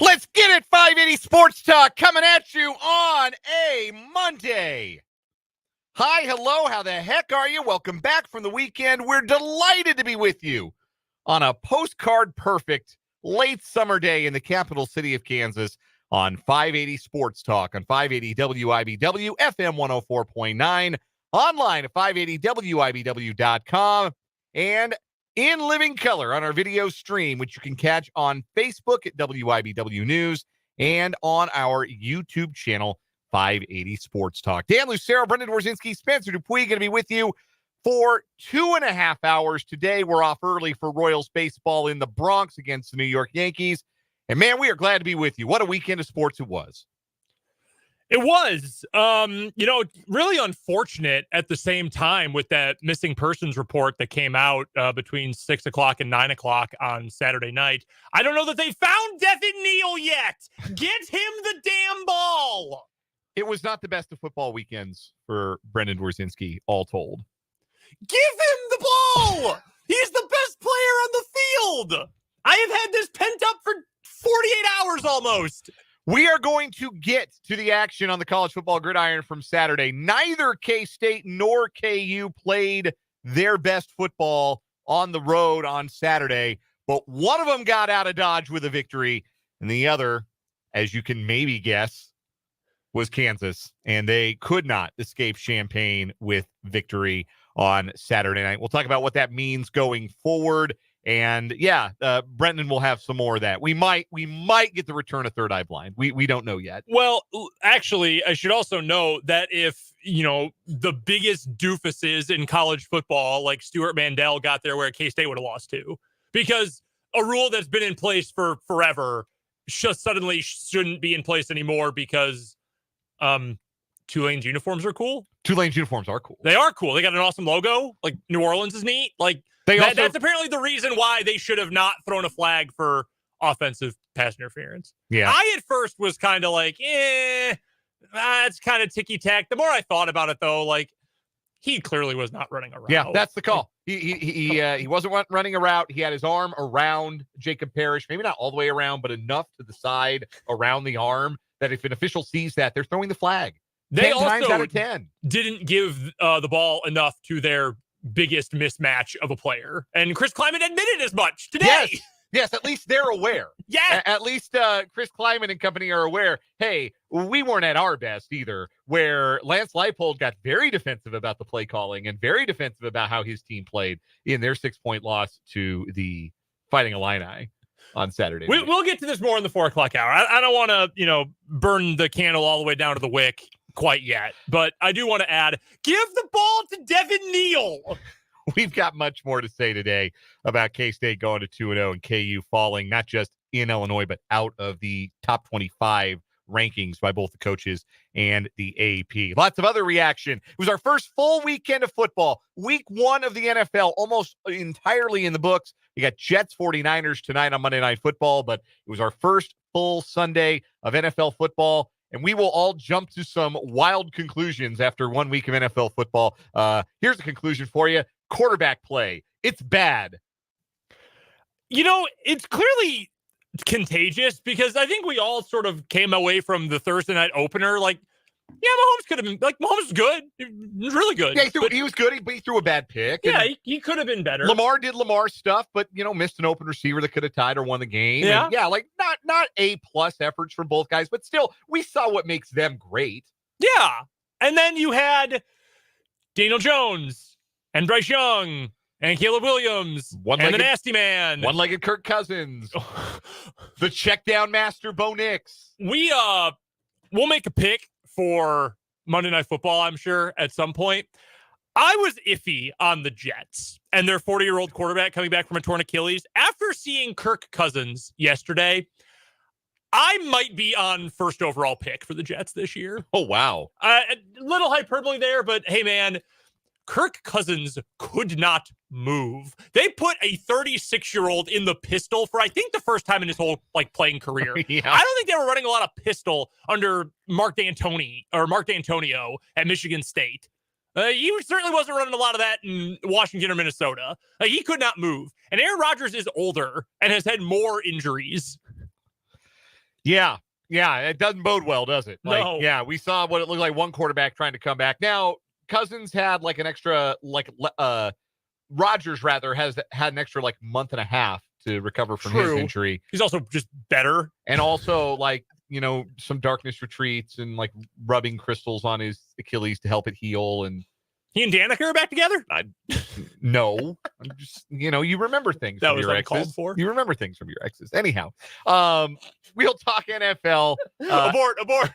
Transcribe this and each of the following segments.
Let's get it, 580 Sports Talk coming at you on a Monday. Hi, hello, how the heck are you? Welcome back from the weekend. We're delighted to be with you on a postcard perfect late summer day in the capital city of Kansas on 580 Sports Talk on 580 WIBW, FM 104.9, online at 580WIBW.com, and in living color on our video stream, which you can catch on Facebook at WIBW News and on our YouTube channel, 580 Sports Talk. Dan Lucero, Brendan Dworzynski, Spencer Dupuis going to be with you for 2.5 hours today. We're off early for Royals baseball in the Bronx against the New York Yankees. And, man, we are glad to be with you. What a weekend of sports it was. It was, really unfortunate at the same time with that missing persons report that came out between 6 o'clock and 9 o'clock on Saturday night. I don't know that they found Devin Neal yet. Get him the damn ball. It was not the best of football weekends for Brendan Dworzynski, all told. Give him the ball. He's the best player on the field. I have had this pent up for 48 hours almost. We are going to get to the action on the college football gridiron from Saturday. Neither K-State nor KU played their best football on the road on Saturday, but one of them got out of Dodge with a victory, and the other, as you can maybe guess, was Kansas, and they could not escape Champaign with victory on Saturday night. We'll talk about what that means going forward. And Brendan will have some more of that. We might get the return of Third Eye Blind. We don't know yet. Well, actually, I should also know that if, the biggest doofuses in college football, like Stuart Mandel got there where K-State would have lost to, because a rule that's been in place for forever just suddenly shouldn't be in place anymore because Tulane's uniforms are cool. Tulane's uniforms are cool. They are cool. They got an awesome logo. Like New Orleans is neat. Like, that's apparently the reason why they should have not thrown a flag for offensive pass interference. Yeah. I at first was kind of like, it's kind of ticky-tack. The more I thought about it, though, like, he clearly was not running a route. Yeah, that's the call. He wasn't running a route. He had his arm around Jacob Parrish, maybe not all the way around, but enough to the side around the arm that if an official sees that, they're throwing the flag. They 10 also times out of 10 didn't give the ball enough to their biggest mismatch of a player. And Chris Kleiman admitted as much today. Yes, at least they're aware. Yeah. At least Chris Kleiman and company are aware, hey, we weren't at our best either, where Lance Leipold got very defensive about the play calling and very defensive about how his team played in their 6-point loss to the Fighting Illini on Saturday night. We'll get to this more in the 4 o'clock hour. I don't want to, burn the candle all the way down to the wick quite yet, but I do want to add, give the ball to Devin Neal. We've got much more to say today about K-State going to 2-0 and KU falling not just in Illinois, but out of the top 25 rankings by both the coaches and the AP. Lots of other reaction. It was our first full weekend of football. Week 1 of the NFL, almost entirely in the books. You got Jets 49ers tonight on Monday Night Football, but it was our first full Sunday of NFL football. And we will all jump to some wild conclusions after 1 week of NFL football. Here's the conclusion for you. Quarterback play. It's bad. It's clearly contagious because I think we all sort of came away from the Thursday night opener like, yeah, Mahomes could have been, like, Mahomes was good. He was really good. Yeah, he was good. He threw a bad pick. Yeah, he could have been better. Lamar did Lamar stuff, but, missed an open receiver that could have tied or won the game. Yeah. And not A-plus efforts from both guys, but still, we saw what makes them great. Yeah. And then you had Daniel Jones and Bryce Young and Caleb Williams and the Nasty Man. One-legged Kirk Cousins. The check-down master, Bo Nix. We'll make a pick for Monday Night Football, I'm sure, at some point. I was iffy on the Jets and their 40-year-old quarterback coming back from a torn Achilles. After seeing Kirk Cousins yesterday, I might be on first overall pick for the Jets this year. Oh, wow. A little hyperbole there, but hey, man, Kirk Cousins could not move. They put a 36-year-old in the pistol for, I think, the first time in his whole playing career. Yeah. I don't think they were running a lot of pistol under Mark D'Antonio at Michigan State. He certainly wasn't running a lot of that in Washington or Minnesota. He could not move. And Aaron Rodgers is older and has had more injuries. Yeah. Yeah. It doesn't bode well, does it? No. Yeah, we saw what it looked like one quarterback trying to come back. Now, Cousins had like an extra, Rodgers rather has had an extra like month and a half to recover from his injury. He's also just better. And also some darkness retreats and like rubbing crystals on his Achilles to help it heal. And he and Danica are back together? No. I'm just, you remember things that from was your uncalled exes. for. You remember things from your exes. Anyhow, we'll talk NFL. Abort.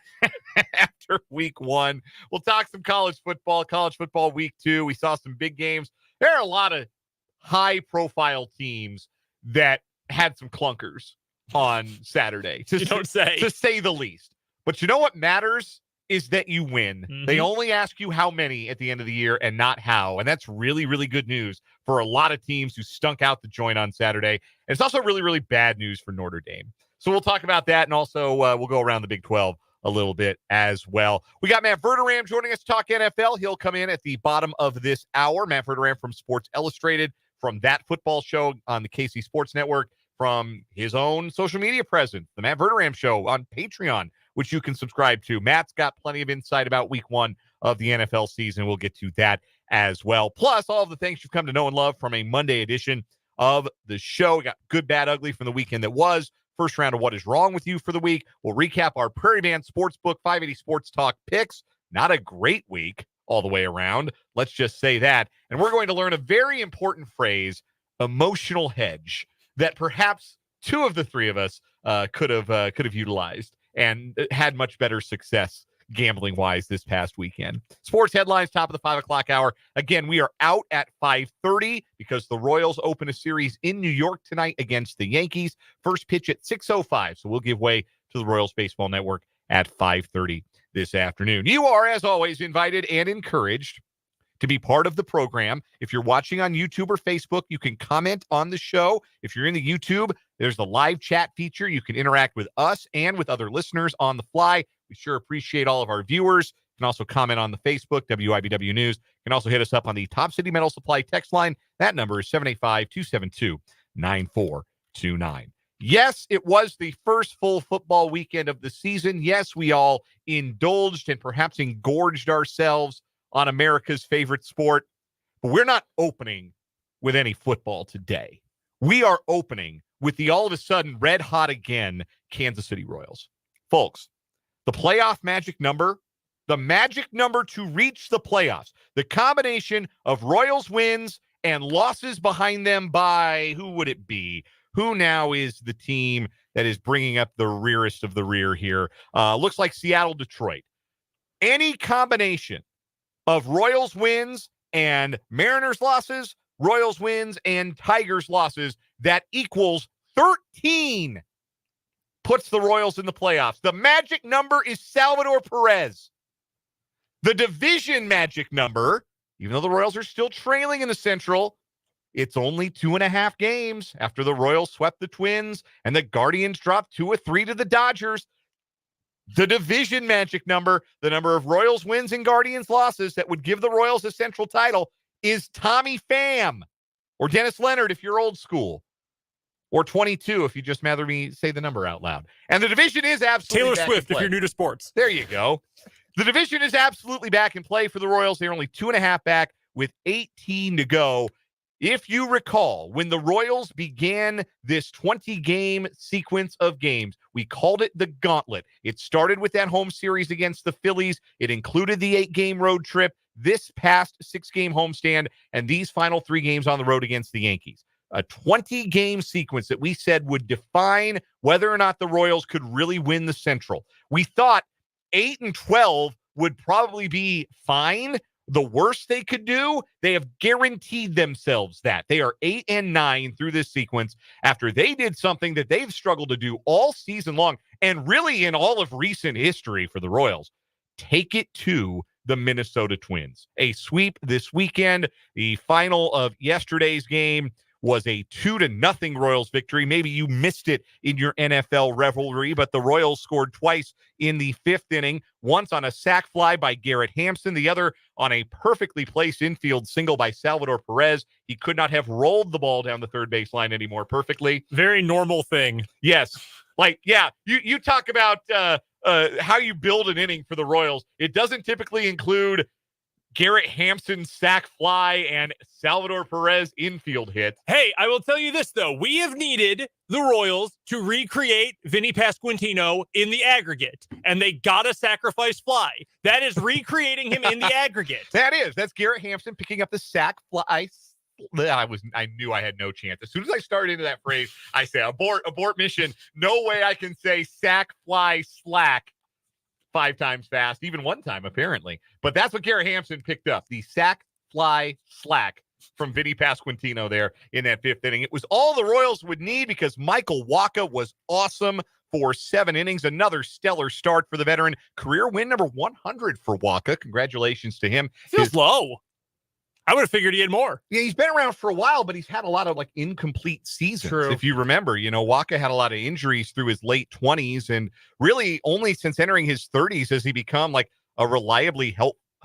After week 1. We'll talk some college football week 2. We saw some big games. There are a lot of high-profile teams that had some clunkers on Saturday, to say the least. But you know what matters is that you win. Mm-hmm. They only ask you how many at the end of the year and not how. And that's really, really good news for a lot of teams who stunk out the joint on Saturday. And it's also really, really bad news for Notre Dame. So we'll talk about that. And also we'll go around the Big 12 a little bit as well. We got Matt Verderame joining us to talk NFL. He'll come in at the bottom of this hour. Matt Verderame from Sports Illustrated, from That Football Show on the KC Sports Network, from his own social media presence, the Matt Verderame Show on Patreon, which you can subscribe to. Matt's got plenty of insight about week 1 of the NFL season. We'll get to that as well. Plus, all of the things you've come to know and love from a Monday edition of the show. We got good, bad, ugly from the weekend that was. First round of What Is Wrong With You for the week. We'll recap our Prairie Band Sportsbook 580 Sports Talk picks. Not a great week all the way around. Let's just say that. And we're going to learn a very important phrase, emotional hedge, that perhaps 2 of the 3 of us could have utilized and had much better success gambling-wise this past weekend. Sports headlines, top of the 5 o'clock hour. Again, we are out at 5:30 because the Royals open a series in New York tonight against the Yankees. First pitch at 6:05, so we'll give way to the Royals Baseball Network at 5:30 this afternoon. You are, as always, invited and encouraged to be part of the program. If you're watching on YouTube or Facebook, you can comment on the show. If you're in the YouTube, there's the live chat feature. You can interact with us and with other listeners on the fly. We sure appreciate all of our viewers. You can also comment on the Facebook, WIBW News. You can also hit us up on the Top City Metal Supply text line. That number is 785-272-9429. Yes, it was the first full football weekend of the season. Yes, we all indulged and perhaps engorged ourselves on America's favorite sport. But we're not opening with any football today. We are opening with the all of a sudden red hot again Kansas City Royals. Folks, the playoff magic number, the magic number to reach the playoffs, the combination of Royals wins and losses behind them by, who would it be? Who now is the team that is bringing up the rearest of the rear here? Looks like Seattle, Detroit. Any combination of Royals wins and Mariners losses, Royals wins and Tigers losses, that equals 13, puts the Royals in the playoffs. The magic number is Salvador Perez. The division magic number, even though the Royals are still trailing in the Central, it's only 2.5 games after the Royals swept the Twins and the Guardians dropped 2 or 3 to the Dodgers. The division magic number, the number of Royals wins and Guardians losses that would give the Royals a Central title, is Tommy Pham, or Dennis Leonard if you're old school, or 22 if you just rather me say the number out loud. And the division is absolutely Taylor Swift if you're new to sports. There you go. The division is absolutely back in play for the Royals. They're only 2.5 back with 18 to go. If you recall, when the Royals began this 20-game sequence of games, we called it the Gauntlet. It started with that home series against the Phillies. It included the 8-game road trip, this past 6-game homestand, and these final 3 games on the road against the Yankees. A 20-game sequence that we said would define whether or not the Royals could really win the Central. We thought 8-12 would probably be fine. The worst they could do, they have guaranteed themselves that. They are 8-9 through this sequence after they did something that they've struggled to do all season long and really in all of recent history for the Royals. Take it to the Minnesota Twins. A sweep this weekend. The final of yesterday's game was a 2-0 Royals victory. Maybe you missed it in your NFL revelry, but the Royals scored twice in the 5th inning, once on a sac fly by Garrett Hampson, the other on a perfectly placed infield single by Salvador Perez. He could not have rolled the ball down the third baseline any more perfectly. Very normal thing. Yes. Like, yeah, you talk about how you build an inning for the Royals. It doesn't typically include Garrett Hampson's sac fly and Salvador Perez infield hits. Hey, I will tell you this, though. We have needed the Royals to recreate Vinny Pasquantino in the aggregate, and they got a sacrifice fly. That is recreating him in the aggregate. That's Garrett Hampson picking up the sac fly. I knew I had no chance. As soon as I started into that phrase, I say abort mission. No way I can say sac fly slack 5 times fast, even 1 time apparently. But that's what Garrett Hampson picked up, the sac fly slack from Vinny Pasquantino there in that 5th inning. It was all the Royals would need because Michael Wacha was awesome for 7 innings. Another stellar start for the veteran. Career win number 100 for Wacha. Congratulations to him. Feels low. I would have figured he had more. Yeah, he's been around for a while, but he's had a lot of like incomplete seasons. True. If you remember, Wacha had a lot of injuries through his late 20s, and really only since entering his 30s has he become like a reliably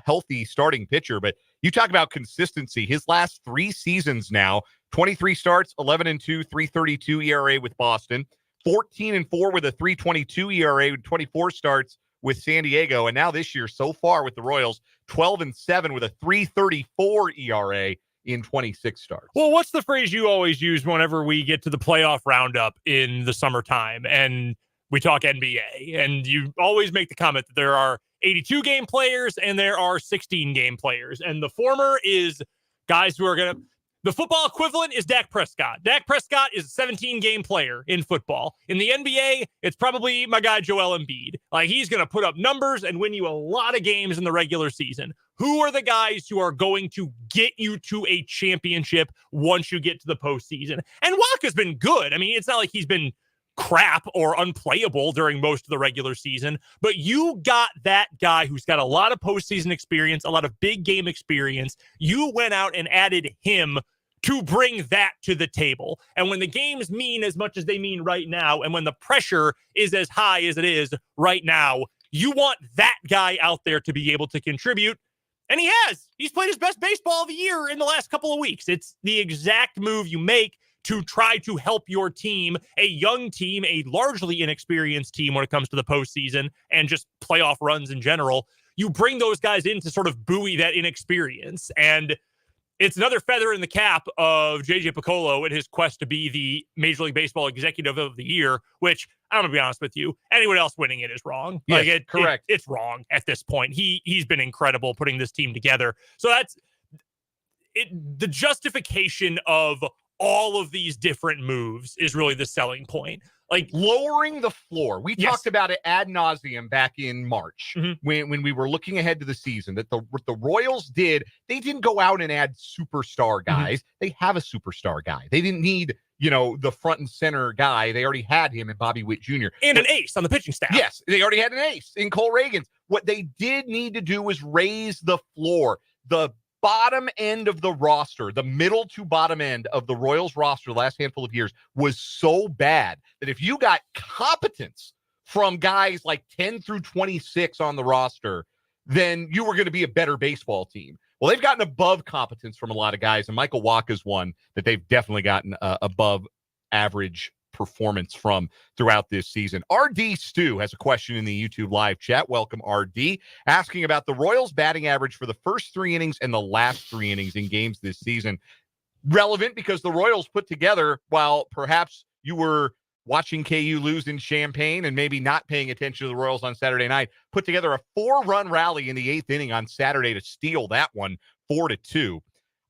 healthy starting pitcher. But you talk about consistency. His last 3 seasons now, 23 starts, 11-2, 3.32 ERA with Boston, 14-4 with a 3.22 ERA with 24 starts with San Diego, and now this year so far with the Royals, 12-7 with a 3.34 ERA in 26 starts. Well, what's the phrase you always use whenever we get to the playoff roundup in the summertime and we talk NBA? And you always make the comment that there are 82 game players and there are 16 game players, and the former is guys who are going to. The football equivalent is Dak Prescott. Dak Prescott is a 17-game player in football. In the NBA, it's probably my guy Joel Embiid. Like, he's going to put up numbers and win you a lot of games in the regular season. Who are the guys who are going to get you to a championship once you get to the postseason? And Wacha's been good. I mean, it's not like he's been crap or unplayable during most of the regular season, but you got that guy who's got a lot of postseason experience, a lot of big game experience. You went out and added him to bring that to the table. And when the games mean as much as they mean right now, and when the pressure is as high as it is right now, you want that guy out there to be able to contribute. And he has. He's played his best baseball of the year in the last couple of weeks. It's the exact move you make to try to help your team, a young team, a largely inexperienced team when it comes to the postseason and just playoff runs in general. You bring those guys in to sort of buoy that inexperience. And it's another feather in the cap of JJ Picollo in his quest to be the Major League Baseball Executive of the Year, which, I'm going to be honest with you, anyone else winning it is wrong. Yes, correct. It's wrong at this point. He's been incredible putting this team together. So that's it. The justification of all of these different moves is really the selling point. Like lowering the floor. We talked about it ad nauseum back in March when we were looking ahead to the season, that what the Royals did, they didn't go out and add superstar guys. They have a superstar guy. They didn't need, the front and center guy. They already had him in Bobby Witt Jr. And an ace on the pitching staff. Yes, they already had an ace in Cole Reagans. What they did need to do was raise the floor. The bottom end of the roster, the middle to bottom end of the Royals roster the last handful of years was so bad that if you got competence from guys like 10 through 26 on the roster, then you were going to be a better baseball team. Well, they've gotten above competence from a lot of guys, and Michael Wacha's one that they've definitely gotten above average performance from throughout this season. RD Stu has a question in the YouTube live chat. Welcome, RD, asking about the Royals batting average for the first 3 innings and the last 3 innings in games this season. Relevant because the Royals put together, while perhaps you were watching KU lose in Champaign and maybe not paying attention to the Royals on Saturday night, put together a 4-run rally in the 8th inning on Saturday to steal that one 4-2.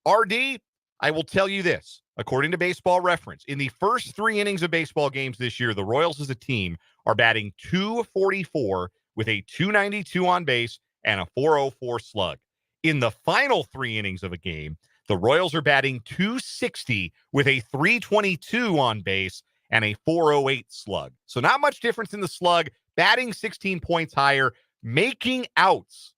RD, I will tell you this. According to Baseball Reference, in the first 3 innings of baseball games this year, the Royals as a team are batting .244 with a .292 on base and a .404 slug. In the final 3 innings of a game, the Royals are batting .260 with a .322 on base and a .408 slug. So not much difference in the slug, batting 16 points higher, making outs.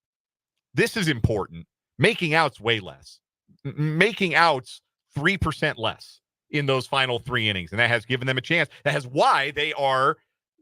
This is important. Making outs way less. Making outs 3% less in those final 3 innings. And that has given them a chance. That is why they are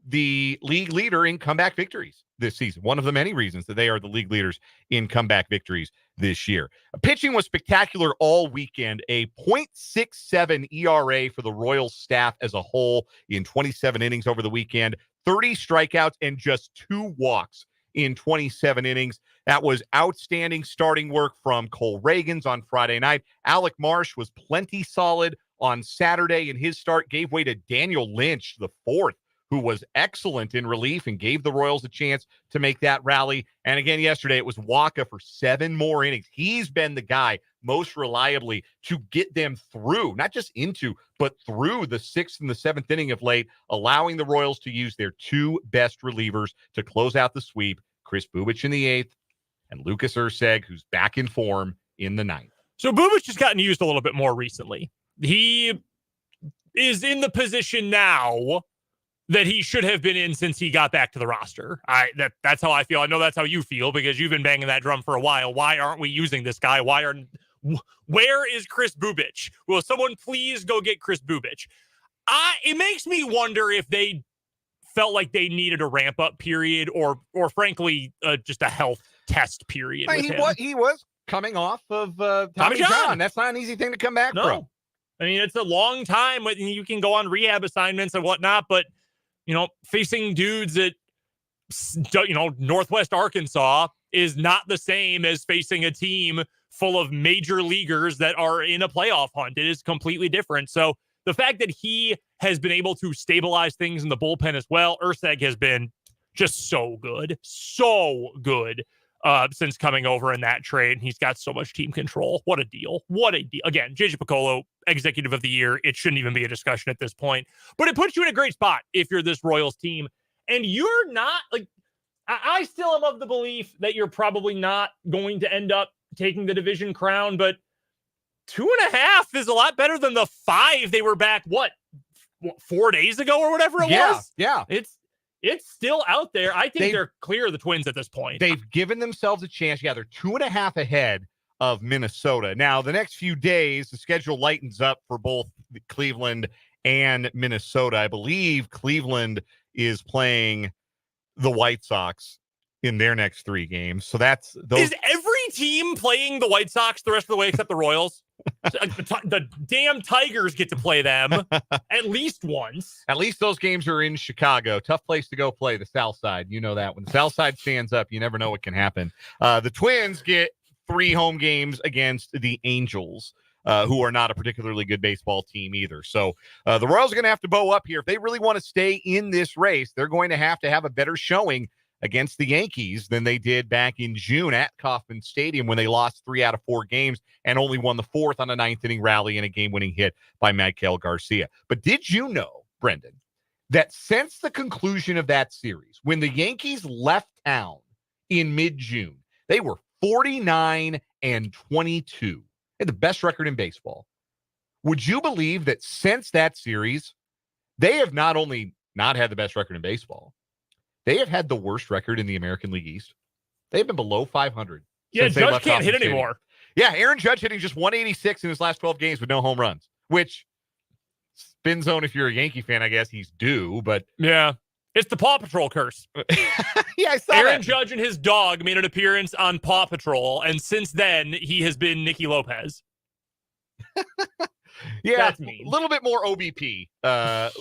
the league leader in comeback victories this season. One of the many reasons that they are the league leaders in comeback victories this year. Pitching was spectacular all weekend. A .67 ERA for the Royals staff as a whole in 27 innings over the weekend. 30 strikeouts and just 2 walks in 27 innings. That was outstanding starting work from Cole Reagans on Friday night. Alec Marsh was plenty solid on Saturday in his start, gave way to Daniel Lynch, the fourth, who was excellent in relief and gave the Royals a chance to make that rally. And again, yesterday, it was Waka for 7 more innings. He's been the guy most reliably to get them through, not just into, but through the 6th and the 7th inning of late, allowing the Royals to use their 2 best relievers to close out the sweep, Chris Bubich in the 8th and Lucas Erceg, who's back in form in the 9th. So Bubich has gotten used a little bit more recently. He is in the position now that he should have been in since he got back to the roster. That's how I feel. I know that's how you feel because you've been banging that drum for a while. Why aren't we using this guy? Where is Chris Bubich? Will someone please go get Chris Bubich? It makes me wonder if they felt like they needed a ramp up period or frankly, just a health test period. He was coming off of Tommy John. That's not an easy thing to come back from. I mean, it's a long time when you can go on rehab assignments and whatnot, but facing dudes at, Northwest Arkansas is not the same as facing a team full of major leaguers that are in a playoff hunt. It is completely different. So the fact that he has been able to stabilize things in the bullpen as well, Erceg has been just so good since coming over in that trade. He's got so much team control. What a deal. Again, JJ Piccolo, executive of the year. It shouldn't even be a discussion at this point, but it puts you in a great spot if you're this Royals team and you're not like, I still am of the belief that you're probably not going to end up taking the division crown, but 2.5 is a lot better than the 5 they were back, 4 days ago or whatever it was? Yeah. It's still out there. I think they're clear of the Twins at this point. They've given themselves a chance. Yeah, they're 2.5 ahead of Minnesota. Now, the next few days, the schedule lightens up for both Cleveland and Minnesota. I believe Cleveland is playing the White Sox in their next 3 games. So that's those. Is every team playing the White Sox the rest of the way except the Royals? The damn Tigers get to play them at least once. At least those games are in Chicago. Tough place to go play the South Side. You know that. When the South Side stands up, you never know what can happen. The Twins get 3 home games against the Angels, who are not a particularly good baseball team either. So the Royals are going to have to bow up here. If they really want to stay in this race, they're going to have a better showing against the Yankees than they did back in June at Kauffman Stadium when they lost 3 out of 4 games and only won the 4th on a 9th inning rally and a game-winning hit by Miguel Garcia. But did you know, Brendan, that since the conclusion of that series, when the Yankees left town in mid-June, they were 49-22. They had the best record in baseball. Would you believe that since that series, they have not only not had the best record in baseball, they have had the worst record in the American League East. They've been below 500. Yeah, Judge can't hit anymore. Yeah, Aaron Judge hitting just 186 in his last 12 games with no home runs, which spin zone if you're a Yankee fan, I guess he's due, but... Yeah, it's the Paw Patrol curse. Yeah, I saw Aaron Judge and his dog made an appearance on Paw Patrol, and since then, he has been Nicky Lopez. Yeah, a little bit more OBP, a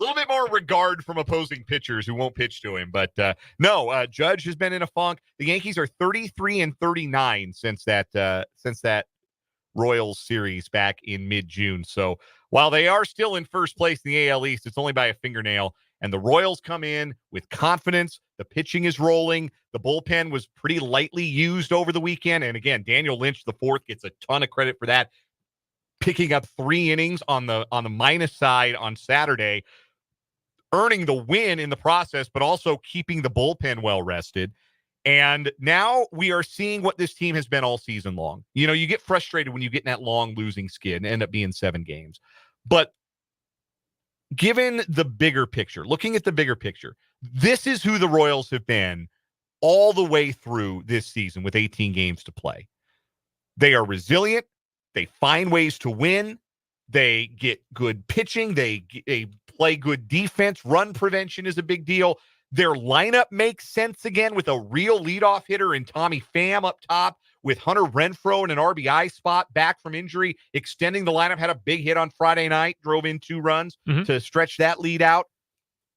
little bit more regard from opposing pitchers who won't pitch to him. But no, Judge has been in a funk. The Yankees are 33-39 since that Royals series back in mid-June. So while they are still in first place in the AL East, it's only by a fingernail. And the Royals come in with confidence. The pitching is rolling. The bullpen was pretty lightly used over the weekend. And again, Daniel Lynch, the 4th, gets a ton of credit for that, picking up 3 innings on the minus side on Saturday, earning the win in the process, but also keeping the bullpen well rested. And now we are seeing what this team has been all season long. You know, you get frustrated when you get in that long losing skid and end up being 7 games. But given the bigger picture, looking at the bigger picture, this is who the Royals have been all the way through this season with 18 games to play. They are resilient. They find ways to win. They get good pitching. They play good defense. Run prevention is a big deal. Their lineup makes sense again with a real leadoff hitter in Tommy Pham up top, with Hunter Renfroe in an RBI spot back from injury, extending the lineup. Had a big hit on Friday night, drove in 2 runs to stretch that lead out.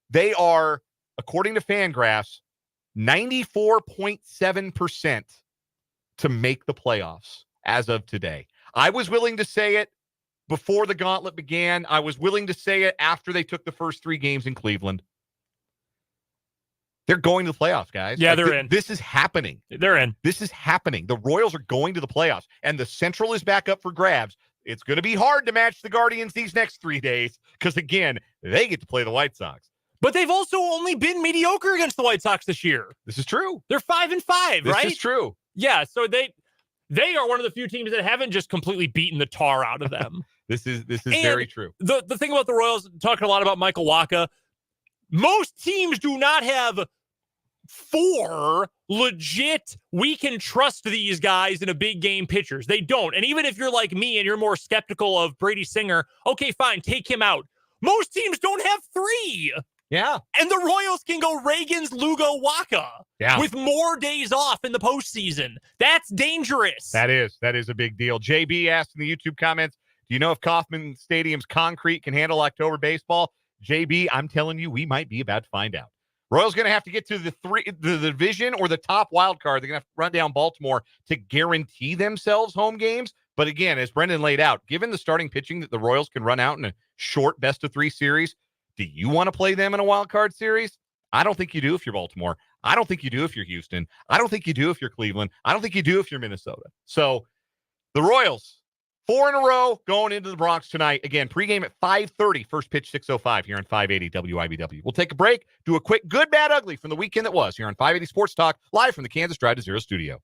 They are, according to Fangraphs, 94.7% to make the playoffs as of today. I was willing to say it before the gauntlet began. I was willing to say it after they took the first 3 games in Cleveland. They're going to the playoffs, guys. Yeah, they're in. This is happening. They're in. This is happening. The Royals are going to the playoffs, and the Central is back up for grabs. It's going to be hard to match the Guardians these next 3 days because, again, they get to play the White Sox. But they've also only been mediocre against the White Sox this year. This is true. They're 5-5, right? This is true. Yeah, so they are one of the few teams that haven't just completely beaten the tar out of them. This is very true. The thing about the Royals, talking a lot about Michael Wacha, most teams do not have 4 legit, we can trust these guys in a big game pitchers. They don't. And even if you're like me and you're more skeptical of Brady Singer, okay, fine, take him out. Most teams don't have 3. Yeah. And the Royals can go Reagan's Lugo Wacha with more days off in the postseason. That's dangerous. That is a big deal. JB asked in the YouTube comments, do you know if Kauffman Stadium's concrete can handle October baseball? JB, I'm telling you, we might be about to find out. Royals going to have to get to the division or the top wild card. They're going to have to run down Baltimore to guarantee themselves home games. But again, as Brendan laid out, given the starting pitching that the Royals can run out in a short best-of-3 series, do you want to play them in a wild card series? I don't think you do if you're Baltimore. I don't think you do if you're Houston. I don't think you do if you're Cleveland. I don't think you do if you're Minnesota. So the Royals, 4 in a row going into the Bronx tonight. Again, pregame at 5:30. First pitch 6:05 here on 580 WIBW. We'll take a break, do a quick good, bad, ugly from the weekend that was here on 580 Sports Talk, live from the Kansas Drive to Zero studio.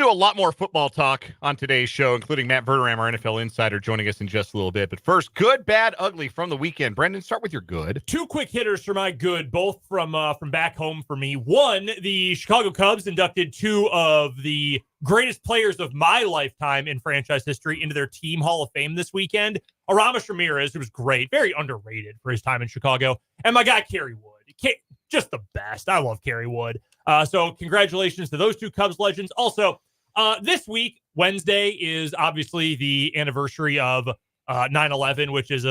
to do a lot more football talk on today's show, including Matt Verderame, our NFL insider, joining us in just a little bit. But first, good, bad, ugly from the weekend. Brendan, start with your good. Two quick hitters for my good, both from back home for me. One, the Chicago Cubs inducted two of the greatest players of my lifetime in franchise history into their team Hall of Fame this weekend. Aramis Ramirez, who was great, very underrated for his time in Chicago, and my guy Kerry Wood, just the best. I love Kerry Wood. So congratulations to those two Cubs legends. Also, this week, Wednesday, is obviously the anniversary of 9/11, which is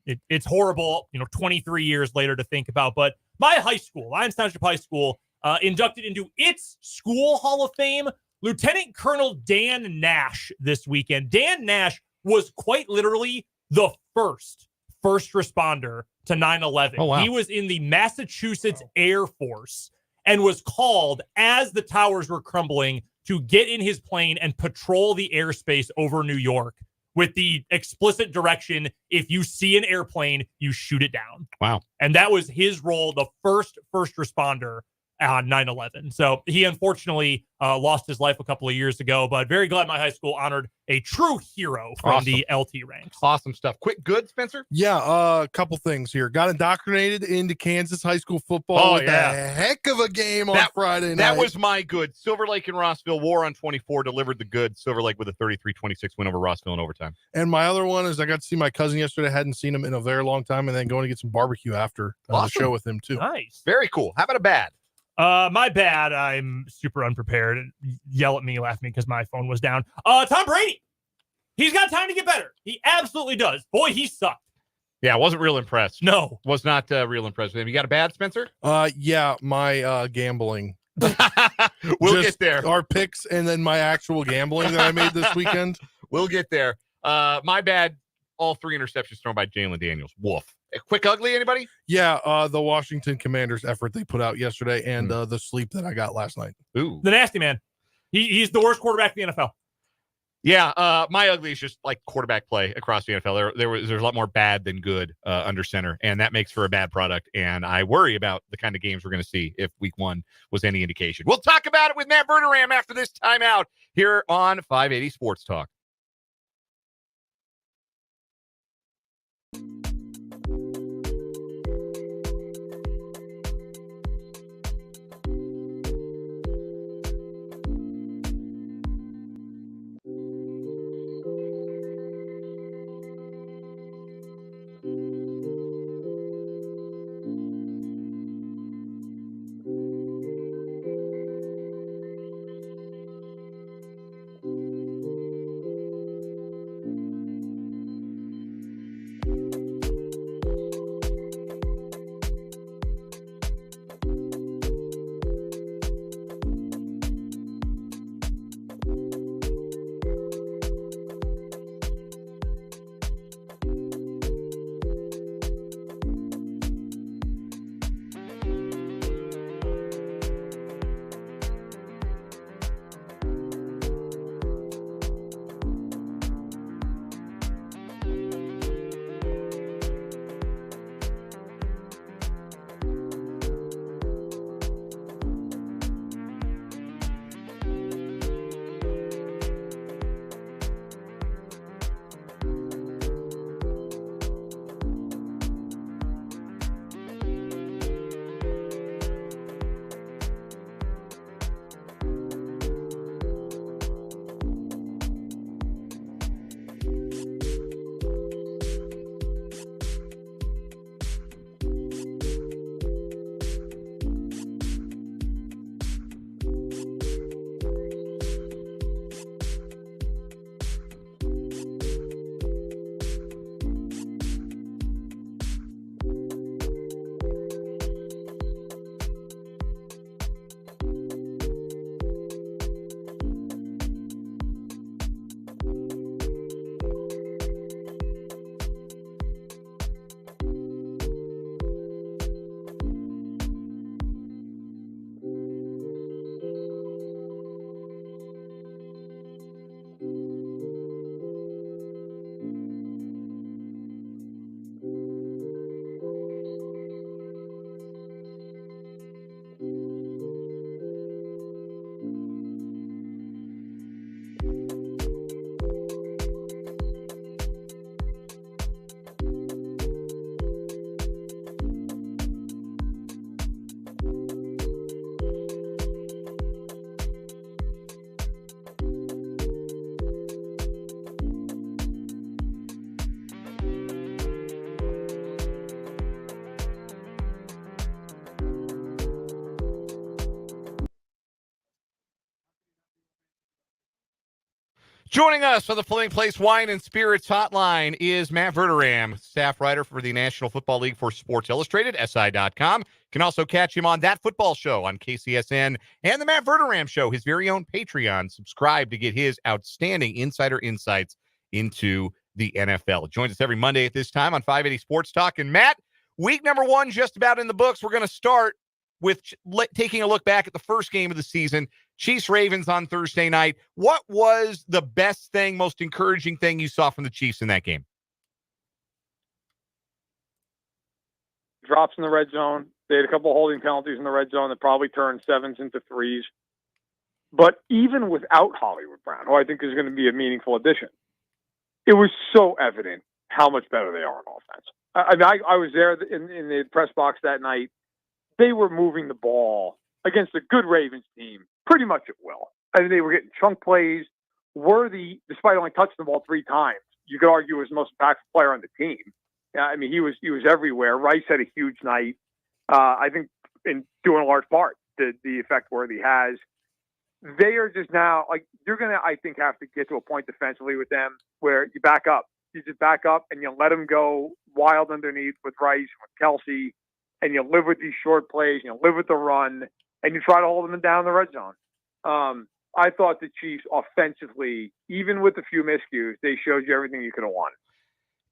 it's horrible, 23 years later to think about. But my high school, Lions Township High School, inducted into its school Hall of Fame Lieutenant Colonel Dan Nash this weekend. Dan Nash was quite literally the first responder to 9/11. Oh, wow. He was in the Massachusetts Air Force and was called as the towers were crumbling to get in his plane and patrol the airspace over New York with the explicit direction, if you see an airplane, you shoot it down. Wow. And that was his role, the first responder on 9/11. So he unfortunately lost his life a couple of years ago, but very glad my high school honored a true hero from the LT ranks. Awesome stuff. Quick good, Spencer? Yeah, a couple things here. Got indoctrinated into Kansas high school football with a heck of a game on Friday night. That was my good. Silver Lake and Rossville, war on 24, delivered the good. Silver Lake with a 33-26 win over Rossville in overtime. And my other one is I got to see my cousin yesterday. I hadn't seen him in a very long time, and then going to get some barbecue after the show with him, too. Nice. Very cool. How about a bad? My bad. I'm super unprepared. Yell at me, laugh at me because my phone was down. Tom Brady. He's got time to get better. He absolutely does. Boy, he sucked. Yeah, I wasn't real impressed. No. Was not real impressed with him. You got a bad, Spencer? Yeah, my gambling. We'll get there. Our picks and then my actual gambling that I made this weekend. We'll get there. My bad. All three interceptions thrown by Jalen Daniels. Woof. A quick ugly, anybody? Yeah, the Washington Commanders effort they put out yesterday and the sleep that I got last night. Ooh. The nasty man. He's the worst quarterback in the NFL. Yeah, my ugly is just like quarterback play across the NFL. There's a lot more bad than good under center, and that makes for a bad product. And I worry about the kind of games we're going to see if week one was any indication. We'll talk about it with Matt Verderame after this timeout here on 580 Sports Talk. Joining us on the Filling Place Wine and Spirits Hotline is Matt Verderame, staff writer for the National Football League for Sports Illustrated, SI.com. You can also catch him on That Football Show on KCSN and the Matt Verderame Show, his very own Patreon. Subscribe to get his outstanding insider insights into the NFL. Joins us every Monday at this time on 580 Sports Talk. And Matt, week number 1 just about in the books. We're going to start with taking a look back at the first game of the season, Chiefs-Ravens on Thursday night. What was the best thing, most encouraging thing you saw from the Chiefs in that game? Drops in the red zone. They had a couple of holding penalties in the red zone that probably turned 7s into 3s. But even without Hollywood Brown, who I think is going to be a meaningful addition, it was so evident how much better they are on offense. I was there in the press box that night. They were moving the ball against a good Ravens team pretty much at will. I mean, they were getting chunk plays. Worthy, despite only touching the ball 3 times, you could argue was the most impactful player on the team. I mean, he was everywhere. Rice had a huge night. I think in doing a large part the effect Worthy has. They are just now like you're gonna. I think have to get to a point defensively with them where you back up. You just back up and you let them go wild underneath with Rice, with Kelsey. And you live with these short plays, you live with the run, and you try to hold them down the red zone. I thought the Chiefs offensively, even with a few miscues, they showed you everything you could have wanted.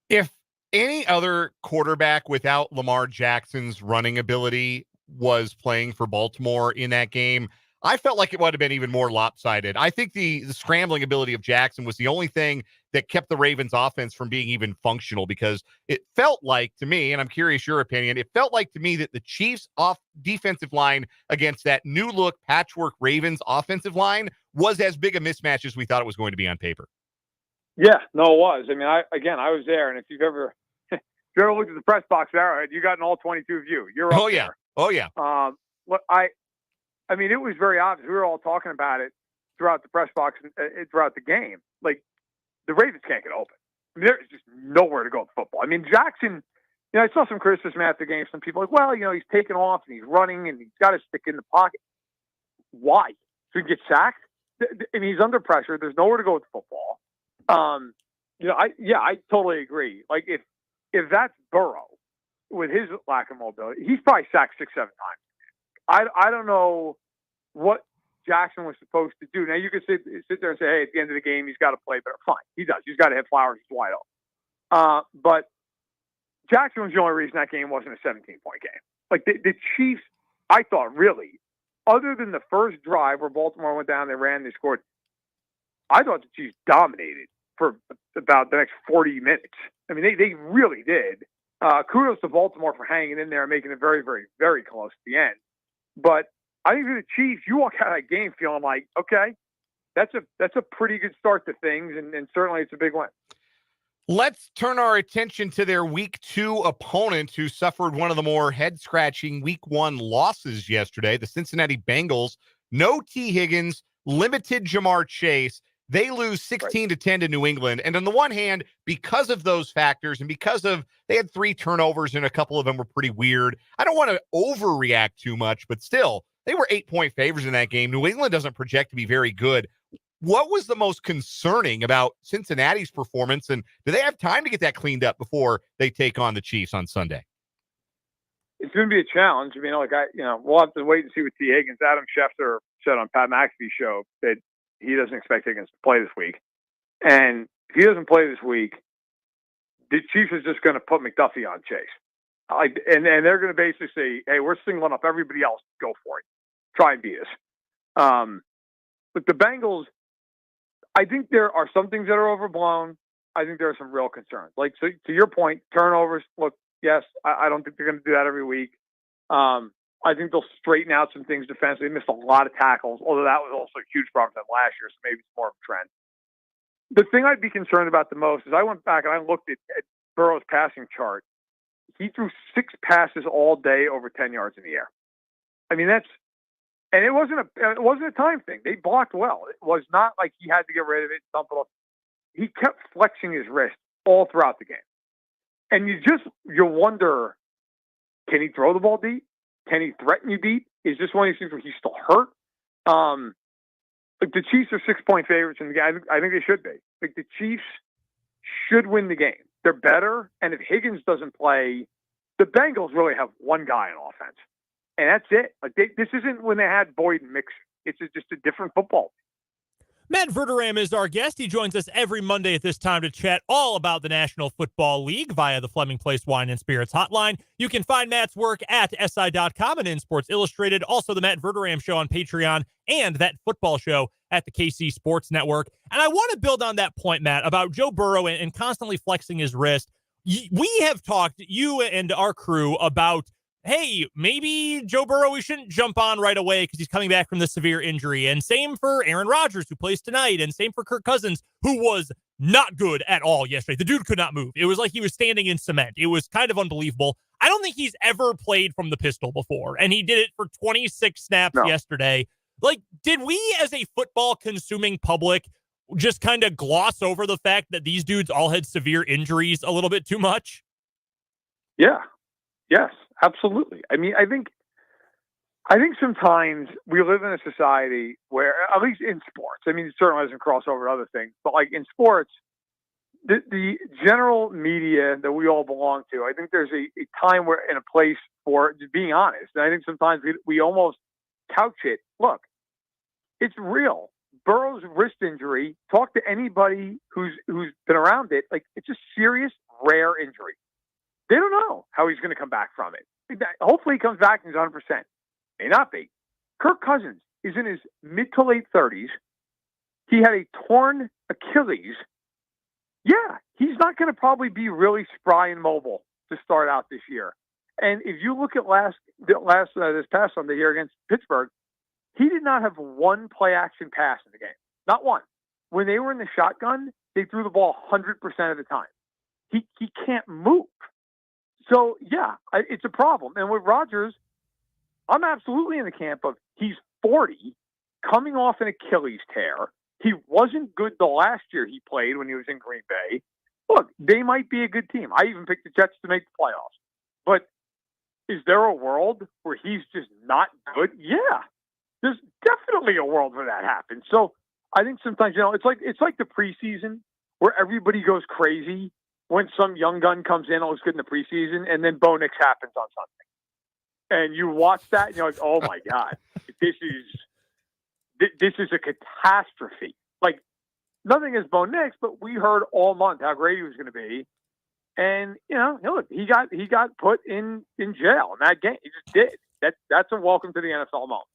If any other quarterback without Lamar Jackson's running ability was playing for Baltimore in that game, I felt like it would have been even more lopsided. I think the scrambling ability of Jackson was the only thing that kept the Ravens offense from being even functional, because it felt like to me, and I'm curious your opinion, it felt like to me that the Chiefs off defensive line against that new look patchwork Ravens offensive line was as big a mismatch as we thought it was going to be on paper. Yeah, no, it was. I mean, I was there, and if you've ever looked at the press box at Arrowhead, you got an all 22 view. You're up there. Oh yeah. Look, I mean, it was very obvious. We were all talking about it throughout the press box and throughout the game. Like, the Ravens can't get open. I mean, there's just nowhere to go with football. I mean, Jackson, I saw some criticism after the game. Some people like, well, he's taking off and he's running and he's got to stick in the pocket. Why? So he get sacked? I mean, he's under pressure. There's nowhere to go with football. I totally agree. Like, if that's Burrow with his lack of mobility, he's probably sacked 6-7 times. I don't know what Jackson was supposed to do. Now, you could sit there and say, hey, at the end of the game, he's got to play better. Fine, he does. He's got to hit Flowers. He's wide open. But Jackson was the only reason that game wasn't a 17-point game. Like, the Chiefs, I thought, really, other than the first drive where Baltimore went down, they ran, they scored, I thought the Chiefs dominated for about the next 40 minutes. I mean, they really did. Kudos to Baltimore for hanging in there and making it very, very, very close at the end. But I think for the Chiefs, you walk out of that game feeling like, okay, that's a pretty good start to things, and certainly it's a big win. Let's turn our attention to their week 2 opponent, who suffered one of the more head-scratching week 1 losses yesterday, the Cincinnati Bengals. No T. Higgins, limited Jamar Chase. They lose 16-10 to New England. And on the one hand, because of those factors and because of they had 3 turnovers and a couple of them were pretty weird, I don't want to overreact too much, but still, they were 8-point favorites in that game. New England doesn't project to be very good. What was the most concerning about Cincinnati's performance, and do they have time to get that cleaned up before they take on the Chiefs on Sunday? It's going to be a challenge. I mean, we'll have to wait and see with T. Higgins. Adam Schefter said on Pat McAfee's show that he doesn't expect Higgins to play this week. And if he doesn't play this week, the Chiefs is just going to put McDuffie on Chase. And they're going to basically say, hey, we're singling up everybody else. Go for it. Try and beat us. But the Bengals, I think there are some things that are overblown. I think there are some real concerns. Like, so to your point, turnovers, look, yes, I don't think they're going to do that every week. I think they'll straighten out some things defensively. They missed a lot of tackles, although that was also a huge problem for them last year, so maybe it's more of a trend. The thing I'd be concerned about the most is I went back and I looked at Burrow's passing chart. He threw 6 passes all day over 10 yards in the air. I mean, and it wasn't a time thing. They blocked well. It was not like he had to get rid of it, dump it off. He kept flexing his wrist all throughout the game. And you wonder, can he throw the ball deep? Can he threaten you deep? Is this one of these things where he's still hurt? Like the Chiefs are 6-point favorites in the game. I think they should be. Like the Chiefs should win the game. They're better, and if Higgins doesn't play, the Bengals really have one guy on offense, and that's it. Like this isn't when they had Boyd and Mixon. It's just a different football. Matt Verderame is our guest. He joins us every Monday at this time to chat all about the National Football League via the Fleming Place Wine and Spirits hotline. You can find Matt's work at SI.com and in Sports Illustrated, also the Matt Verderame Show on Patreon, and that football show at the KC Sports Network. And I want to build on that point, Matt, about Joe Burrow and constantly flexing his wrist. We have talked, you and our crew, about hey, maybe Joe Burrow, we shouldn't jump on right away because he's coming back from the severe injury. And same for Aaron Rodgers, who plays tonight, and same for Kirk Cousins, who was not good at all yesterday. The dude could not move. It was like he was standing in cement. It was kind of unbelievable. I don't think he's ever played from the pistol before, and he did it for 26 snaps yesterday. Like, did we as a football-consuming public just kind of gloss over the fact that these dudes all had severe injuries a little bit too much? Yeah. Yes, absolutely. I mean, I think sometimes we live in a society where, at least in sports, I mean, it certainly doesn't cross over to other things, but like in sports, the general media that we all belong to, I think there's a time where in a place for just being honest. And I think sometimes we almost couch it. Look, it's real. Burrow's wrist injury, talk to anybody who's been around it. Like, it's a serious, rare injury. They don't know how he's going to come back from it. Hopefully he comes back and he's 100%. May not be. Kirk Cousins is in his mid to late 30s. He had a torn Achilles. Yeah, he's not going to probably be really spry and mobile to start out this year. And if you look at this past Sunday here against Pittsburgh, he did not have one play action pass in the game. Not one. When they were in the shotgun, they threw the ball 100% of the time. He can't move. So, yeah, it's a problem. And with Rodgers, I'm absolutely in the camp of he's 40, coming off an Achilles tear. He wasn't good the last year he played when he was in Green Bay. Look, they might be a good team. I even picked the Jets to make the playoffs. But is there a world where he's just not good? Yeah, there's definitely a world where that happens. So I think sometimes, it's like the preseason where everybody goes crazy when some young gun comes in and looks good in the preseason, and then Bo Nix happens on Sunday. And you watch that, and you're like, oh, my God, this is a catastrophe. Like, nothing is Bo Nix, but we heard all month how great he was going to be. And, look, he got put in jail in that game. He just did. That's a welcome to the NFL moment.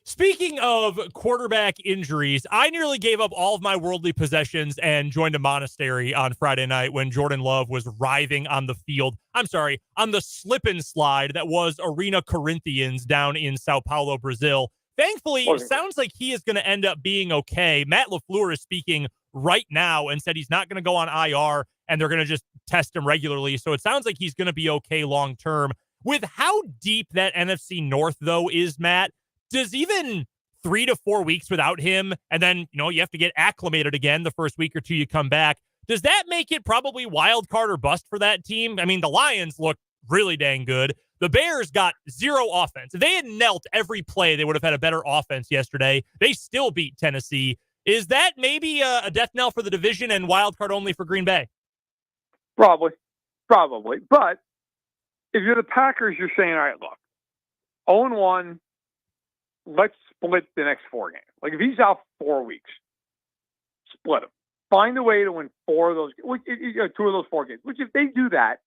Speaking of quarterback injuries, I nearly gave up all of my worldly possessions and joined a monastery on Friday night when Jordan Love was writhing on the field. I'm sorry, on the slip and slide that was Arena Corinthians down in Sao Paulo, Brazil. Thankfully, it sounds like he is going to end up being okay. Matt LaFleur is speaking right now and said he's not going to go on IR and they're going to just test him regularly. So it sounds like he's going to be okay long term. With how deep that NFC North, though, is, Matt, does even 3 to 4 weeks without him, and then, you have to get acclimated again the first week or two you come back, does that make it probably wild card or bust for that team? I mean, the Lions look really dang good. The Bears got zero offense. If they had knelt every play, they would have had a better offense yesterday. They still beat Tennessee. Is that maybe a death knell for the division and wild card only for Green Bay? Probably. But if you're the Packers, you're saying, all right, look, 0-1, let's split the next 4 games. Like, if he's out 4 weeks, split him. Find a way to win 4 of those, 2 of those 4 games. Which, if they do that,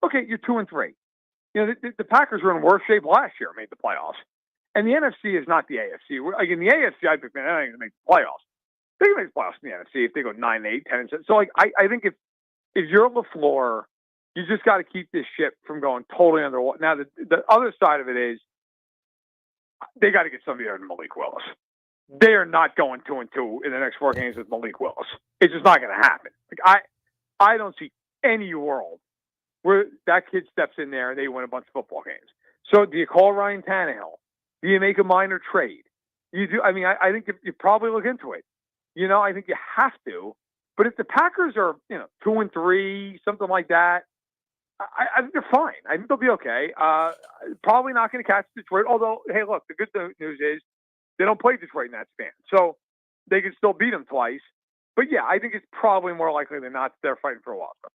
okay, you're 2-3. The Packers were in worse shape last year, made the playoffs. And the NFC is not the AFC. Like, in the AFC, I think they're not going to make the playoffs. They can make the playoffs in the NFC if they go 9-8, 10-7. So, like, I think if you're LaFleur, you just got to keep this ship from going totally underwater. Now, the other side of it is, they got to get somebody there than Malik Willis. They are not going 2-2 in the next 4 games with Malik Willis. It's just not going to happen. Like, I don't see any world where that kid steps in there and they win a bunch of football games. So do you call Ryan Tannehill? Do you make a minor trade? You do. I mean, I think you probably look into it. I think you have to. But if the Packers are 2-3, something like that, I think they're fine. I think they'll be okay. Probably not going to catch Detroit. Although, hey, look, the good news is They don't play Detroit in that span. So they could still beat them twice. But, yeah, I think it's probably more likely than not that they're fighting for a wild card.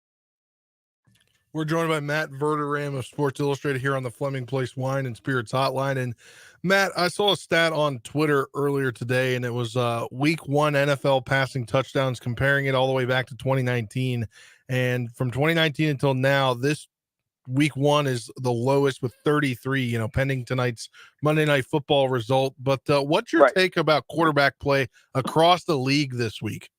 We're joined by Matt Verderame of Sports Illustrated here on the Fleming Place Wine and Spirits Hotline. And Matt, I saw a stat on Twitter earlier today, and it was week 1 NFL passing touchdowns, comparing it all the way back to 2019. And from 2019 until now, this week 1 is the lowest with 33, pending tonight's Monday Night Football result. But what's your take about quarterback play across the league this week?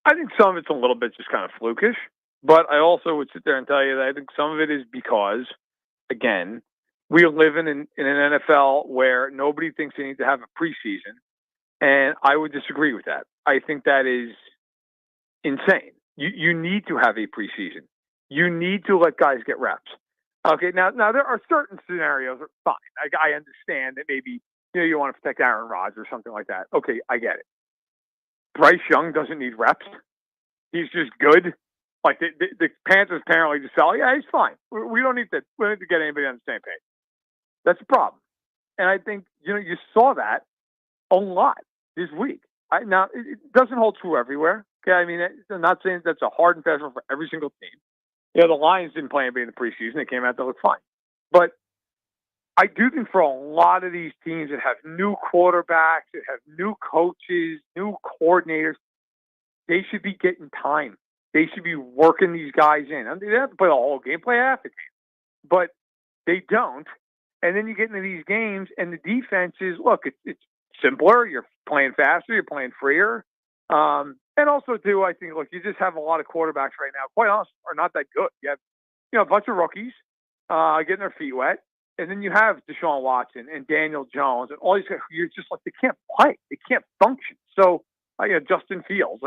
I think some of it's a little bit just kind of flukish, but I also would sit there and tell you that I think some of it is because, again, we live in an NFL where nobody thinks they need to have a preseason, and I would disagree with that. I think that is insane. You need to have a preseason. You need to let guys get reps. Okay, now there are certain scenarios that are fine. I understand that maybe you want to protect Aaron Rodgers or something like that. Okay, I get it. Bryce Young doesn't need reps. He's just good. Like the Panthers apparently just felt, yeah, he's fine. We don't need to get anybody on the same page. That's a problem. And I think, you saw that a lot this week. Now, it doesn't hold true everywhere. Okay, I mean, I'm not saying that's a hard and fast rule for every single team. The Lions didn't play anybody in the preseason. They came out to look fine. But I do think for a lot of these teams that have new quarterbacks, that have new coaches, new coordinators, they should be getting time. They should be working these guys in. I mean, they don't have to play the whole game, play half the game. But they don't. And then you get into these games, and the defense is, look, it's simpler. You're playing faster. You're playing freer. And also, too, I think, look, you just have a lot of quarterbacks right now, quite honestly, are not that good. You have, a bunch of rookies getting their feet wet. And then you have Deshaun Watson and Daniel Jones and all these guys. You're just like, they can't play. They can't function. So, Justin Fields,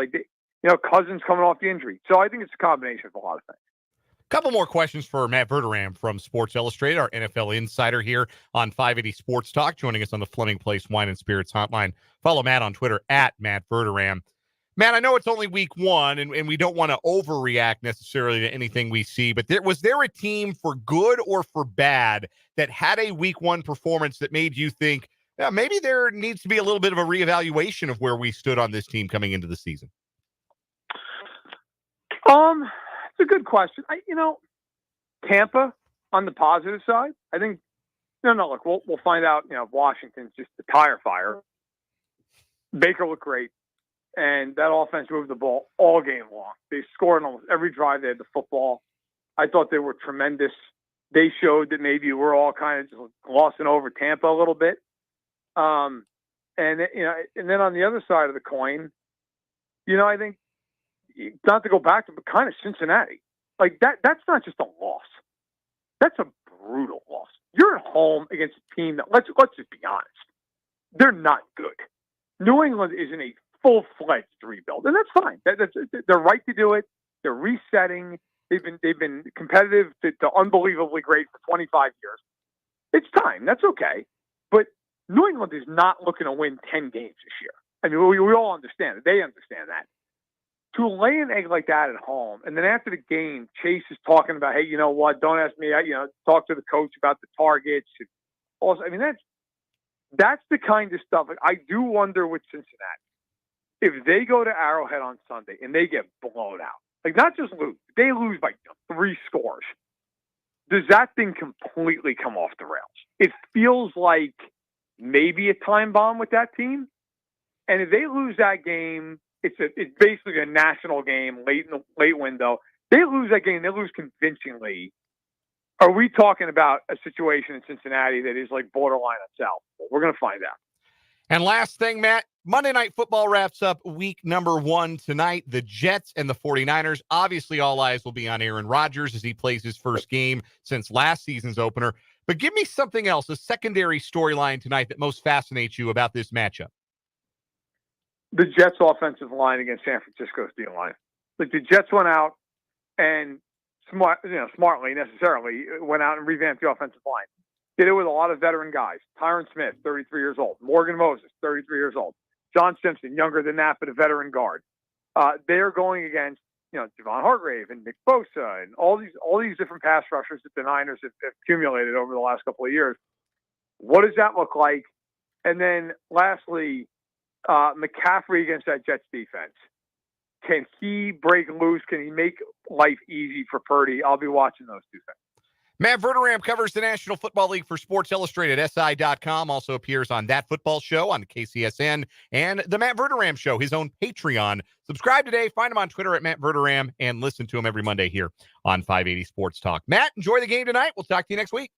Cousins coming off the injury. So I think it's a combination of a lot of things. Couple more questions for Matt Verderame from Sports Illustrated, our NFL insider here on 580 Sports Talk, joining us on the Fleming Place Wine and Spirits Hotline. Follow Matt on Twitter at Matt Verderame. Matt, I know it's only week 1, and we don't want to overreact necessarily to anything we see, but was there a team for good or for bad that had a week 1 performance that made you think, maybe there needs to be a little bit of a reevaluation of where we stood on this team coming into the season? It's a good question. Tampa on the positive side, I think, look, we'll find out, if Washington's just a tire fire. Baker looked great. And that offense moved the ball all game long. They scored on almost every drive. They had the football. I thought they were tremendous. They showed that maybe we're all kind of just glossing over Tampa a little bit. And then on the other side of the coin, I think, not to go back to, but kind of Cincinnati. Like that's not just a loss. That's a brutal loss. You're at home against a team that, let's just be honest, they're not good. New England isn't a full-fledged rebuild, and that's fine. They're right to do it. They're resetting. They've been competitive to unbelievably great for 25 years. It's time. That's okay. But New England is not looking to win 10 games this year. I mean, we all understand it. They understand that. To lay an egg like that at home, and then after the game, Chase is talking about, hey, you know what? Don't ask me. Talk to the coach about the targets. Also, I mean, that's the kind of stuff. Like, I do wonder with Cincinnati, if they go to Arrowhead on Sunday and they get blown out, like not just lose, they lose by 3 scores. Does that thing completely come off the rails? It feels like maybe a time bomb with that team. And if they lose that game, it's basically a national game late window. They lose that game, they lose convincingly. Are we talking about a situation in Cincinnati that is like borderline unsalvageable? We're going to find out. And last thing, Matt, Monday Night Football wraps up week number 1 tonight. The Jets and the 49ers. Obviously, all eyes will be on Aaron Rodgers as he plays his first game since last season's opener. But give me something else, a secondary storyline tonight that most fascinates you about this matchup. The Jets' offensive line against San Francisco's D line. Like the Jets went out and smartly necessarily went out and revamped the offensive line. Did it with a lot of veteran guys. Tyron Smith, 33 years old. Morgan Moses, 33 years old. John Simpson, younger than that, but a veteran guard. They're going against, Javon Hargrave and Nick Bosa and all these different pass rushers that the Niners have accumulated over the last couple of years. What does that look like? And then lastly, McCaffrey against that Jets defense. Can he break loose? Can he make life easy for Purdy? I'll be watching those two things. Matt Verderame covers the National Football League for Sports Illustrated, SI.com. Also appears on That Football Show on the KCSN and the Matt Verderame Show, his own Patreon. Subscribe today. Find him on Twitter at Matt Verderame and listen to him every Monday here on 580 Sports Talk. Matt, enjoy the game tonight. We'll talk to you next week.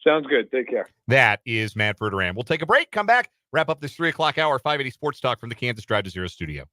Sounds good. Take care. That is Matt Verderame. We'll take a break, come back, wrap up this 3 o'clock hour, 580 Sports Talk from the Kansas Drive to Zero studio.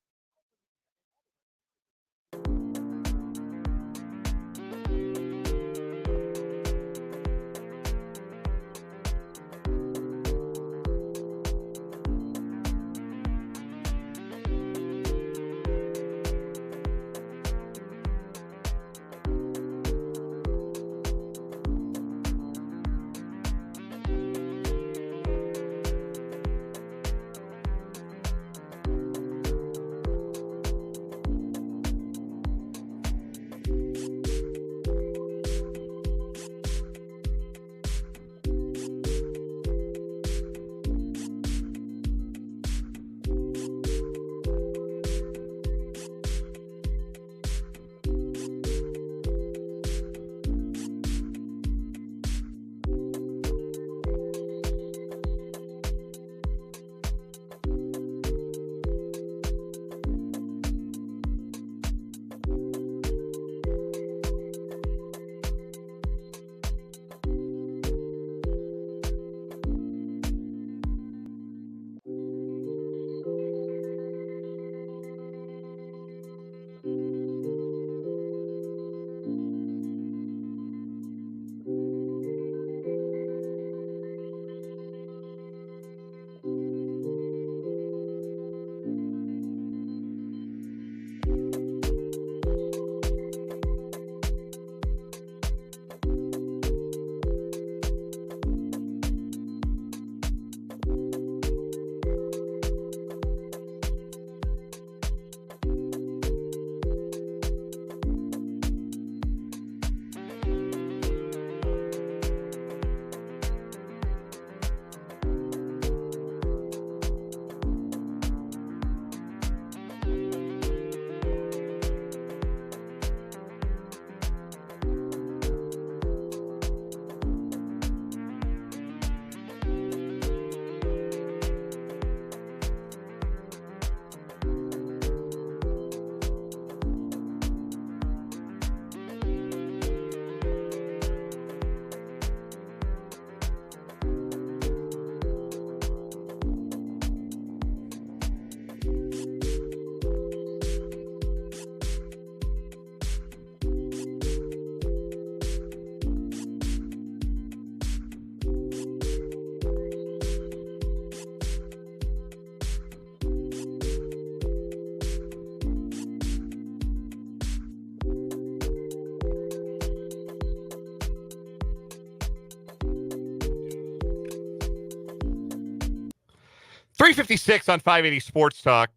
.356 on 580 Sports Talk.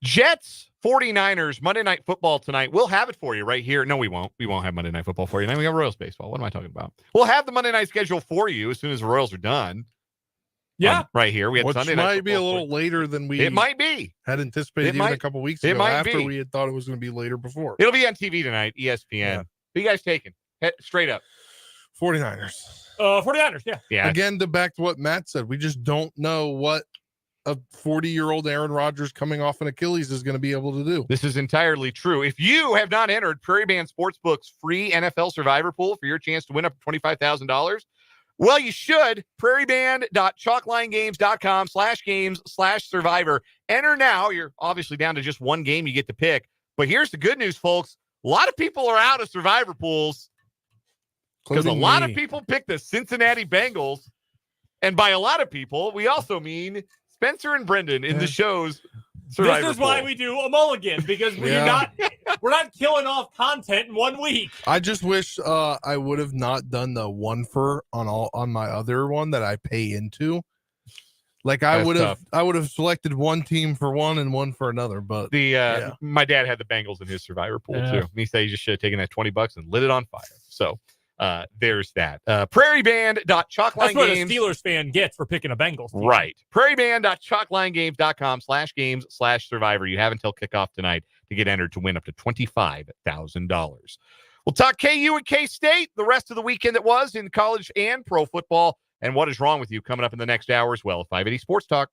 Jets, 49ers, Monday Night Football tonight. We'll have it for you right here. No, we won't. We won't have Monday Night Football for you. Now we got Royals baseball. What am I talking about? We'll have the Monday night schedule for you as soon as the Royals are done. Yeah. Right here. We had Which Sunday night might be a football little later than we It might be. had anticipated even a couple weeks ago after we had thought it was going to be later before. It'll be on TV tonight, ESPN. Yeah. Who you guys taking? Straight up. 49ers. 49ers, yeah. Yeah. Again, back to what Matt said. We just don't know what a 40-year-old Aaron Rodgers coming off an Achilles is going to be able to do. This is entirely true. If you have not entered Prairie Band Sportsbook's free NFL Survivor Pool for your chance to win up to $25,000, well, you should. prairieband.chalklinegames.com/games/survivor. Enter now. You're obviously down to just one game you get to pick. But here's the good news, folks. A lot of people are out of Survivor Pools because a lot of people pick the Cincinnati Bengals. And by a lot of people, we also mean Spencer and Brendan in the show's Survivor This is why we do a mulligan, because we're not killing off content in 1 week. I just wish I would have not done the one for on my other one that I pay into. Like I would have selected one team for one and one for another. But my dad had the Bengals in his Survivor Pool too. And he said he just should have taken that $20 and lit it on fire. So there's that. Prairieband.chalklinegames. That's what a Steelers fan gets for picking a Bengals team. Right. Prairieband.chalklinegames.com/games/survivor. You have until kickoff tonight to get entered to win up to $25,000. We'll talk KU and K-State, the rest of the weekend that was in college and pro football, and what is wrong with you coming up in the next hour as well. 580 Sports Talk.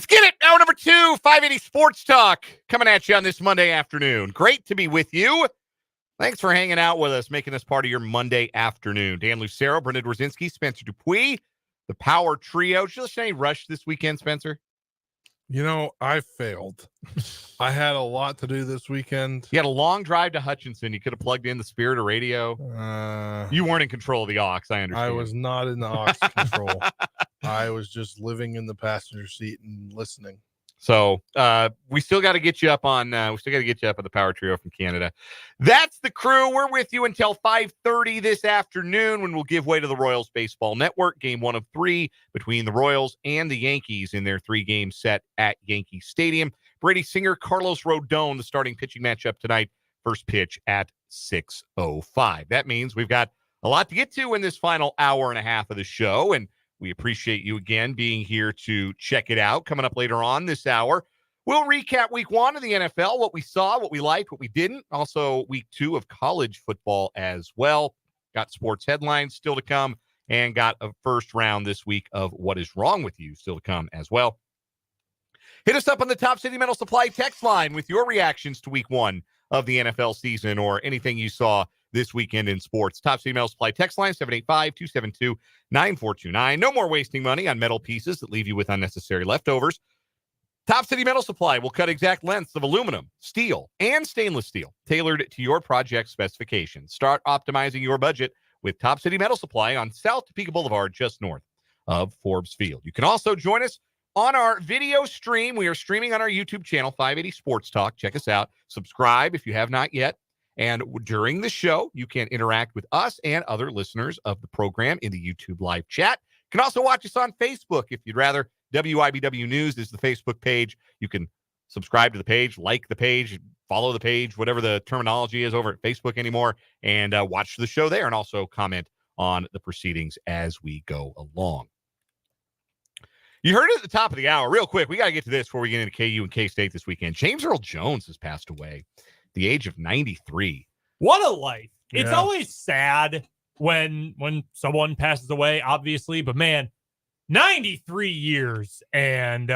Let's get it. Hour number 2, 580 Sports Talk, coming at you on this Monday afternoon. Great to be with you. Thanks for hanging out with us, making us part of your Monday afternoon. Dan Lucero, Brendan Dworzinski, Spencer Dupuis, the Power Trio. Did you listen to any Rush this weekend, Spencer? You know, I failed. I had a lot to do this weekend. You had a long drive to Hutchinson. You could have plugged in the Spirit of Radio. You weren't in control of the aux, I understand. I was not in the aux control. I was just living in the passenger seat and listening. So we still got to get you up on the Power Trio from Canada. That's the crew. We're with you until 5:30 this afternoon when we'll give way to the Royals Baseball Network. Game 1 of 3 between the Royals and the Yankees in their 3-game set at Yankee Stadium. Brady Singer, Carlos Rodon, the starting pitching matchup tonight. First pitch at 6:05. That means we've got a lot to get to in this final hour and a half of the show, and we appreciate you again being here to check it out. Coming up later on this hour, we'll recap week 1 of the NFL, what we saw, what we liked, what we didn't. Also, week 2 of college football as well. Got sports headlines still to come, and got a first round this week of What Is Wrong With You still to come as well. Hit us up on the Top City Metal Supply text line with your reactions to week 1 of the NFL season or anything you saw this weekend in sports. Top City Metal Supply text line 785-272-9429. No more wasting money on metal pieces that leave you with unnecessary leftovers. Top City Metal Supply will cut exact lengths of aluminum, steel, and stainless steel, tailored to your project specifications. Start optimizing your budget with Top City Metal Supply on South Topeka Boulevard, just north of Forbes Field. You can also join us on our video stream. We are streaming on our YouTube channel, 580 Sports Talk. Check us out. Subscribe if you have not yet. And during the show, you can interact with us and other listeners of the program in the YouTube live chat. You can also watch us on Facebook if you'd rather. WIBW News is the Facebook page. You can subscribe to the page, like the page, follow the page, whatever the terminology is over at Facebook anymore, and watch the show there and also comment on the proceedings as we go along. You heard it at the top of the hour. Real quick, we got to get to this before we get into KU and K-State this weekend. James Earl Jones has passed away at the age of 93. What a life. Yeah. It's always sad when someone passes away, obviously, but man, 93 years and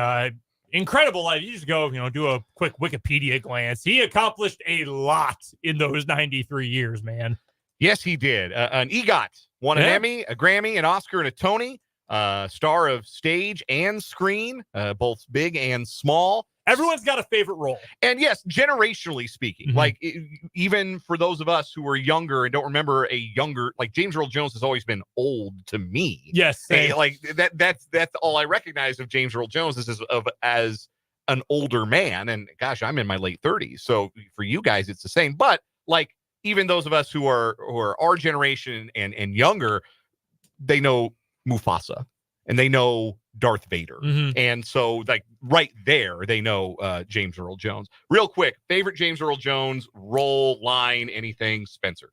incredible life. You just go, do a quick Wikipedia glance. He accomplished a lot in those 93 years, man. Yes, he did. An EGOT, won an Emmy, a Grammy, an Oscar, and a Tony. Star of stage and screen, both big and small. Everyone's got a favorite role. And yes, generationally speaking, like even for those of us who are younger and don't remember like James Earl Jones has always been old to me. Yes. Like that's all I recognize of James Earl Jones as an older man. And gosh, I'm in my late 30s. So for you guys, it's the same. But like even those of us who are our generation and younger, they know Mufasa and they know Darth Vader. And so like right there, they know James Earl Jones. Real quick, favorite James Earl Jones role, line, anything, Spencer?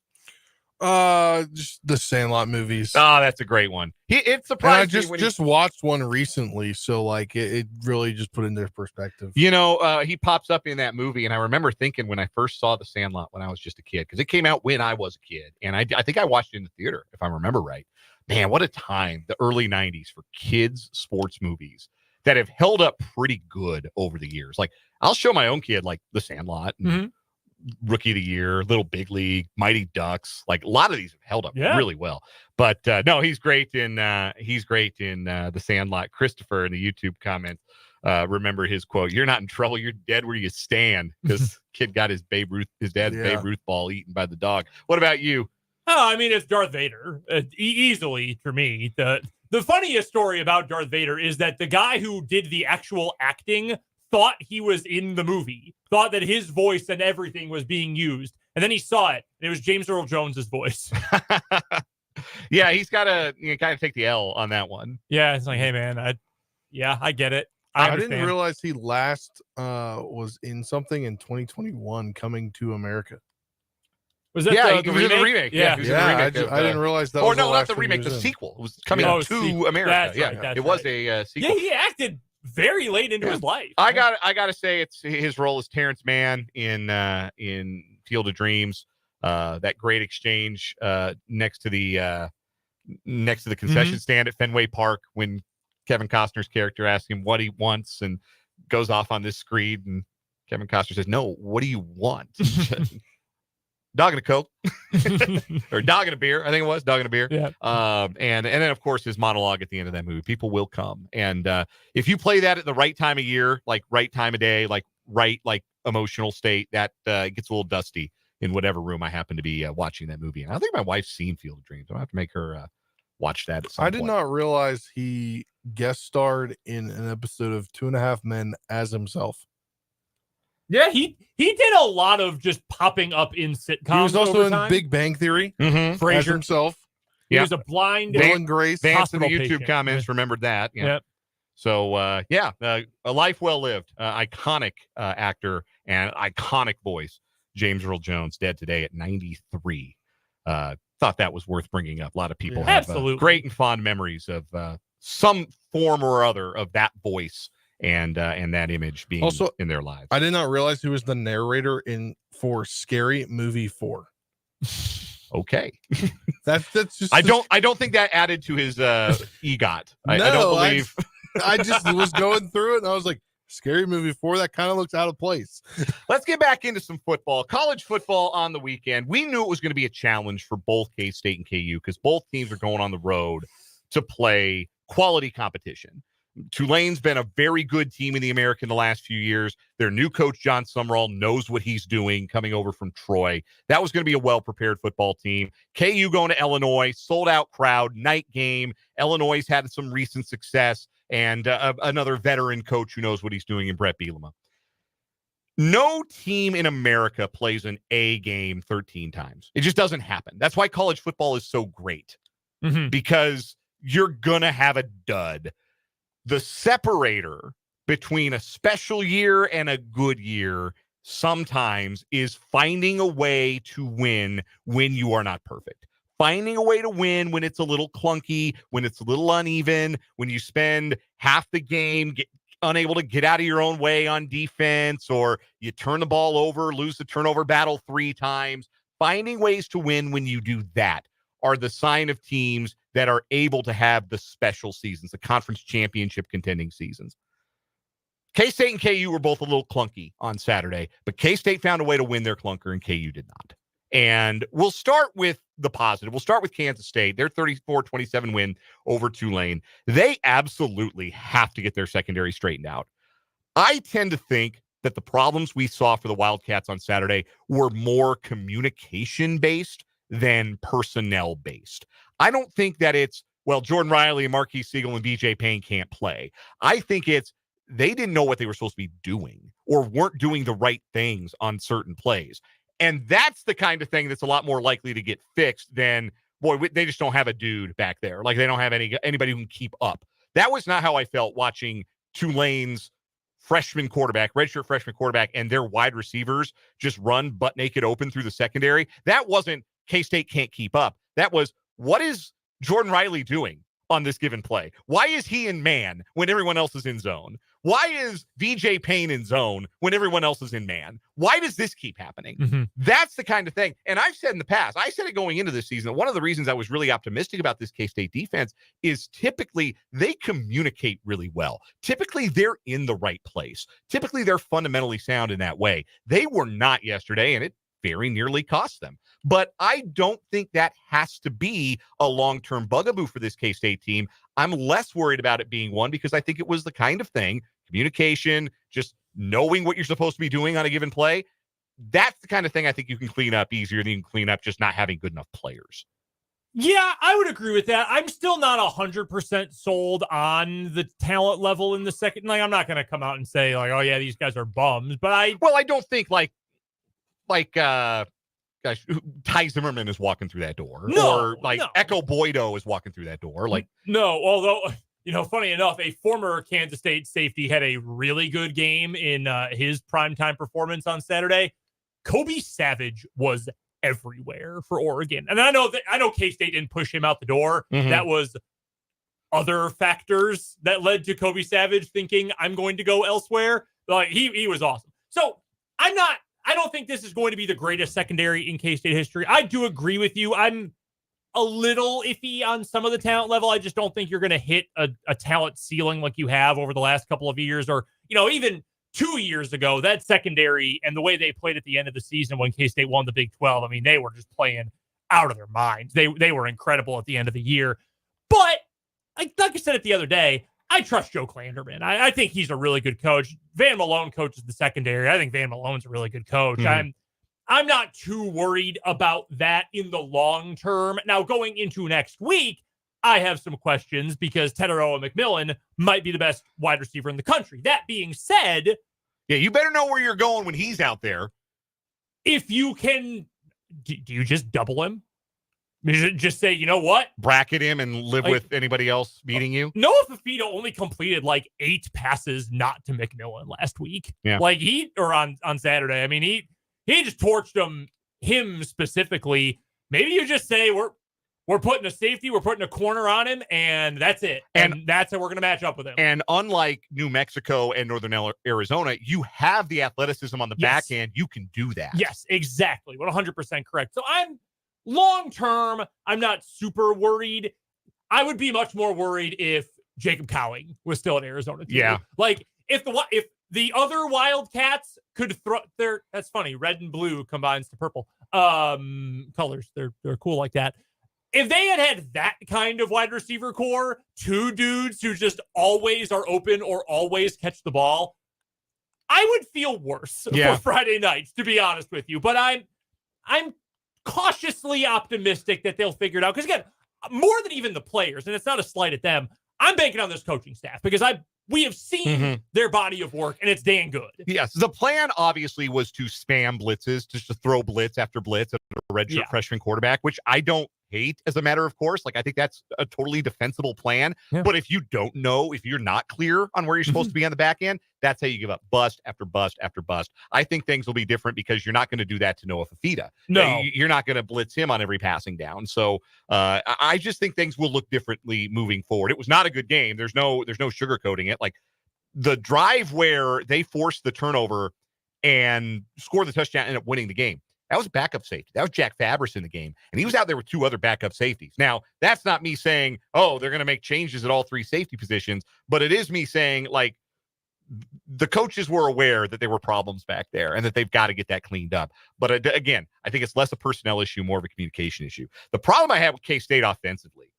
Just the Sandlot movies. Oh, that's a great one. It surprised me. I just watched one recently, so like it really just put into perspective. He pops up in that movie, and I remember thinking when I first saw The Sandlot when I was just a kid, because it came out when I was a kid, and I think I watched it in the theater, if I remember right. Man, what a time, the early 90s for kids sports movies that have held up pretty good over the years. Like, I'll show my own kid, like, The Sandlot, and Rookie of the Year, Little Big League, Mighty Ducks. Like, a lot of these have held up really well. But, no, he's great in The Sandlot. Christopher in the YouTube comments, remember his quote, "You're not in trouble, you're dead where you stand," because kid got his dad's Babe Ruth ball eaten by the dog. What about you? Oh, I mean, it's Darth Vader. Easily for me. The funniest story about Darth Vader is that the guy who did the actual acting thought he was in the movie, thought that his voice and everything was being used. And then he saw it, and it was James Earl Jones's voice. Yeah, he's got to kind of take the L on that one. Yeah, it's like, hey, man, I get it. I didn't realize he last was in something in 2021, Coming to America. Was that the remake? Yeah, I didn't realize that. Or was no, the not the remake. The sequel. It was Coming to America. It was a sequel. Yeah, he acted very late into his life. I got to say, it's his role as Terrence Mann in Field of Dreams. That great exchange next to the concession stand at Fenway Park when Kevin Costner's character asks him what he wants and goes off on this screed, and Kevin Costner says, "No, what do you want?" Dog and a Coke, or dog and a beer. I think it was dog and a beer. Yeah. And then of course his monologue at the end of that movie. People will come, and if you play that at the right time of year, like right time of day, like emotional state, that gets a little dusty in whatever room I happen to be watching that movie. And I think my wife's seen Field of Dreams. I'll have to make her watch that at some point. I did not realize he guest starred in an episode of 2.5 Men as himself. Yeah, he did a lot of just popping up in sitcoms. He was also in time. Big Bang Theory as Frasier himself. He was a blind Will and Grace. Vance in the hospital YouTube patient. comments remembered that. Yeah. Yep. So, a life well lived. Iconic actor and iconic voice. James Earl Jones, dead today at 93. Thought that was worth bringing up. A lot of people have Absolutely. Great and fond memories of some form or other of that voice and that image being Also, in their lives. I did not realize he was the narrator for Scary Movie 4. Okay. That's just. I don't think that added to his EGOT. I don't believe. I just was going through it and I was like, Scary Movie 4, that kind of looks out of place. Let's get back into some football. College football on the weekend. We knew it was going to be a challenge for both K-State and KU because both teams are going on the road to play quality competition. Tulane's been a very good team in the American the last few years. Their new coach, John Summerall, knows what he's doing coming over from Troy. That was going to be a well-prepared football team. KU going to Illinois, sold-out crowd, night game. Illinois has had some recent success, and another veteran coach who knows what he's doing in Brett Bielema. No team in America plays an A game 13 times. It just doesn't happen. That's why college football is so great, because you're going to have a dud. The separator between a special year and a good year sometimes is finding a way to win when you are not perfect. Finding a way to win when it's a little clunky, when it's a little uneven, when you spend half the game unable to get out of your own way on defense, or you turn the ball over, lose the turnover battle 3 times. Finding ways to win when you do that are the sign of teams that are able to have the special seasons, the conference championship contending seasons. K-State and KU were both a little clunky on Saturday, but K-State found a way to win their clunker and KU did not. And we'll start with the positive. We'll start with Kansas State. Their 34-27 win over Tulane. They absolutely have to get their secondary straightened out. I tend to think that the problems we saw for the Wildcats on Saturday were more communication-based than personnel-based. I don't think that it's, well, Jordan Riley and Marquise Siegel and BJ Payne can't play. I think it's they didn't know what they were supposed to be doing or weren't doing the right things on certain plays. And that's the kind of thing that's a lot more likely to get fixed than, boy, they just don't have a dude back there. Like, they don't have anybody who can keep up. That was not how I felt watching Tulane's redshirt freshman quarterback, and their wide receivers just run butt naked open through the secondary. That wasn't K-State can't keep up. That was, what is Jordan Riley doing on this given play? Why is he in man when everyone else is in zone? Why is VJ Payne in zone when everyone else is in man? Why does this keep happening? That's the kind of thing. And I've said in the past, I said it going into this season, one of the reasons I was really optimistic about this K-State defense is typically they communicate really well. Typically they're in the right place. Typically they're fundamentally sound in that way. They were not yesterday, and it very nearly cost them. But I don't think that has to be a long-term bugaboo for this K-State team. I'm less worried about it being one because I think it was the kind of thing, communication, just knowing what you're supposed to be doing on a given play. That's the kind of thing I think you can clean up easier than you can clean up just not having good enough players. Yeah, I would agree with that. I'm still not 100% sold on the talent level in the second. Like, I'm not going to come out and say, like, oh, yeah, these guys are bums. But I don't think gosh, Ty Zimmerman is walking through that door, or Echo Boydo is walking through that door. Like, no, although, funny enough, a former Kansas State safety had a really good game in his primetime performance on Saturday. Kobe Savage was everywhere for Oregon. And I know K-State didn't push him out the door. That was other factors that led to Kobe Savage thinking, I'm going to go elsewhere. Like, he was awesome. So I don't think this is going to be the greatest secondary in K-State history. I do agree with you. I'm a little iffy on some of the talent level. I just don't think you're going to hit a talent ceiling like you have over the last couple of years, or, even 2 years ago, that secondary and the way they played at the end of the season when K-State won the Big 12. I mean, they were just playing out of their minds. They were incredible at the end of the year. But like I said the other day, I trust Joe Klanderman. I think he's a really good coach. Van Malone coaches the secondary. I think Van Malone's a really good coach. Mm-hmm. I'm not too worried about that in the long term. Now, going into next week, I have some questions because Teteroa McMillan might be the best wide receiver in the country. That being said, yeah, you better know where you're going when he's out there. If you can, do you just double him? Just say, you know what? Bracket him and live with anybody else beating you? Noah Fafita only completed like 8 passes not to McMillan last week. Yeah. Like on Saturday. I mean, he just torched him specifically. Maybe you just say we're putting a safety, we're putting a corner on him, and that's it. And that's how we're going to match up with him. And unlike New Mexico and Northern Arizona, you have the athleticism on the back end. You can do that. Yes, exactly. 100% correct. So long term, I'm not super worried. I would be much more worried if Jacob Cowing was still in Arizona too. Yeah. Like if the other Wildcats could throw that's funny, red and blue combines to purple colors. They're cool like that. If they had that kind of wide receiver core, 2 dudes who just always are open or always catch the ball, I would feel worse for Friday nights, to be honest with you. But I'm cautiously optimistic that they'll figure it out. Because again, more than even the players, and it's not a slight at them, I'm banking on this coaching staff because we have seen their body of work, and it's dang good. Yes, the plan obviously was to spam blitzes, just to throw blitz after blitz at a redshirt freshman quarterback, which I don't hate as a matter of course. Like, I think that's a totally defensible plan. Yeah. But if you don't know, if you're not clear on where you're supposed to be on the back end, that's how you give up bust after bust after bust. I think things will be different because you're not going to do that to Noah Fafita. No, you're not going to blitz him on every passing down. So I just think things will look differently moving forward. It was not a good game. There's no sugarcoating it. Like, the drive where they forced the turnover and scored the touchdown, ended up winning the game. That was backup safety. That was Jack Fabris in the game. And he was out there with 2 other backup safeties. Now, that's not me saying, oh, they're going to make changes at all 3 safety positions. But it is me saying, like, the coaches were aware that there were problems back there and that they've got to get that cleaned up. But again, I think it's less a personnel issue, more of a communication issue. The problem I have with K-State offensively,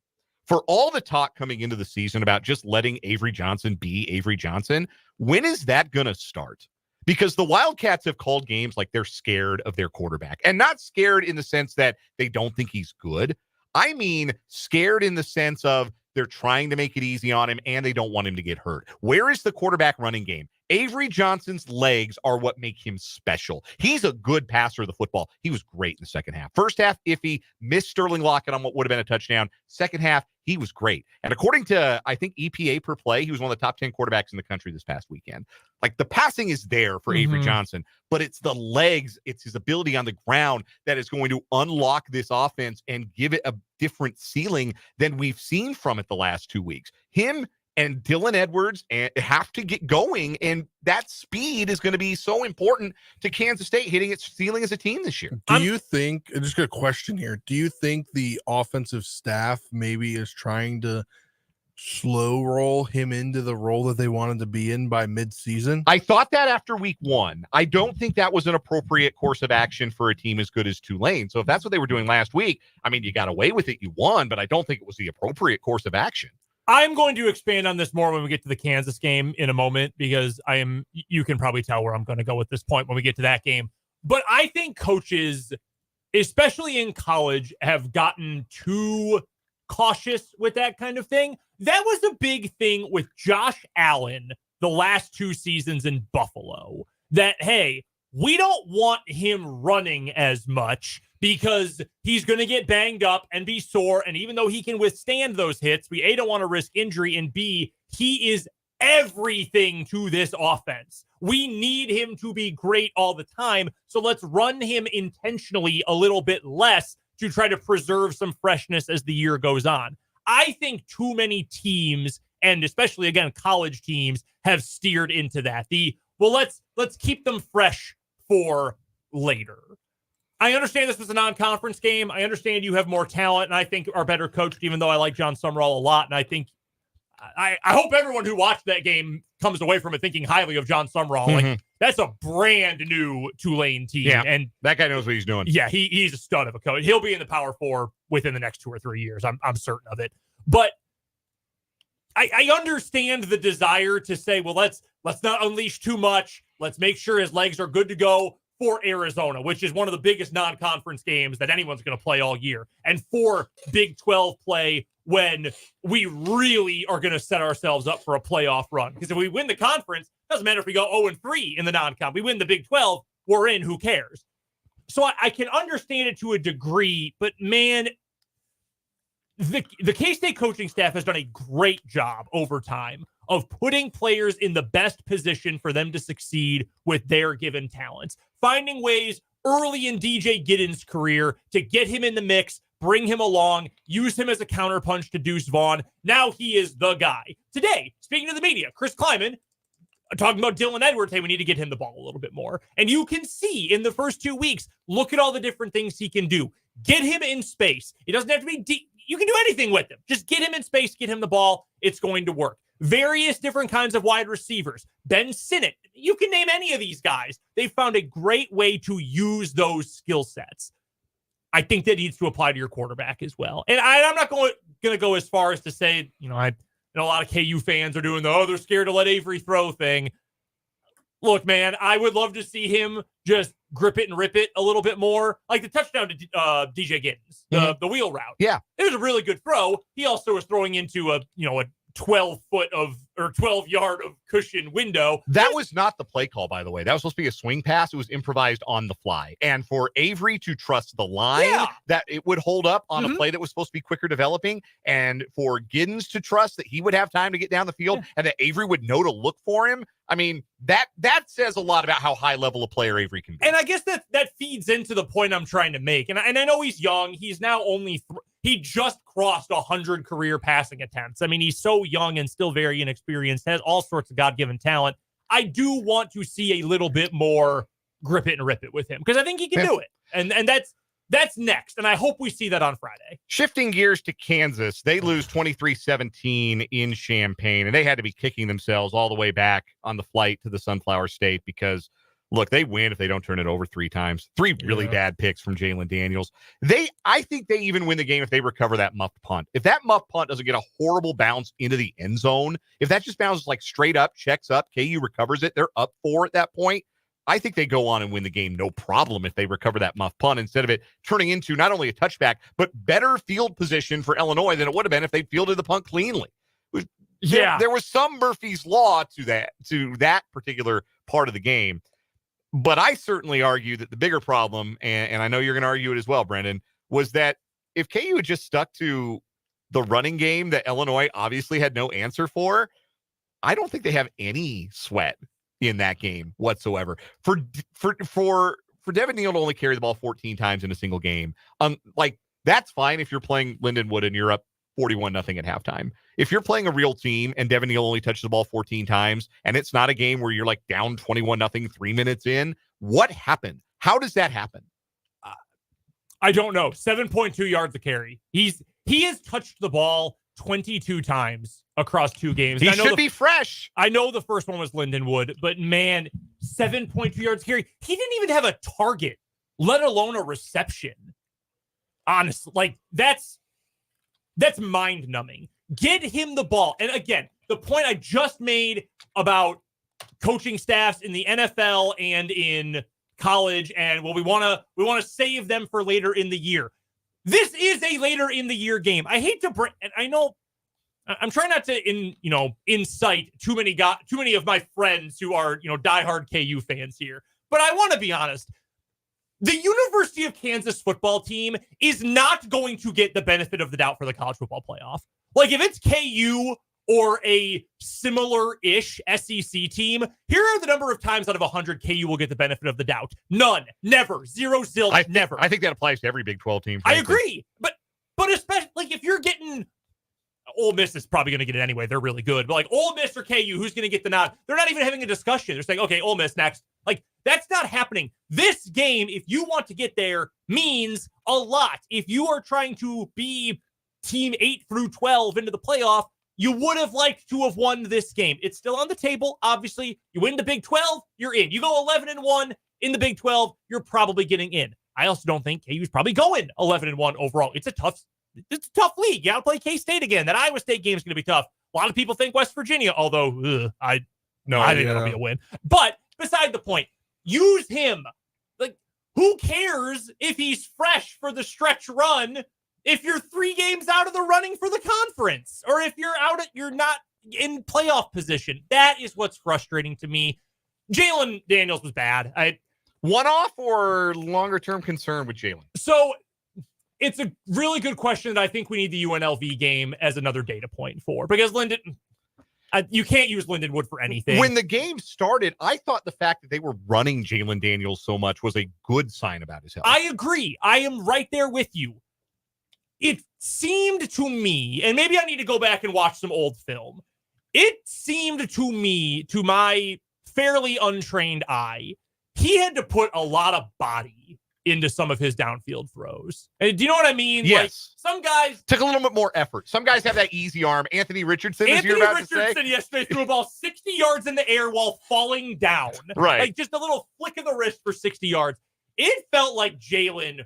for all the talk coming into the season about just letting Avery Johnson be Avery Johnson, when is that going to start? Because the Wildcats have called games like they're scared of their quarterback, and not scared in the sense that they don't think he's good. I mean, scared in the sense of they're trying to make it easy on him and they don't want him to get hurt. Where is the quarterback running game? Avery Johnson's legs are what make him special. He's a good passer of the football. He was great in the second half. First half, iffy, missed Sterling Lockett on what would have been a touchdown. Second half, he was great. And according to, I think, EPA per play, he was one of the top 10 quarterbacks in the country this past weekend. Like, the passing is there for Avery Johnson, but it's the legs, it's his ability on the ground that is going to unlock this offense and give it a different ceiling than we've seen from it the last 2 weeks. Him and Dylan Edwards have to get going, and that speed is going to be so important to Kansas State hitting its ceiling as a team this year. Do you think, just got a question here, do you think the offensive staff maybe is trying to slow roll him into the role that they wanted to be in by midseason? I thought that after week 1. I don't think that was an appropriate course of action for a team as good as Tulane. So if that's what they were doing last week, I mean, you got away with it, you won, but I don't think it was the appropriate course of action. I'm going to expand on this more when we get to the Kansas game in a moment, because you can probably tell where I'm going to go at this point when we get to that game. But I think coaches, especially in college, have gotten too cautious with that kind of thing. That was a big thing with Josh Allen the last 2 seasons in Buffalo, that, hey, we don't want him running as much because he's going to get banged up and be sore. And even though he can withstand those hits, we A, don't want to risk injury, and B, he is everything to this offense. We need him to be great all the time. So let's run him intentionally a little bit less to try to preserve some freshness as the year goes on. I think too many teams, and especially, again, college teams, have steered into that. Let's keep them fresh for later. I understand this was a non-conference game. I understand you have more talent and I think are better coached, even though I like John Sumrall a lot. And I think I hope everyone who watched that game comes away from it thinking highly of John Sumrall. Mm-hmm. Like, that's a brand new Tulane team. Yeah, and that guy knows what he's doing. Yeah, he's a stud of a coach. He'll be in the Power Four within the next 2 or 3 years. I'm certain of it. But I understand the desire to say, well, let's not unleash too much. Let's make sure his legs are good to go for Arizona, which is one of the biggest non-conference games that anyone's going to play all year, and for Big 12 play when we really are going to set ourselves up for a playoff run. Because if we win the conference, doesn't matter if we go 0-3 in the non-con. We win the Big 12, we're in, who cares? So I can understand it to a degree, but man, the K-State coaching staff has done a great job over time of putting players in the best position for them to succeed with their given talents, finding ways early in DJ Giddens' career to get him in the mix, bring him along, use him as a counterpunch to Deuce Vaughn. Now he is the guy. Today, speaking to the media, Chris Kleiman talking about Dylan Edwards. Hey, we need to get him the ball a little bit more. And you can see in the first 2 weeks, look at all the different things he can do. Get him in space. It doesn't have to be deep. You can do anything with him. Just get him in space, get him the ball. It's going to work. Various different kinds of wide receivers. Ben Sinnott. You can name any of these guys. They found a great way to use those skill sets. I think that needs to apply to your quarterback as well. And I'm not going to go as far as to say, I know a lot of KU fans are doing they're scared to let Avery throw thing. Look, man, I would love to see him just grip it and rip it a little bit more. Like the touchdown to DJ Giddens, the wheel route. Yeah. It was a really good throw. He also was throwing into a 12-yard of cushion window. That was not the play call, by the way. That was supposed to be a swing pass. It was improvised on the fly. And for Avery to trust the line that it would hold up on a play that was supposed to be quicker developing, and for Giddens to trust that he would have time to get down the field and that Avery would know to look for him. I mean, that says a lot about how high level a player Avery can be. And I guess that feeds into the point I'm trying to make. And I know he's young. He's now only he just crossed 100 career passing attempts. I mean, he's so young and still very inexperienced, has all sorts of God-given talent. I do want to see a little bit more grip it and rip it with him because I think he can do it. And that's next. And I hope we see that on Friday. Shifting gears to Kansas, they lose 23-17 in Champaign, and they had to be kicking themselves all the way back on the flight to the Sunflower State because, look, they win if they don't turn it over 3 times. 3 really bad picks from Jalen Daniels. I think they even win the game if they recover that muffed punt. If that muffed punt doesn't get a horrible bounce into the end zone, if that just bounces like straight up, checks up, KU recovers it, they're up 4 at that point. I think they go on and win the game no problem if they recover that muff punt instead of it turning into not only a touchback, but better field position for Illinois than it would have been if they fielded the punt cleanly. There was some Murphy's Law to that particular part of the game. But I certainly argue that the bigger problem, and I know you're going to argue it as well, Brendan, was that if KU had just stuck to the running game that Illinois obviously had no answer for, I don't think they have any sweat in that game whatsoever. For Devin Neal to only carry the ball 14 times in a single game, that's fine if you're playing Lindenwood and you're up 41-0 at halftime. If you're playing a real team and Devin Neal only touches the ball 14 times and it's not a game where you're like down 21-0 3 minutes in, what happened? How does that happen? I don't know. 7.2 yards a carry. He has touched the ball 22 times across 2 games. He should be fresh. I know the first one was Lindenwood, but man, 7.2 yards carry. He didn't even have a target, let alone a reception. Honestly, that's mind-numbing. Get him the ball. And again, the point I just made about coaching staffs in the NFL and in college, and we want to save them for later in the year. This is a later in the year game. I hate to bring, and I know I'm trying not to incite too many of my friends who are diehard KU fans here, but I want to be honest. The University of Kansas football team is not going to get the benefit of the doubt for the college football playoff. Like if it's KU or a similar-ish SEC team, here are the number of times out of 100 KU will get the benefit of the doubt. None. Never. Zero. Zilch. Never. I think that applies to every Big 12 team. Frankly. I agree. But especially like if you're getting Ole Miss is probably going to get it anyway. They're really good. But like Ole Miss or KU, who's going to get the nod? They're not even having a discussion. They're saying, okay, Ole Miss next. Like That's not happening. This game, if you want to get there, means a lot. If you are trying to be team 8 through 12 into the playoff, you would have liked to have won this game. It's still on the table. Obviously, you win the Big 12, you're in. You go 11-1 in the Big 12, you're probably getting in. I also don't think KU's probably going 11-1 overall. It's a tough league. You got to play K-State again. That Iowa State game is going to be tough. A lot of people think West Virginia, although I think that'll be a win. But beside the point, use him. Like, who cares if he's fresh for the stretch run if you're 3 games out of the running for the conference, or if you're not in playoff position? That is what's frustrating to me. Jalen Daniels was bad. One-off or longer-term concern with Jalen? So it's a really good question that I think we need the UNLV game as another data point for, because Linden, you can't use Lindenwood for anything. When the game started, I thought the fact that they were running Jalen Daniels so much was a good sign about his health. I agree. I am right there with you. It seemed to me, and maybe I need to go back and watch some old film. It seemed to me, to my fairly untrained eye, he had to put a lot of body into some of his downfield throws. And do you know what I mean? Yes. Like, some guys took a little bit more effort. Some guys have that easy arm. Anthony Richardson, as you're about to say. Yesterday threw a ball 60 yards in the air while falling down. Right. Like just a little flick of the wrist for 60 yards. It felt like Jalen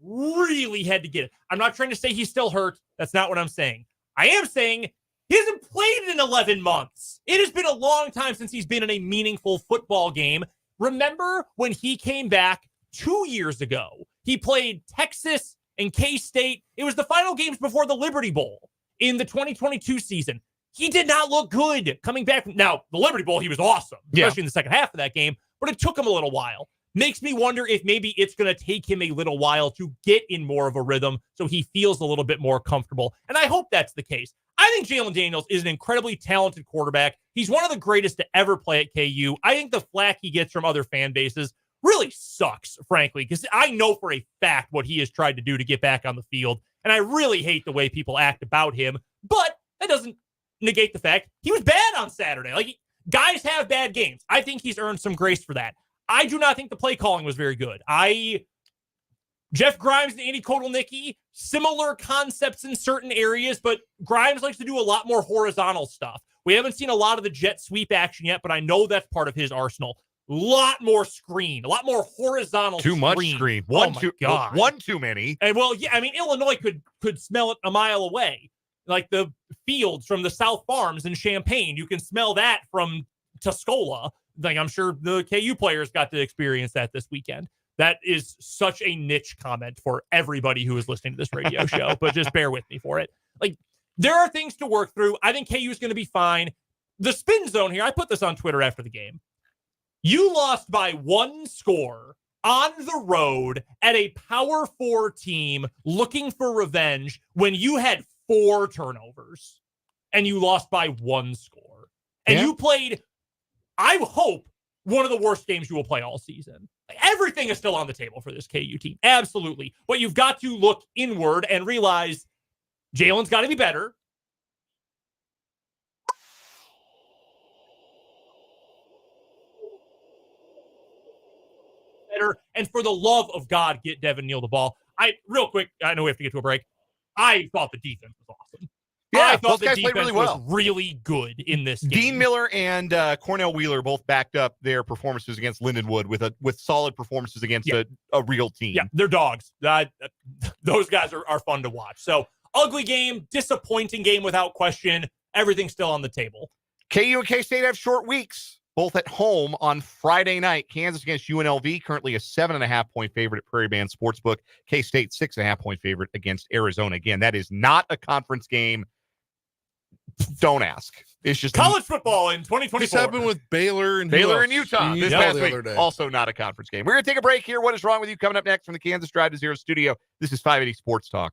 really had to get it. I'm not trying to say he's still hurt. That's not what I'm saying. I am saying he hasn't played in 11 months. It has been a long time since he's been in a meaningful football game. Remember when he came back 2 years ago? He played Texas and K-State. It was the final games before the Liberty Bowl in the 2022 season. He did not look good coming back. Now, the Liberty Bowl, he was awesome, especially in the second half of that game, but it took him a little while. Makes me wonder if maybe it's going to take him a little while to get in more of a rhythm so he feels a little bit more comfortable. And I hope that's the case. I think Jalen Daniels is an incredibly talented quarterback. He's one of the greatest to ever play at KU. I think the flack he gets from other fan bases really sucks, frankly, because I know for a fact what he has tried to do to get back on the field. And I really hate the way people act about him. But that doesn't negate the fact he was bad on Saturday. Like, guys have bad games. I think he's earned some grace for that. I do not think the play calling was very good. Jeff Grimes and Andy Kotelnicki, similar concepts in certain areas, but Grimes likes to do a lot more horizontal stuff. We haven't seen a lot of the jet sweep action yet, but I know that's part of his arsenal. A lot more screen, a lot more horizontal Too much screen. One too many. And well, yeah, I mean, Illinois could smell it a mile away. Like the fields from the South Farms in Champaign. You can smell that from Tuscola. Like, I'm sure the KU players got to experience that this weekend. That is such a niche comment for everybody who is listening to this radio show, but just bear with me for it. Like, there are things to work through. I think KU is going to be fine. The spin zone here, I put this on Twitter after the game. You lost by 1 score on the road at a Power 4 team looking for revenge when you had 4 turnovers and you lost by 1 score. And you played, I hope, one of the worst games you will play all season. Everything is still on the table for this KU team. Absolutely. But you've got to look inward and realize Jalen's got to be better. And for the love of God, get Devin Neal the ball. Real quick, I know we have to get to a break. I thought the defense was awesome. Yeah, I thought those guys played really well. Was really good in this game. Dean Miller and Cornell Wheeler both backed up their performances against Lindenwood with solid performances against a real team. Yeah, they're dogs. Those guys are fun to watch. So, ugly game, disappointing game without question. Everything's still on the table. KU and K-State have short weeks, both at home on Friday night. Kansas against UNLV, currently a 7.5-point favorite at Prairie Band Sportsbook. K-State, 6.5-point favorite against Arizona. Again, that is not a conference game. Don't ask. It's just college football in 2024. This happened with Baylor and Utah this past week. Day. Also not a conference game. We're going to take a break here. What is wrong with you? Coming up next from the Kansas Drive to Zero studio. This is 580 Sports Talk.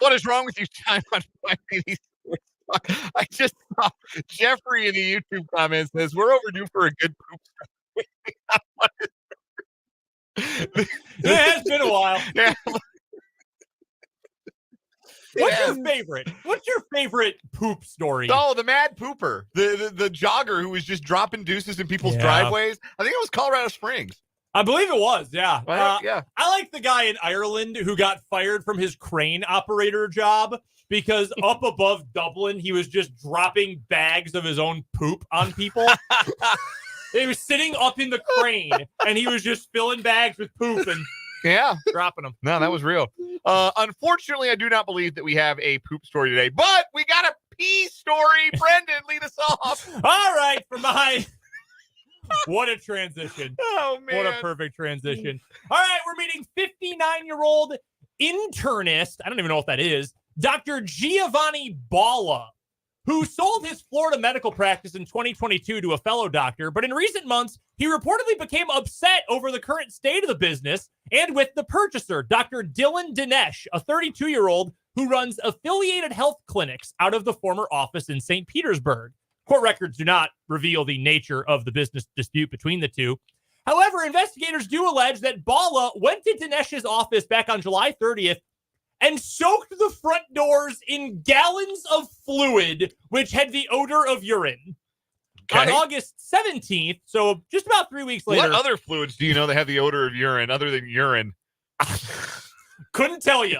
What is wrong with you, John? I just saw Jeffrey in the YouTube comments says we're overdue for a good poop story. It has been a while. Yeah. What's your favorite? What's your favorite poop story? Oh, the mad pooper, the jogger who was just dropping deuces in people's driveways. I think it was Colorado Springs. I believe it was, yeah. Yeah. I like the guy in Ireland who got fired from his crane operator job because up above Dublin, he was just dropping bags of his own poop on people. He was sitting up in the crane, and he was just filling bags with poop and dropping them. No, that was real. Unfortunately, I do not believe that we have a poop story today, but we got a pee story. Brendan, lead us off. All right, for my... What a transition. Oh, man. What a perfect transition. All right, we're meeting 59-year-old internist. I don't even know what that is. Dr. Giovanni Balla, who sold his Florida medical practice in 2022 to a fellow doctor. But in recent months, he reportedly became upset over the current state of the business and with the purchaser, Dr. Dylan Dinesh, a 32-year-old who runs affiliated health clinics out of the former office in St. Petersburg. Court records do not reveal the nature of the business dispute between the two. However, investigators do allege that Balla went to Dinesh's office back on July 30th and soaked the front doors in gallons of fluid, which had the odor of urine. On August 17th, so just about 3 weeks later. What other fluids do you know that have the odor of urine other than urine? Couldn't tell you.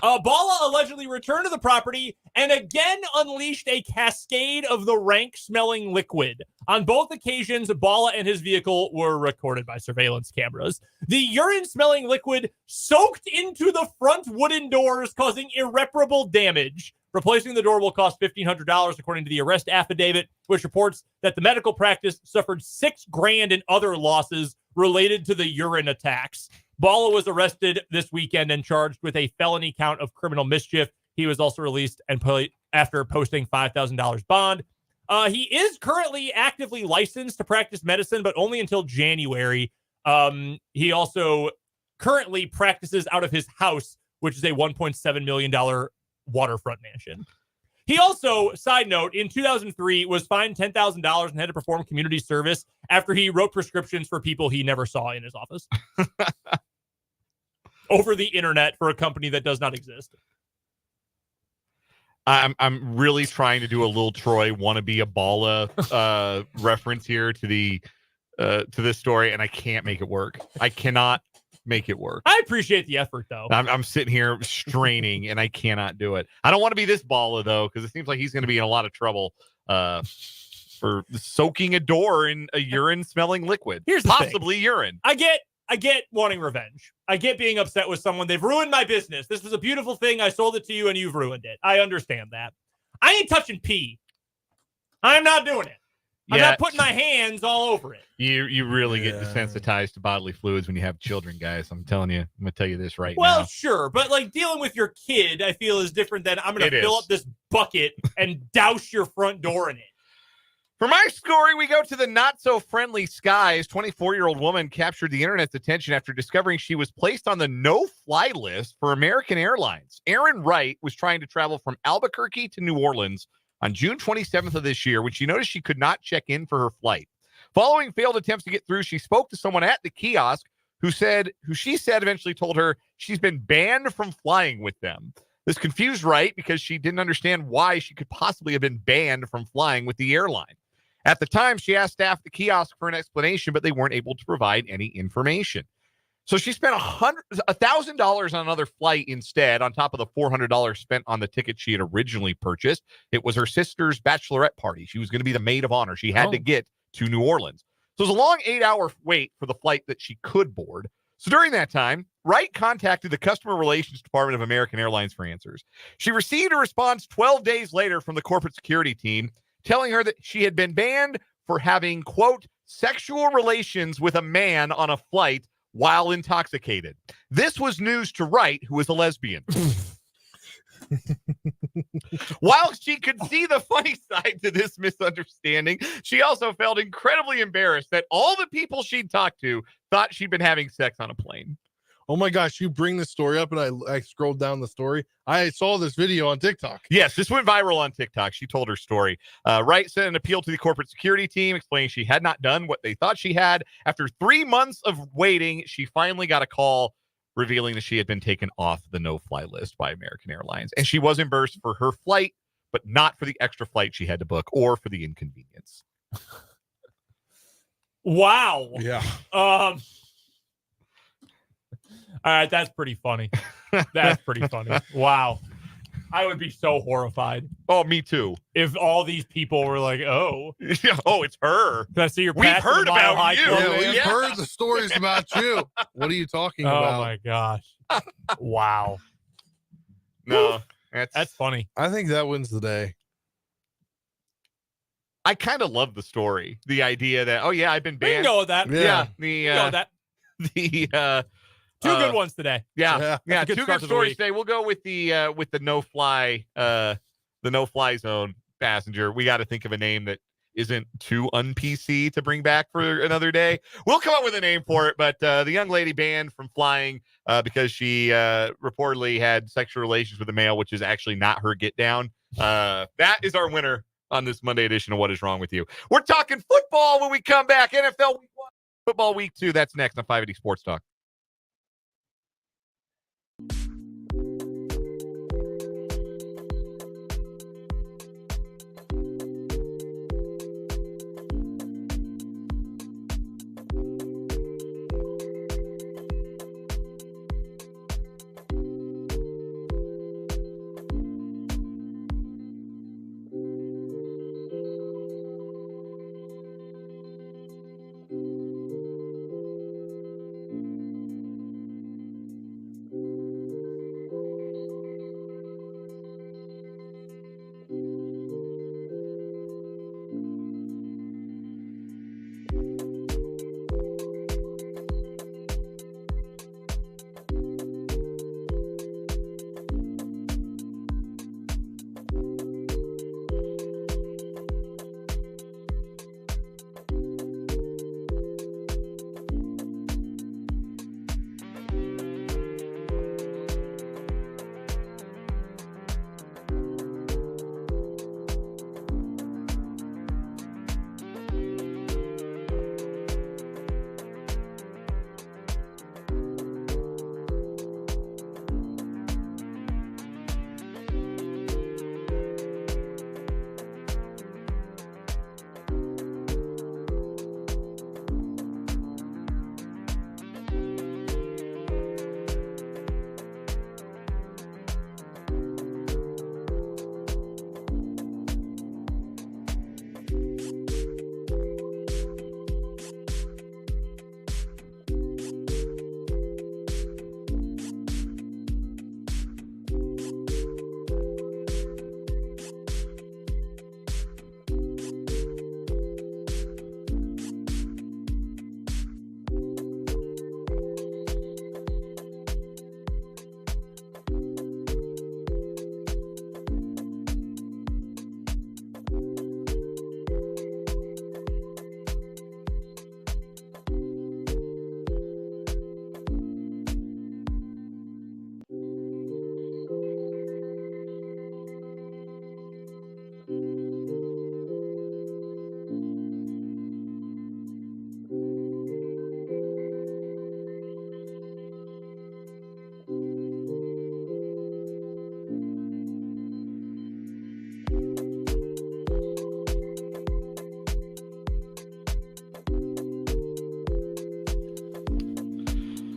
Balla allegedly returned to the property and again unleashed a cascade of the rank-smelling liquid. On both occasions, Balla and his vehicle were recorded by surveillance cameras. The urine-smelling liquid soaked into the front wooden doors, causing irreparable damage. Replacing the door will cost $1,500, according to the arrest affidavit, which reports that the medical practice suffered $6,000 in other losses related to the urine attacks. Balla was arrested this weekend and charged with a felony count of criminal mischief. He was also released and after posting $5,000 bond. He is currently actively licensed to practice medicine, but only until January. He also currently practices out of his house, which is a $1.7 million waterfront mansion. He also, side note, in 2003 was fined $10,000 and had to perform community service after he wrote prescriptions for people he never saw in his office. Over the internet for a company that does not exist. I'm really trying to do a little Troy wannabe a Balla reference here to the to this story, and I can't make it work. I cannot make it work. I appreciate the effort, though. I'm sitting here straining, and I cannot do it. I don't want to be this Balla, though, because it seems like he's going to be in a lot of trouble for soaking a door in a urine-smelling liquid. Here's the possibly thing. Urine. I get wanting revenge. I get being upset with someone. They've ruined my business. This was a beautiful thing. I sold it to you, and you've ruined it. I understand that. I ain't touching pee. I'm not doing it. I'm not putting my hands all over it. You really get desensitized to bodily fluids when you have children, guys. I'm telling you. I'm going to tell you this right now. Well, sure. But like dealing with your kid, I feel is different than I'm going to fill up this bucket and douse your front door in it. For my story, we go to the not-so-friendly skies. 24-year-old woman captured the internet's attention after discovering she was placed on the no-fly list for American Airlines. Erin Wright was trying to travel from Albuquerque to New Orleans on June 27th of this year when she noticed she could not check in for her flight. Following failed attempts to get through, she spoke to someone at the kiosk who she said eventually told her she's been banned from flying with them. This confused Wright because she didn't understand why she could possibly have been banned from flying with the airline. At the time, she asked staff at the kiosk for an explanation, but they weren't able to provide any information. So she spent $1,000 on another flight instead, on top of the $400 spent on the ticket she had originally purchased. It was her sister's bachelorette party. She was going to be the maid of honor. She had to get to New Orleans. So it was a long 8-hour wait for the flight that she could board. So during that time, Wright contacted the Customer Relations Department of American Airlines for answers. She received a response 12 days later from the corporate security team, telling her that she had been banned for having, quote, sexual relations with a man on a flight while intoxicated. This was news to Wright, who is a lesbian. While she could see the funny side to this misunderstanding, she also felt incredibly embarrassed that all the people she'd talked to thought she'd been having sex on a plane. Oh my gosh, you bring this story up, and I scrolled down the story. I saw this video on TikTok. Yes, this went viral on TikTok. She told her story. Wright sent an appeal to the corporate security team, explaining she had not done what they thought she had. After 3 months of waiting, she finally got a call revealing that she had been taken off the no-fly list by American Airlines. And she was reimbursed for her flight, but not for the extra flight she had to book or for the inconvenience. Wow. Yeah. All right, that's pretty funny. That's pretty funny. Wow. I would be so horrified. Oh, me too. If all these people were like, oh. Oh, it's her. Can I see your We've heard about you. We've heard the stories about you. What are you talking about? Oh, my gosh. Wow. No, that's funny. I think that wins the day. I kind of love the story. The idea that, oh, yeah, I've been We can banned. go with that. Yeah. Two good ones today. Yeah. That's a good Two start good to the stories week. today. We'll go with the no-fly zone passenger. We got to think of a name that isn't too un-PC to bring back for another day. We'll come up with a name for it, but the young lady banned from flying because she reportedly had sexual relations with a male, which is actually not her get down. That is our winner on this Monday edition of What Is Wrong With You. We're talking football when we come back. NFL Week 1, Football Week 2. That's next on 580 Sports Talk.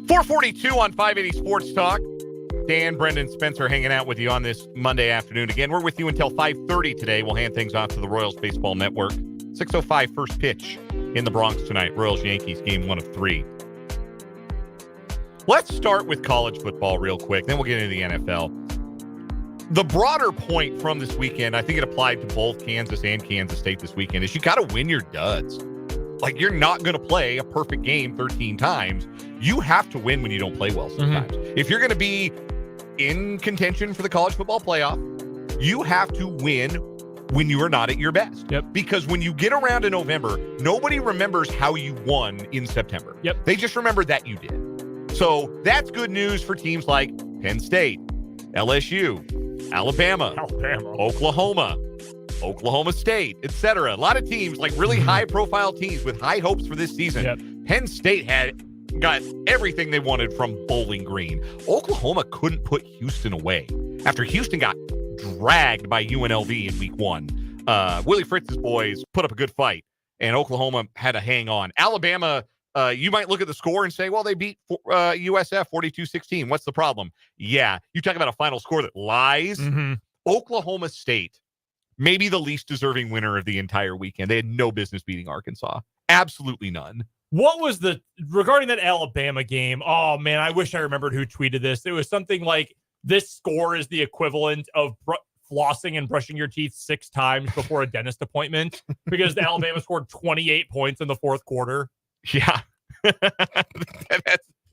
.442 on 580 Sports Talk. Dan, Brendan, Spencer hanging out with you on this Monday afternoon. Again, we're with you until 5:30 today. We'll hand things off to the Royals Baseball Network. 6:05 first pitch in the Bronx tonight. Royals-Yankees game 1 of 3. Let's start with college football real quick. Then we'll get into the NFL. The broader point from this weekend, I think it applied to both Kansas and Kansas State this weekend, is you got to win your duds. Like, you're not going to play a perfect game 13 times. You have to win when you don't play well sometimes. If you're going to be in contention for the college football playoff, you have to win when you are not at your best. Yep. Because when you get around to November, nobody remembers how you won in September. Yep. They just remember that you did. So that's good news for teams like Penn State, LSU, Alabama, Oklahoma State, etc. A lot of teams, like really high-profile teams with high hopes for this season. Yep. Penn State got everything they wanted from Bowling Green. Oklahoma couldn't put Houston away after Houston got dragged by UNLV in week 1. Willie Fritz's boys put up a good fight, and Oklahoma had to hang on. Alabama, you might look at the score and say, well, they beat USF 42-16. What's the problem? Yeah, you talk about a final score that lies. Oklahoma State, maybe the least deserving winner of the entire weekend. They had no business beating Arkansas. Absolutely none. What was regarding that Alabama game? Oh, man, I wish I remembered who tweeted this. It was something like, this score is the equivalent of flossing and brushing your teeth 6 times before a dentist appointment, because Alabama scored 28 points in the fourth quarter. Yeah.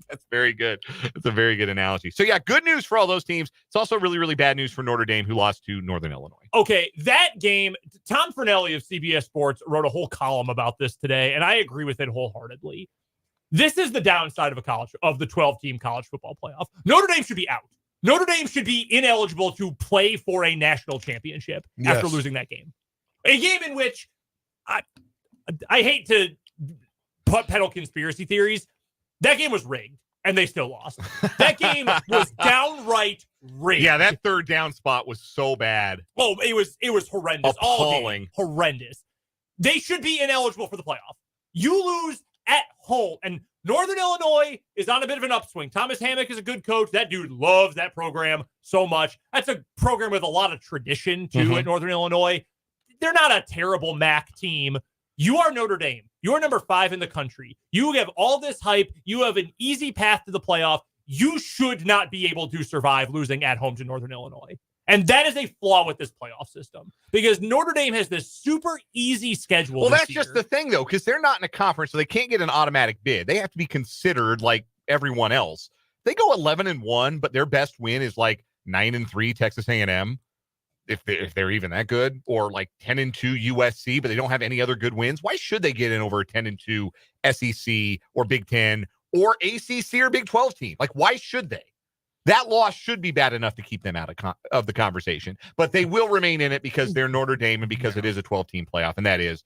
That's very good. That's a very good analogy. So, yeah, good news for all those teams. It's also really, really bad news for Notre Dame, who lost to Northern Illinois. Okay, that game, Tom Fornelli of CBS Sports wrote a whole column about this today, and I agree with it wholeheartedly. This is the downside of the 12-team college football playoff. Notre Dame should be out. Notre Dame should be ineligible to play for a national championship after losing that game. A game in which I hate to peddle conspiracy theories. That game was rigged, and they still lost. That game was downright rigged. Yeah, that third down spot was so bad. Oh, it was horrendous. Appalling. All game, horrendous. They should be ineligible for the playoff. You lose at home, and Northern Illinois is on a bit of an upswing. Thomas Hammock is a good coach. That dude loves that program so much. That's a program with a lot of tradition, too, at Northern Illinois. They're not a terrible MAC team. You are Notre Dame. You are number 5 in the country. You have all this hype. You have an easy path to the playoff. You should not be able to survive losing at home to Northern Illinois. And that is a flaw with this playoff system, because Notre Dame has this super easy schedule. Well, that's just the thing, though, because they're not in a conference, so they can't get an automatic bid. They have to be considered like everyone else. They go 11-1, but their best win is like 9-3 Texas A&M. If they're even that good, or like 10-2 USC, but they don't have any other good wins. Why should they get in over a 10-2 SEC or Big Ten or ACC or Big 12 team? Like, why should they? That loss should be bad enough to keep them out of the conversation, but they will remain in it because they're Notre Dame and because it is a 12-team playoff, and that is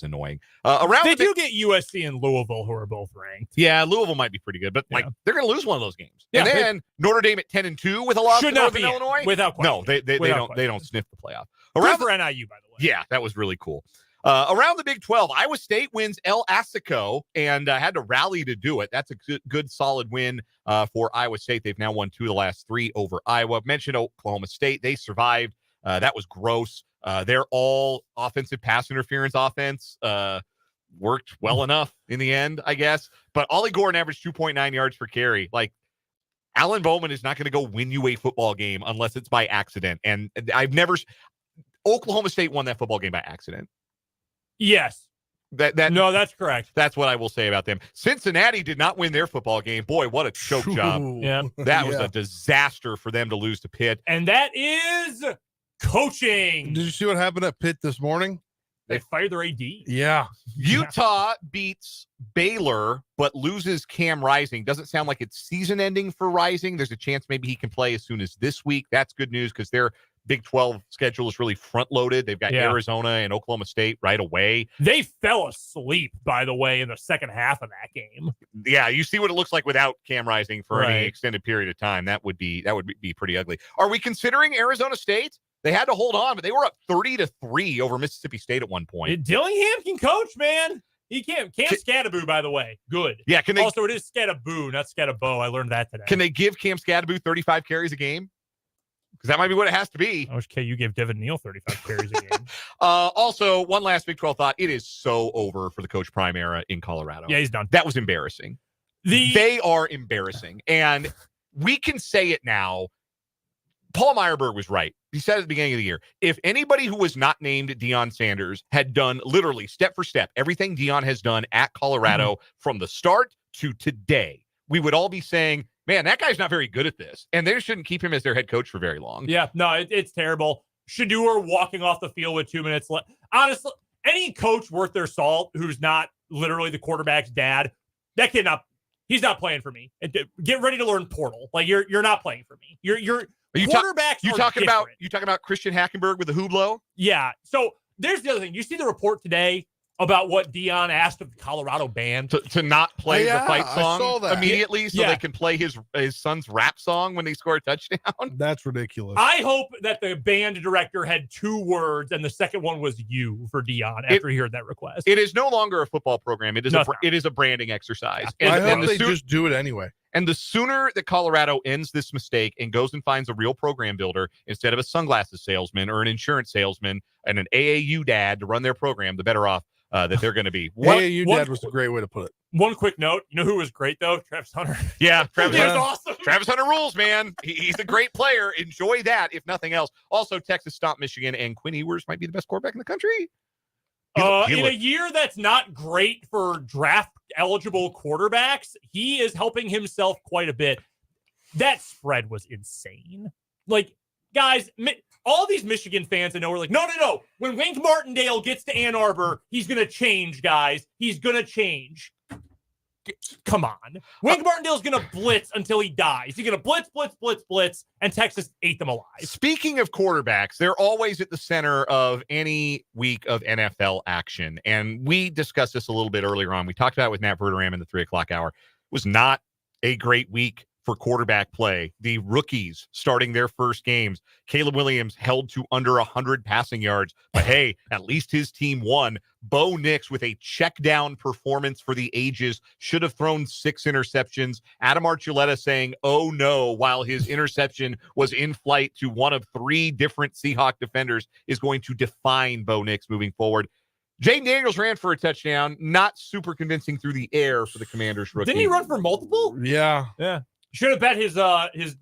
annoying. They do get USC and Louisville, who are both ranked. Yeah, Louisville might be pretty good, but like they're going to lose one of those games. Yeah, and then Notre Dame at 10-2 with a loss to Northern Illinois. Without question. No, they don't sniff the playoff. Good for NIU, by the way. Yeah, that was really cool. Around the Big 12, Iowa State wins El Assico and had to rally to do it. That's a good solid win for Iowa State. They've now won 2 of the last 3 over Iowa. Mentioned Oklahoma State. They survived. That was gross. They're all offensive pass interference offense. Worked well enough in the end, I guess. But Ollie Gordon averaged 2.9 yards per carry. Like, Alan Bowman is not going to go win you a football game unless it's by accident. And Oklahoma State won that football game by accident. Yes. No, that's correct. That's what I will say about them. Cincinnati did not win their football game. Boy, what a choke job. Yeah. That was a disaster for them to lose to Pitt. And that is coaching. Did you see what happened at Pitt this morning? They fired their AD. Yeah. Utah beats Baylor, but loses Cam Rising. Doesn't sound like it's season ending for Rising. There's a chance maybe he can play as soon as this week. That's good news because their Big 12 schedule is really front loaded. They've got Arizona and Oklahoma State right away. They fell asleep, by the way, in the second half of that game. Yeah, you see what it looks like without Cam Rising for any extended period of time. That would be pretty ugly. Are we considering Arizona State? They had to hold on, but they were up 30-3 over Mississippi State at one point. Dillingham can coach, man. He can. Cam Scadaboo, by the way. Good. Yeah. Also, it is Scadaboo, not Scadabo. I learned that today. Can they give Cam Scadaboo 35 carries a game? Because that might be what it has to be. I wish KU gave Devin Neal 35 carries a game. Also, one last Big 12 thought. It is so over for the Coach Prime era in Colorado. Yeah, he's done. That was embarrassing. They are embarrassing. And we can say it now. Paul Meyerberg was right. He said at the beginning of the year, if anybody who was not named Deion Sanders had done literally step for step everything Deion has done at Colorado from the start to today, we would all be saying, man, that guy's not very good at this. And they shouldn't keep him as their head coach for very long. Yeah, no, it's terrible. Shador walking off the field with 2 minutes left. Honestly, any coach worth their salt who's not literally the quarterback's dad, that cannot He's not playing for me. Get ready to learn Portal. Like you're not playing for me. You're quarterbacks. You talking about Christian Hackenberg with the Hublot? Yeah. So there's the other thing. You see the report today about what Dion asked of the Colorado band to not play the fight song immediately so they can play his son's rap song when they score a touchdown. That's ridiculous. I hope that the band director had 2 words and the second one was you for Dion after he heard that request. It is no longer a football program. It is a branding exercise. Yeah. I hope they just do it anyway. And the sooner that Colorado ends this mistake and goes and finds a real program builder instead of a sunglasses salesman or an insurance salesman and an AAU dad to run their program, the better off that they're going to be. AAU dad was a great way to put it. One quick note. You know who was great, though? Travis Hunter. Yeah, Travis was awesome. Travis Hunter rules, man. He's a great player. Enjoy that, if nothing else. Also, Texas stomped Michigan, and Quinn Ewers might be the best quarterback in the country. In a year that's not great for draft-eligible quarterbacks, he is helping himself quite a bit. That spread was insane. Like, guys, all these Michigan fans I know are like, no. When Wink Martindale gets to Ann Arbor, he's going to change, guys. He's going to change. Come on. Wink Martindale's going to blitz until he dies. He's going to blitz, and Texas ate them alive. Speaking of quarterbacks, they're always at the center of any week of NFL action. And we discussed this a little bit earlier on. We talked about it with Matt Verderame in the 3 o'clock hour. It was not a great week for quarterback play. The rookies starting their first games. Caleb Williams held to under 100 passing yards, but hey, at least his team won. Bo Nix with a check down performance for the ages, should have thrown 6 interceptions. Adam Archuleta saying, oh no, while his interception was in flight to one of 3 different Seahawk defenders, is going to define Bo Nix moving forward. Jaden Daniels ran for a touchdown, not super convincing through the air for the Commander's rookie. Didn't he run for multiple? Yeah. Should have bet his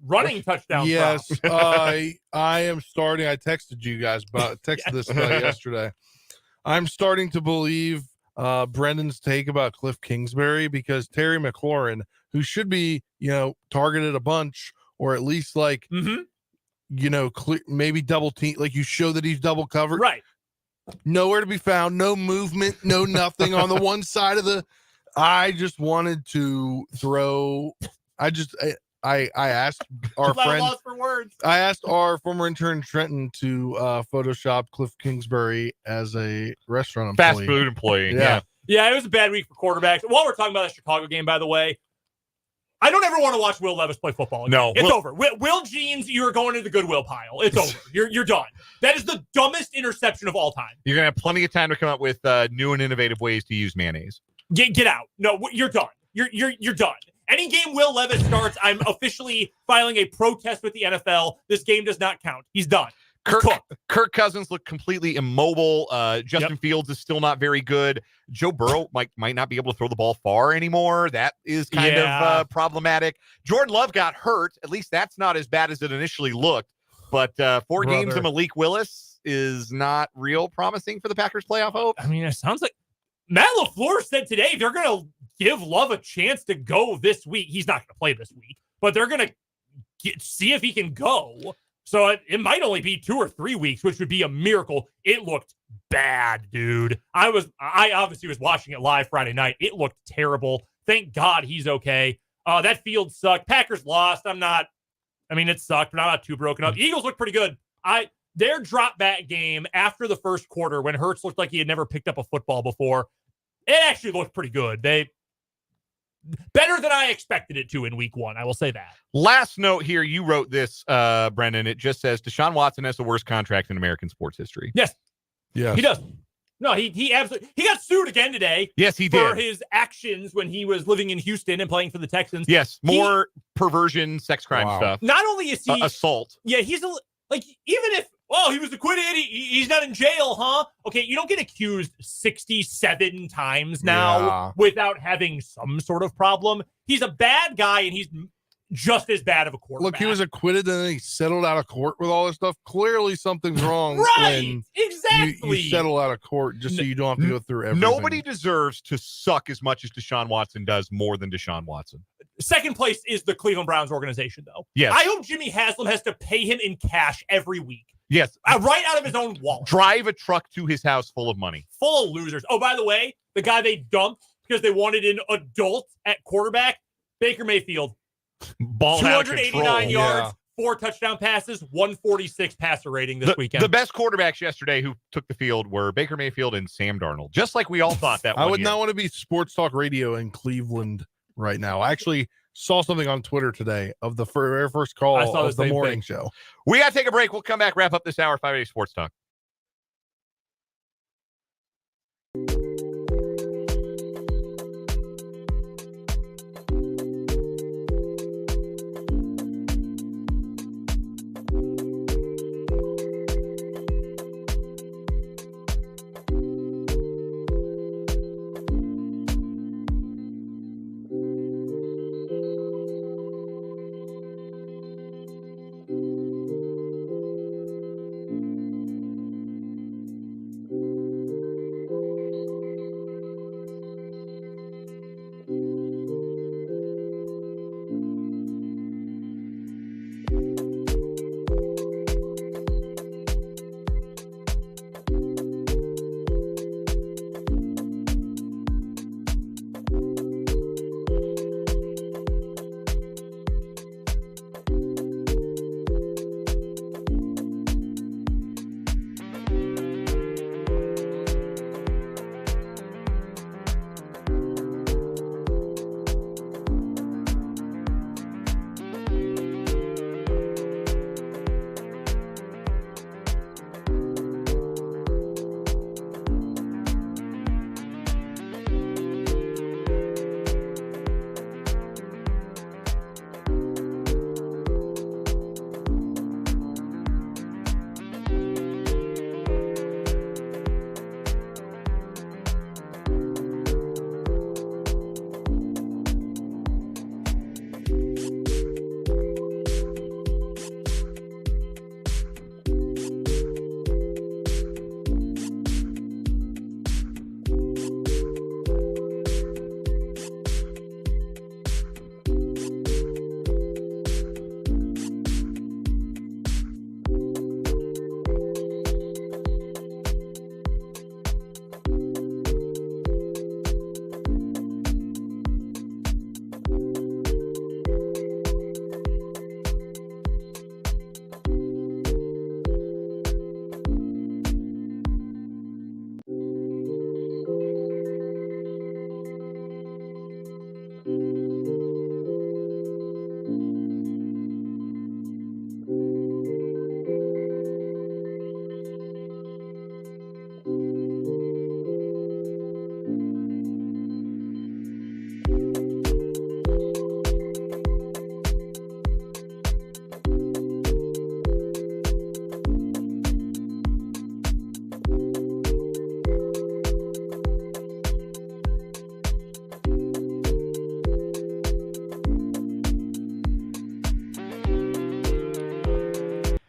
running touchdown. Yes, I am starting. I texted you guys this yesterday. I'm starting to believe Brendan's take about Cliff Kingsbury, because Terry McLaurin, who should be, targeted a bunch, or at least maybe double team, like you show that he's double covered. Right. Nowhere to be found, no movement, no nothing on the one side of the. I just wanted to throw. I asked our friend. Lost for words. I asked our former intern Trenton to Photoshop Cliff Kingsbury as a restaurant employee. Fast food employee. Yeah, it was a bad week for quarterbacks. While we're talking about the Chicago game, by the way, I don't ever want to watch Will Levis play football again. No, it's over. Will Jeans, you are going to the Goodwill pile. It's over. You're done. That is the dumbest interception of all time. You're gonna have plenty of time to come up with new and innovative ways to use mayonnaise. Get out. No, you're done. You're done. Any game Will Levis starts, I'm officially filing a protest with the NFL. This game does not count. He's done. Kirk Cousins looked completely immobile. Justin Fields is still not very good. Joe Burrow might not be able to throw the ball far anymore. That is kind of problematic. Jordan Love got hurt. At least that's not as bad as it initially looked. But 4 games of Malik Willis is not real promising for the Packers' playoff hope. I mean, it sounds like Matt LaFleur said today they're going to give Love a chance to go this week. He's not going to play this week, but they're going to see if he can go. So it might only be 2 or 3 weeks, which would be a miracle. It looked bad, dude. I obviously was watching it live Friday night. It looked terrible. Thank God he's okay. That field sucked. Packers lost. It sucked, but I'm not too broken up. Eagles look pretty good. Their drop back game after the first quarter, when Hurts looked like he had never picked up a football before, it actually looked pretty good. Better than I expected it to in week 1. I will say that. Last note here. You wrote this, Brendan. It just says Deshaun Watson has the worst contract in American sports history. Yes. Yeah. He does. No, he absolutely. He got sued again today. Yes, he did. For his actions when he was living in Houston and playing for the Texans. Yes. More perversion, sex crime stuff. Not only is he assault. Yeah, he's even if he was acquitted, he's not in jail, huh? Okay, you don't get accused 67 times now without having some sort of problem. He's a bad guy, and he's just as bad of a quarterback. Look, he was acquitted, and then he settled out of court with all this stuff. Clearly, something's wrong. Right, exactly. You settle out of court just so you don't have to go through everything. Nobody deserves to suck as much as Deshaun Watson does, more than Deshaun Watson. Second place is the Cleveland Browns organization, though. Yes. I hope Jimmy Haslam has to pay him in cash every week. Yes. Right out of his own wallet. Drive a truck to his house full of money. Full of losers. Oh, by the way, the guy they dumped because they wanted an adult at quarterback, Baker Mayfield, Ball out of 289 control. yards, 4 touchdown passes, 146 passer rating this weekend. The best quarterbacks yesterday who took the field were Baker Mayfield and Sam Darnold, just like we all thought that I one would year. not want to be sports talk radio in Cleveland right now. I actually saw something on Twitter today of the very first call I saw of the same morning thing. show. We got to take a break. We'll come back, wrap up this hour, 580 Sports Talk.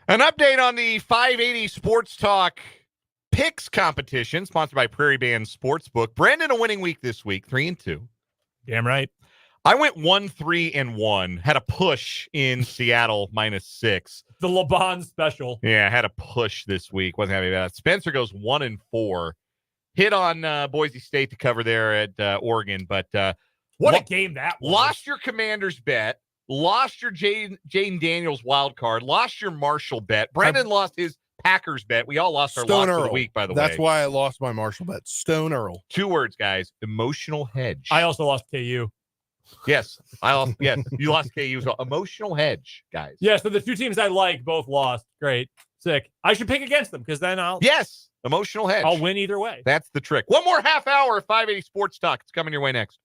An update on the 580 Sports Talk picks competition sponsored by Prairie Band Sportsbook. Brandon, a winning week this week, 3-2. Damn right. I went 1-3-1. Had a push in Seattle -6. The LeBron special. Yeah, had a push this week. Wasn't happy about it. Spencer goes 1-4. Hit on Boise State to cover there at Oregon, but what a game that was. Lost your Commanders bet. Lost your Jaden Daniels wild card. Lost your Marshall bet. Brandon lost his Packers bet. We all lost our loss for the week, by the way. That's why I lost my Marshall bet. Stone Earl. 2 words, guys. Emotional hedge. I also lost KU. Yes. Yes. You lost KU as well. Emotional hedge, guys. Yeah, so the 2 teams I like both lost. Great. Sick. I should pick against them because then Yes. Emotional hedge. I'll win either way. That's the trick. One more half hour of 580 Sports Talk. It's coming your way next.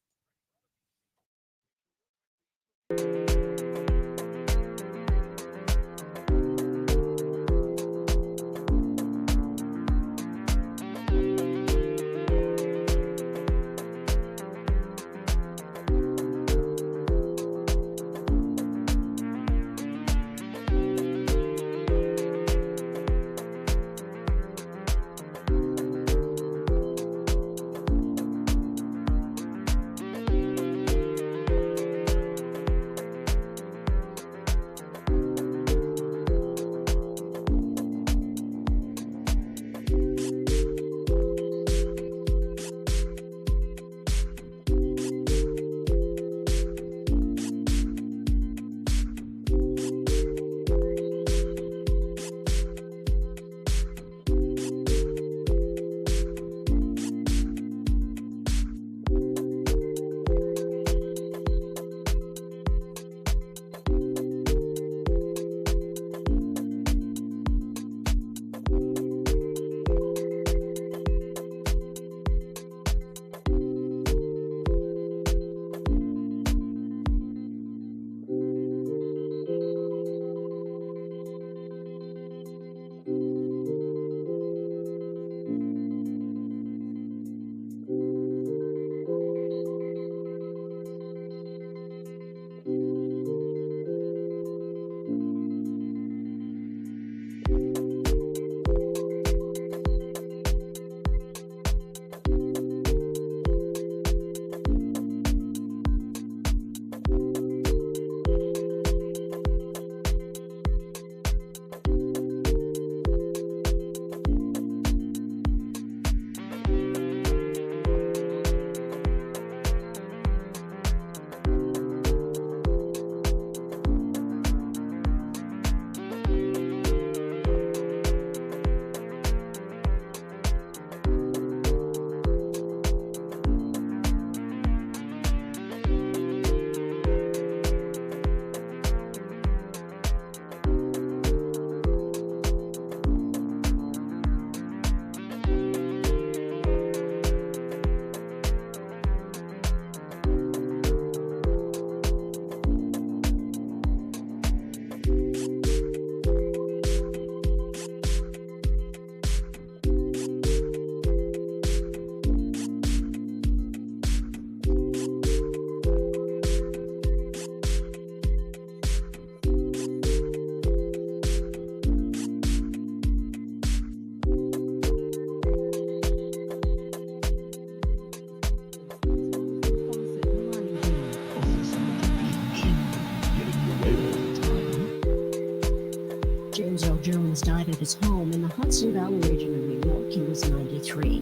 died at his home in the Hudson Valley region of New York. He was 93.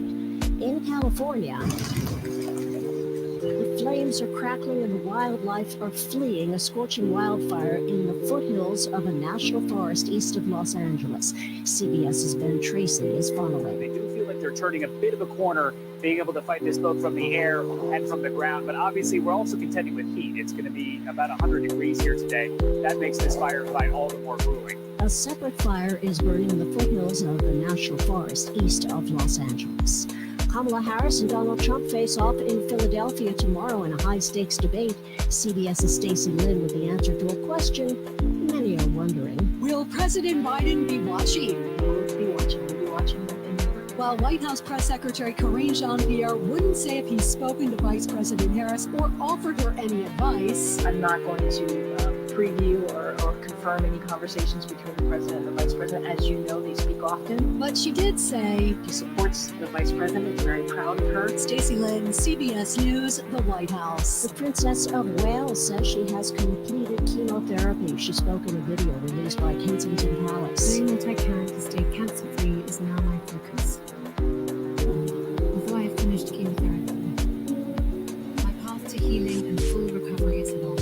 In California, the flames are crackling and wildlife are fleeing a scorching wildfire in the foothills of a national forest east of Los Angeles. CBS's Ben Tracy is following. They do feel like they're turning a bit of a corner, being able to fight this both from the air and from the ground. But obviously, we're also contending with heat. It's going to be about 100 degrees here today. That makes this firefight all the more grueling. A separate fire is burning in the foothills of the national forest east of Los Angeles. Kamala Harris and Donald Trump face off in Philadelphia tomorrow in a high-stakes debate. CBS's Stacey Lynn with the answer to a question many are wondering. Will President Biden be watching? We'll be watching. While White House Press Secretary Karine Jean-Pierre wouldn't say if he's spoken to Vice President Harris or offered her any advice. I'm not going to preview or confirm any conversations between the president and the vice president. As you know, they speak often. But she did say he supports the vice president. He's very proud of her. Stacey Lynn, CBS News, the White House. The Princess of Wales says she has completed chemotherapy. She spoke in a video released by Kensington Palace. Doing what I can to stay cancer-free is now my focus. Although I have finished chemotherapy, my path to healing and full recovery is long.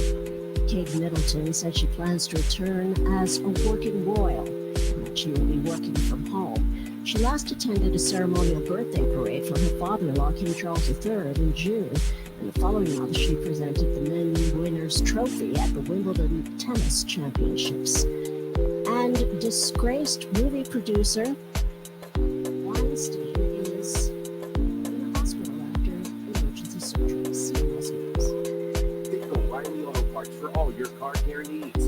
Kate Middleton said she plans to return as a working royal and that she will be working from home. She last attended a ceremonial birthday parade for her father-in-law, King Charles III, in June. And the following month, she presented the Men Winners' Trophy at the Wimbledon Tennis Championships. And disgraced movie producer Weinstein is in the hospital after emergency surgery. CBS News. Pick O'Reilly Auto Parts for all your car care needs.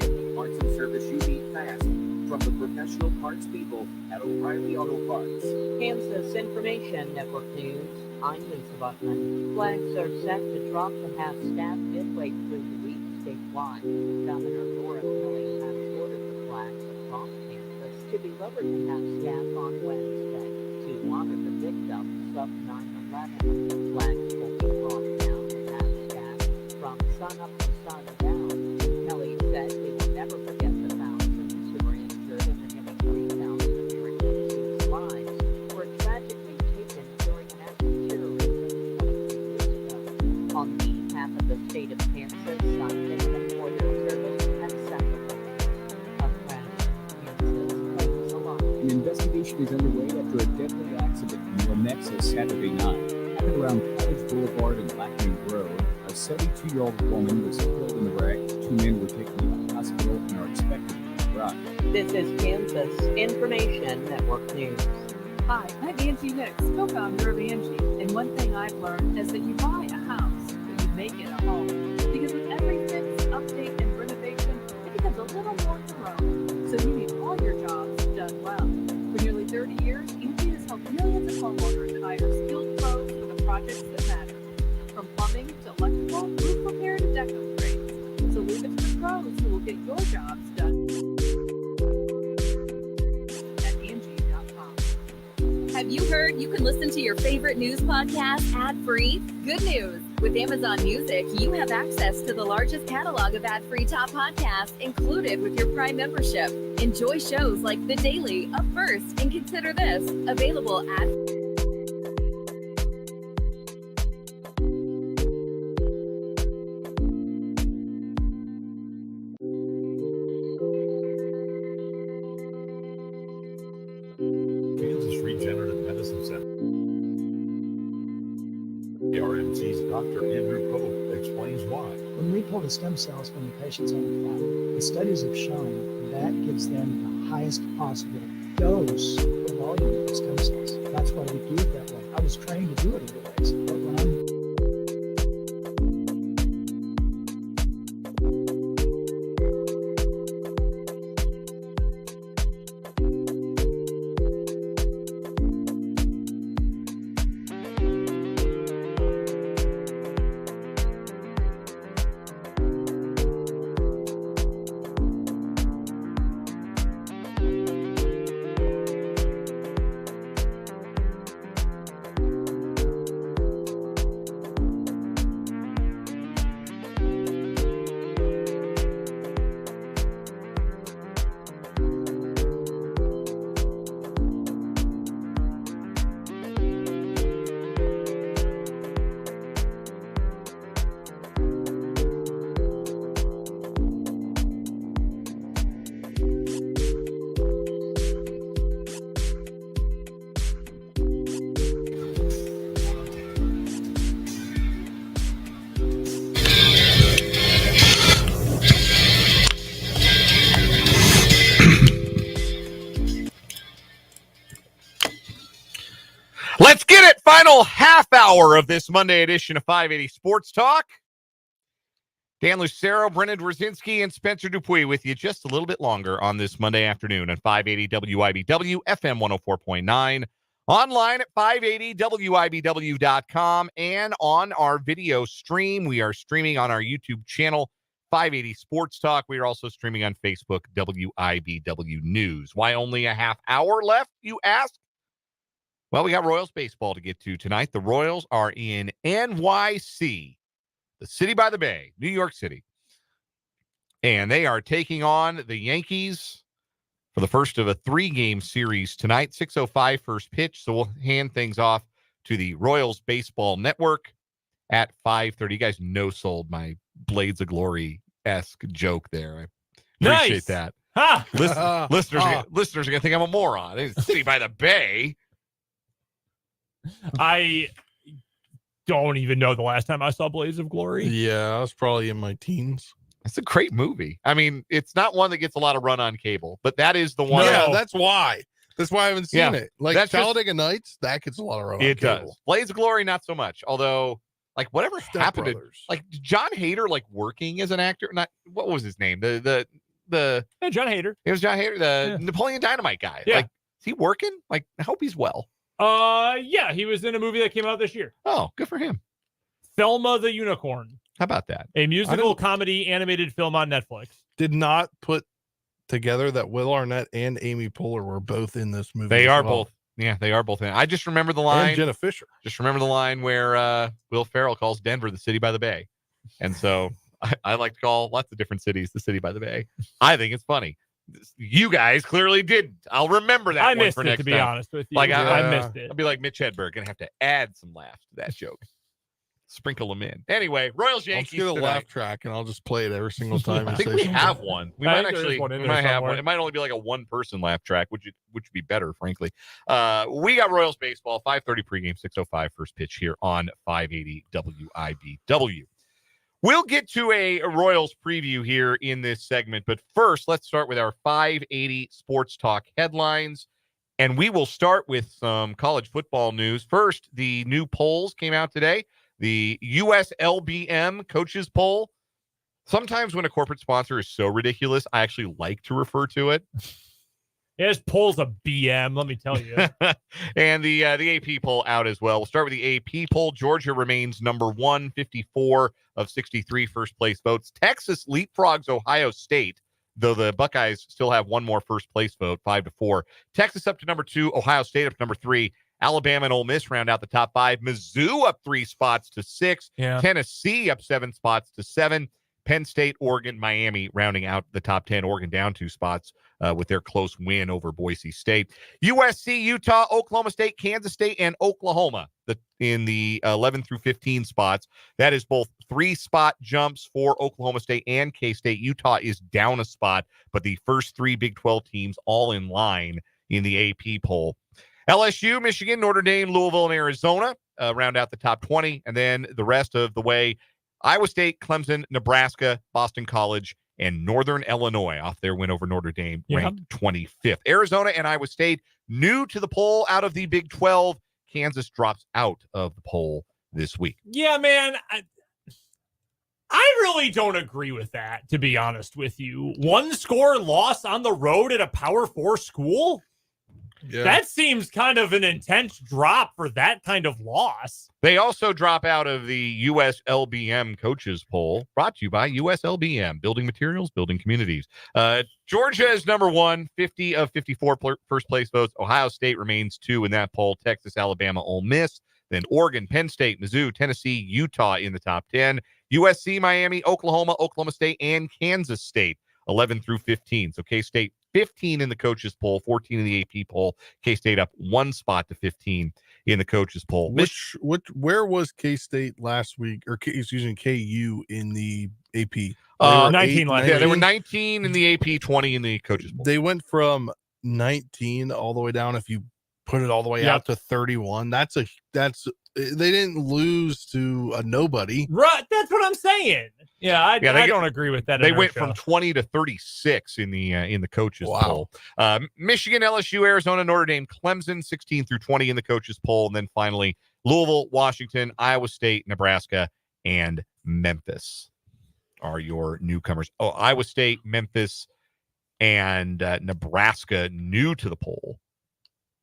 Get the parts and service you need fast from the professional parts people at O'Reilly Auto Parts. Kansas Information Network News. I'm Lisa Buckman. Flags are set to drop to half staff midway through the week statewide. Governor Laura Kelly has ordered the flags across Kansas to be lowered to half staff on Wednesday to honor the victims of 9/11. Flags will be brought down to half staff from sun up to sundown. Kelly said we will never forget the thousands who were injured and the nearly 3,000 Americans whose lives were tragically taken during an act of terrorism 22 years ago. On behalf of the state of Kansas, I thank them for their service and sacrifice. A crash in Kansas claims a lot. An investigation is underway after a deadly accident near Nexus Saturday night. Happened around College Boulevard and Blackman Road. A 72-year-old woman was killed in the wreck. 2 men were taken to the hospital and are expected to be brought. This is Kansas Information Network News. Hi, I'm Angie Hicks, co-founder of Angie. And one thing I've learned is that you buy a house, but you make it a home. Because with every fix, update, and renovation, it becomes a little more thorough. So you need all your jobs done well. For nearly 30 years, Angie has helped millions of homeowners hire skilled pros for the projects that matter. From plumbing to electrical, roof repair to deck upgrades. So leave it to the pros who will get your jobs done at Angie.com. Have you heard you can listen to your favorite news podcast ad-free? Good news! With Amazon Music, you have access to the largest catalog of ad-free top podcasts included with your Prime membership. Enjoy shows like The Daily, Up First, and Consider This, available ad Kansas Regenerative Medicine Center. ARMT's Dr. Andrew Pope explains why. When we pull the stem cells from the patient's own body, the studies have shown that gives them the highest possible dose or volume of stem cells. That's why we do it that way. I was trained to do it other ways, but when I'm Final half hour of this Monday edition of 580 Sports Talk. Dan Lucero, Brennan Dworzinski, and Spencer Dupuis with you just a little bit longer on this Monday afternoon on 580 WIBW, FM 104.9, online at 580WIBW.com, and on our video stream. We are streaming on our YouTube channel, 580 Sports Talk. We are also streaming on Facebook, WIBW News. Why only a half hour left, you ask? Well, we got Royals baseball to get to tonight. The Royals are in NYC, the city by the bay, New York City. And they are taking on the Yankees for the first of a 3-game series tonight. 6:05 first pitch. So we'll hand things off to the Royals Baseball Network at 5:30. You guys no-sold my Blades of Glory-esque joke there. I appreciate that. Ha! Listeners are going to think I'm a moron. It's city by the bay. I don't even know the last time I saw Blades of Glory. Yeah, I was probably in my teens. It's a great movie. I mean, it's not one that gets a lot of run on cable, but that is the one. Yeah, that's why. That's why I haven't seen it. Like that's Talladega Nights, that gets a lot of run on it cable. Does. Blades of Glory, not so much. Although, like, whatever happened to, Brothers. like, John Hader, like, working as an actor? Not, what was his name? The Yeah, John Hader. It was John Hader, the Napoleon Dynamite guy. Yeah. Like, is he working? Like, I hope he's well. Yeah, he was in a movie that came out this year. Oh, good for him. Thelma the Unicorn. How about that? A musical comedy animated film on Netflix. Did not put together that Will Arnett and Amy Poehler were both in this movie. They as are well. both. Yeah, they are both in. I just remember the line. And Jenna Fisher. Just remember the line where Will Ferrell calls Denver the city by the bay. And so I like to call lots of different cities the city by the bay. I think it's funny. You guys clearly didn't. I'll remember that. I one missed for it, next to be time. honest with you. Like I missed it. I'll be like Mitch Hedberg, gonna have to add some laughs to that joke. Sprinkle them in. Anyway, Royals I'll Yankees. just get a tonight. laugh track and I'll just play it every single time. I you think say we something. have one. We I might think there is actually. one in We there might have somewhere. one. It might only be like a one-person laugh track, which would be better, frankly. We got Royals baseball. 5:30 pregame, 6:05 first pitch here on 580 WIBW. We'll get to a Royals preview here in this segment, but first, let's start with our 580 Sports Talk headlines, and we will start with some college football news. First, the new polls came out today, the USLBM coaches poll. Sometimes when a corporate sponsor is so ridiculous, I actually like to refer to it. His poll's a BM, let me tell you. And the AP poll out as well. We'll start with the AP poll. Georgia remains number 1, 54 of 63 first place votes. Texas leapfrogs Ohio State, though the Buckeyes still have one more first place vote, 5-4. Texas up to number 2, Ohio State up to number 3. Alabama and Ole Miss round out the top 5. Mizzou up 3 spots to 6. Yeah. Tennessee up 7 spots to 7. Penn State, Oregon, Miami rounding out the top 10. Oregon down 2 spots with their close win over Boise State. USC, Utah, Oklahoma State, Kansas State, and Oklahoma in the 11 through 15 spots. That is both 3-spot jumps for Oklahoma State and K-State. Utah is down a spot, but the first 3 Big 12 teams all in line in the AP poll. LSU, Michigan, Notre Dame, Louisville, and Arizona round out the top 20, and then the rest of the way, Iowa State, Clemson, Nebraska, Boston College, and Northern Illinois off their win over Notre Dame, ranked 25th. Arizona and Iowa State new to the poll out of the Big 12. Kansas drops out of the poll this week. Yeah, man. I really don't agree with that, to be honest with you. 1-score loss on the road at a Power 4 school? Yeah. That seems kind of an intense drop for that kind of loss. They also drop out of the USLBM coaches poll, brought to you by USLBM, building materials, building communities. Georgia is number 1, 50 of 54 first place votes. Ohio State remains 2 in that poll. Texas, Alabama, Ole Miss. Then Oregon, Penn State, Mizzou, Tennessee, Utah in the top 10. USC, Miami, Oklahoma, Oklahoma State, and Kansas State, 11 through 15. So K-State 15 in the coaches poll, 14 in the AP poll. K-State up 1 spot to 15 in the coaches poll. Where was K-State last week, or KU in the AP? 19 last year. Yeah, they were 19 in the AP, 20 in the coaches poll. They went from 19 all the way down. If you put it all the way out to 31, that's they didn't lose to a nobody. Right, that's what I'm saying. Yeah, I don't agree with that. They went from 20 to 36 in the coaches poll. Michigan, LSU, Arizona, Notre Dame, Clemson, 16 through 20 in the coaches poll, and then finally Louisville, Washington, Iowa State, Nebraska, and Memphis are your newcomers. Oh, Iowa State, Memphis, and Nebraska new to the poll.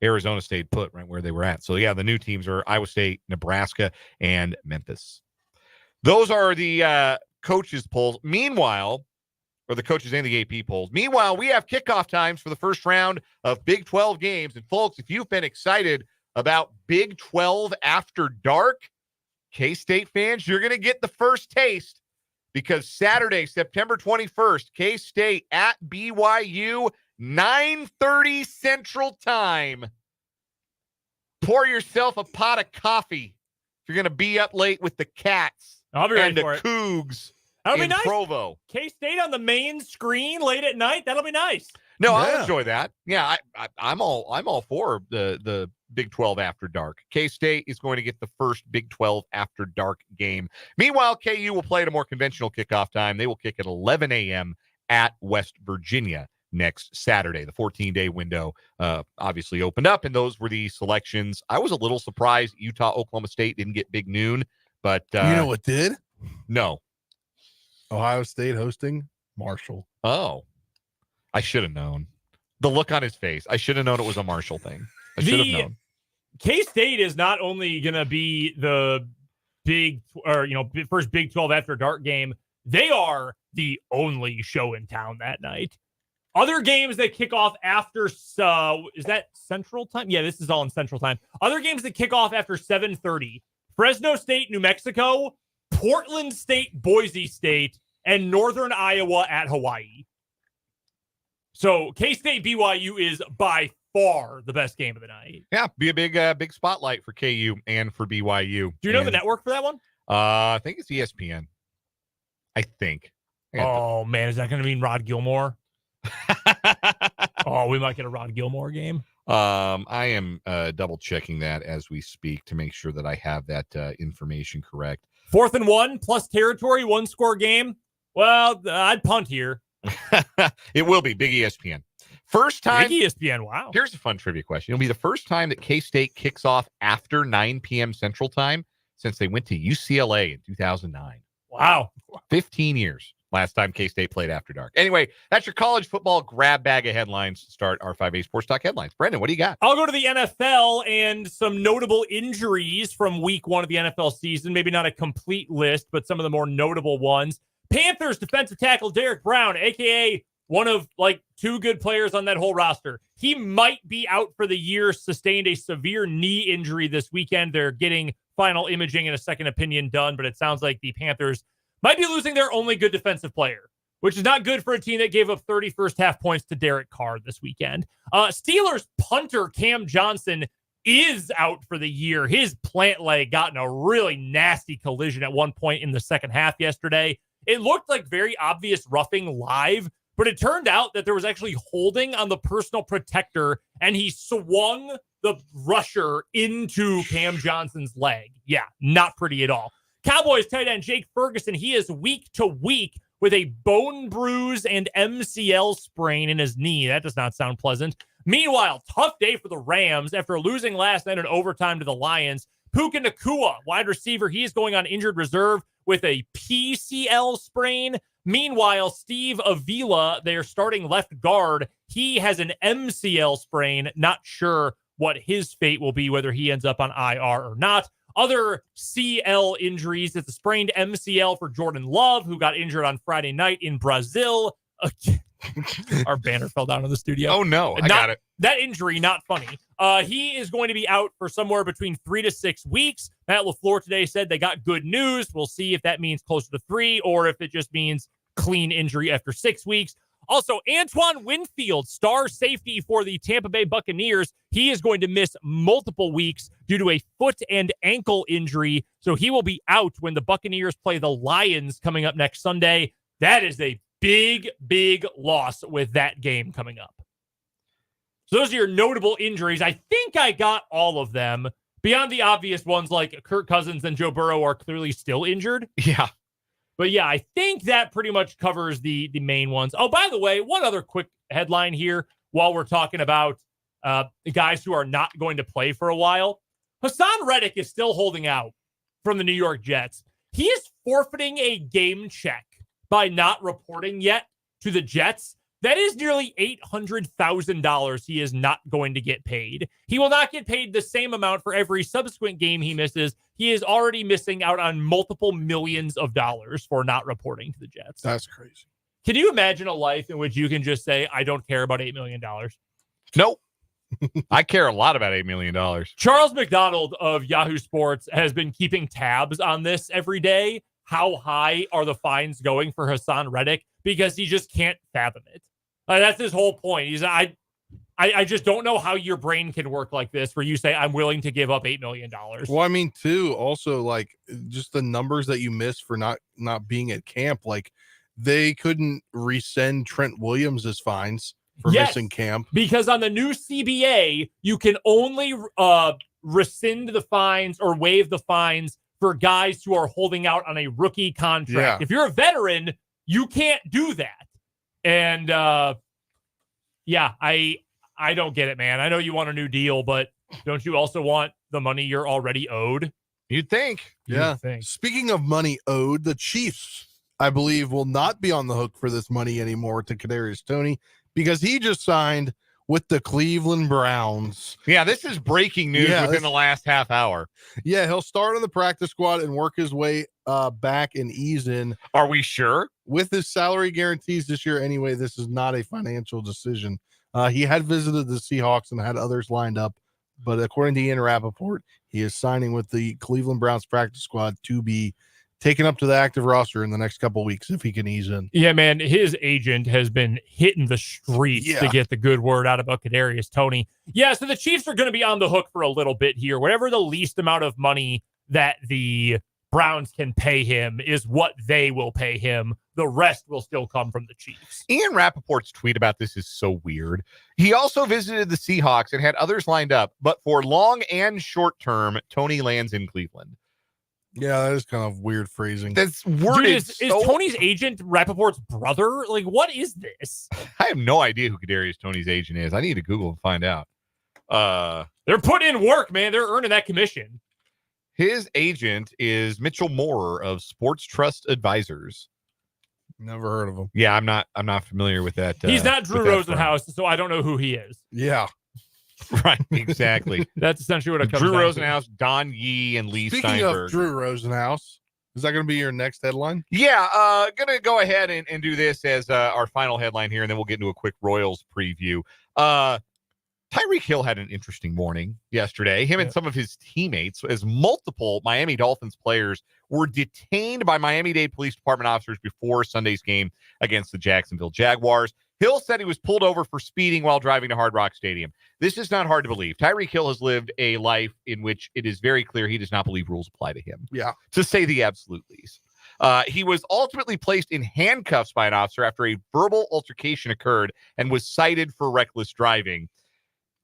Arizona State put right where they were at. So, yeah, the new teams are Iowa State, Nebraska, and Memphis. Those are the coaches' polls. Meanwhile, or the coaches and the AP polls. Meanwhile, we have kickoff times for the first round of Big 12 games. And, folks, if you've been excited about Big 12 after dark, K-State fans, you're going to get the first taste because Saturday, September 21st, K-State at BYU, 9:30 Central Time. Pour yourself a pot of coffee if you're going to be up late with the Cats and the Cougs in Provo. K-State on the main screen late at night. That'll be nice. No, I'll enjoy that. Yeah, I'm all for the Big 12 after dark. K-State is going to get the first Big 12 after dark game. Meanwhile, KU will play at a more conventional kickoff time. They will kick at 11 a.m. at West Virginia next Saturday. The 14-day window obviously opened up, and those were the selections. I was a little surprised Utah, Oklahoma State didn't get Big Noon, but you know what did? No. Ohio State hosting Marshall. Oh. I should have known. The look on his face. I should have known it was a Marshall thing. I should have known. K-State is not only going to be the first Big 12 after dark game, they are the only show in town that night. Other games that kick off after, is that Central Time? Yeah, this is all in Central Time. Other games that kick off after 7:30, Fresno State, New Mexico, Portland State, Boise State, and Northern Iowa at Hawaii. So K-State BYU is by far the best game of the night. Yeah, be a big spotlight for KU and for BYU. Do you know the network for that one? I think it's ESPN. I think. Oh, man, is that going to mean Rod Gilmore? Oh, we might get a Rod Gilmore game. I am double checking that as we speak to make sure that I have that information correct. 4th and 1 plus territory, 1-score game. Well, I'd punt here. It will be Big ESPN. First time. Big ESPN, wow. Here's a fun trivia question. It'll be the first time that K-State kicks off after 9 p.m. Central Time since they went to UCLA in 2009. Wow. 15 years. Last time K-State played after dark. Anyway, that's your college football grab bag of headlines to start our 5A Sports Talk headlines. Brendan, what do you got? I'll go to the NFL and some notable injuries from week 1 of the NFL season. Maybe not a complete list, but some of the more notable ones. Panthers defensive tackle Derek Brown, a.k.a. one of like 2 good players on that whole roster. He might be out for the year, sustained a severe knee injury this weekend. They're getting final imaging and a second opinion done, but it sounds like the Panthers might be losing their only good defensive player, which is not good for a team that gave up 30 first-half points to Derek Carr this weekend. Steelers punter Cam Johnson is out for the year. His plant leg got in a really nasty collision at one point in the second half yesterday. It looked like very obvious roughing live, but it turned out that there was actually holding on the personal protector, and he swung the rusher into Cam Johnson's leg. Yeah, not pretty at all. Cowboys tight end Jake Ferguson, he is week to week with a bone bruise and MCL sprain in his knee. That does not sound pleasant. Meanwhile, tough day for the Rams after losing last night in overtime to the Lions. Puka Nacua, wide receiver, he is going on injured reserve with a PCL sprain. Meanwhile, Steve Avila, their starting left guard, he has an MCL sprain. Not sure what his fate will be, whether he ends up on IR or not. Other CL injuries, it's a sprained MCL for Jordan Love, who got injured on Friday night in Brazil. Our banner fell down in the studio. Oh, no. I got it. That injury, not funny. He is going to be out for somewhere between 3 to 6 weeks. Matt LaFleur today said they got good news. We'll see if that means closer to 3 or if it just means clean injury after 6 weeks. Also, Antoine Winfield, star safety for the Tampa Bay Buccaneers, he is going to miss multiple weeks due to a foot and ankle injury. So he will be out when the Buccaneers play the Lions coming up next Sunday. That is a big, big loss with that game coming up. So those are your notable injuries. I think I got all of them. Beyond the obvious ones like Kirk Cousins and Joe Burrow are clearly still injured. Yeah. But yeah, I think that pretty much covers the main ones. Oh, by the way, one other quick headline here while we're talking about the guys who are not going to play for a while. Hassan Reddick is still holding out from the New York Jets. He is forfeiting a game check by not reporting yet to the Jets. That is nearly $800,000 he is not going to get paid. He will not get paid the same amount for every subsequent game he misses. He is already missing out on multiple millions of dollars for not reporting to the Jets. That's crazy. Can you imagine a life in which you can just say, I don't care about $8 million? Nope. I care a lot about $8 million. Charles McDonald of Yahoo Sports has been keeping tabs on this every day. How high are the fines going for Hassan Reddick? Because he just can't fathom it. That's his whole point. He's I just don't know how your brain can work like this where you say, I'm willing to give up $8 million. Well, I mean, too, also, like, just the numbers that you miss for not being at camp. Like, they couldn't rescind Trent Williams' fines for missing camp. Because on the new CBA, you can only rescind the fines or waive the fines for guys who are holding out on a rookie contract. Yeah. If you're a veteran, you can't do that. And I don't get it, man. I know you want a new deal, but don't you also want the money you're already owed? You'd think. Yeah. You'd think. Speaking of money owed, the Chiefs, I believe, will not be on the hook for this money anymore to Kadarius Toney because he just signed with the Cleveland Browns. Yeah, this is breaking news within the last half hour. Yeah, he'll start on the practice squad and work his way back and ease in. Are we sure? With his salary guarantees this year anyway, this is not a financial decision. He had visited the Seahawks and had others lined up, but according to Ian Rappaport, he is signing with the Cleveland Browns practice squad to be taken up to the active roster in the next couple of weeks if he can ease in. Yeah, man, his agent has been hitting the streets to get the good word out about Kadarius Toney. Yeah, so the Chiefs are going to be on the hook for a little bit here. Whatever the least amount of money that the Browns can pay him is what they will pay him. The rest will still come from the Chiefs. Ian Rappaport's tweet about this is so weird. He also visited the Seahawks and had others lined up, but for long and short term, Toney lands in Cleveland. Yeah, that is kind of weird phrasing. That's worded. Dude, is Tony's agent Rappaport's brother? Like, what is this? I have no idea who Kadarius Toney's agent is. I need to Google and find out. They're putting in work, man. They're earning that commission. His agent is Mitchell Moore of Sports Trust Advisors. Never heard of him. Yeah, I'm not familiar with that. He's not Drew Rosenhaus, so I don't know who he is. Yeah. Right, exactly. That's essentially what it comes Drew down Rosenhaus, Don Yee, and Lee Speaking Steinberg. of Drew Rosenhaus, is that going to be your next headline? Yeah, gonna go ahead and do this as our final headline here, and then we'll get into a quick Royals preview. Tyreek Hill had an interesting morning yesterday. Him and some of his teammates, as multiple Miami Dolphins players were detained by Miami-Dade Police Department officers before Sunday's game against the Jacksonville Jaguars. Hill said he was pulled over for speeding while driving to Hard Rock Stadium. This is not hard to believe. Tyreek Hill has lived a life in which it is very clear he does not believe rules apply to him. Yeah. To say the absolute least. He was ultimately placed in handcuffs by an officer after a verbal altercation occurred and was cited for reckless driving.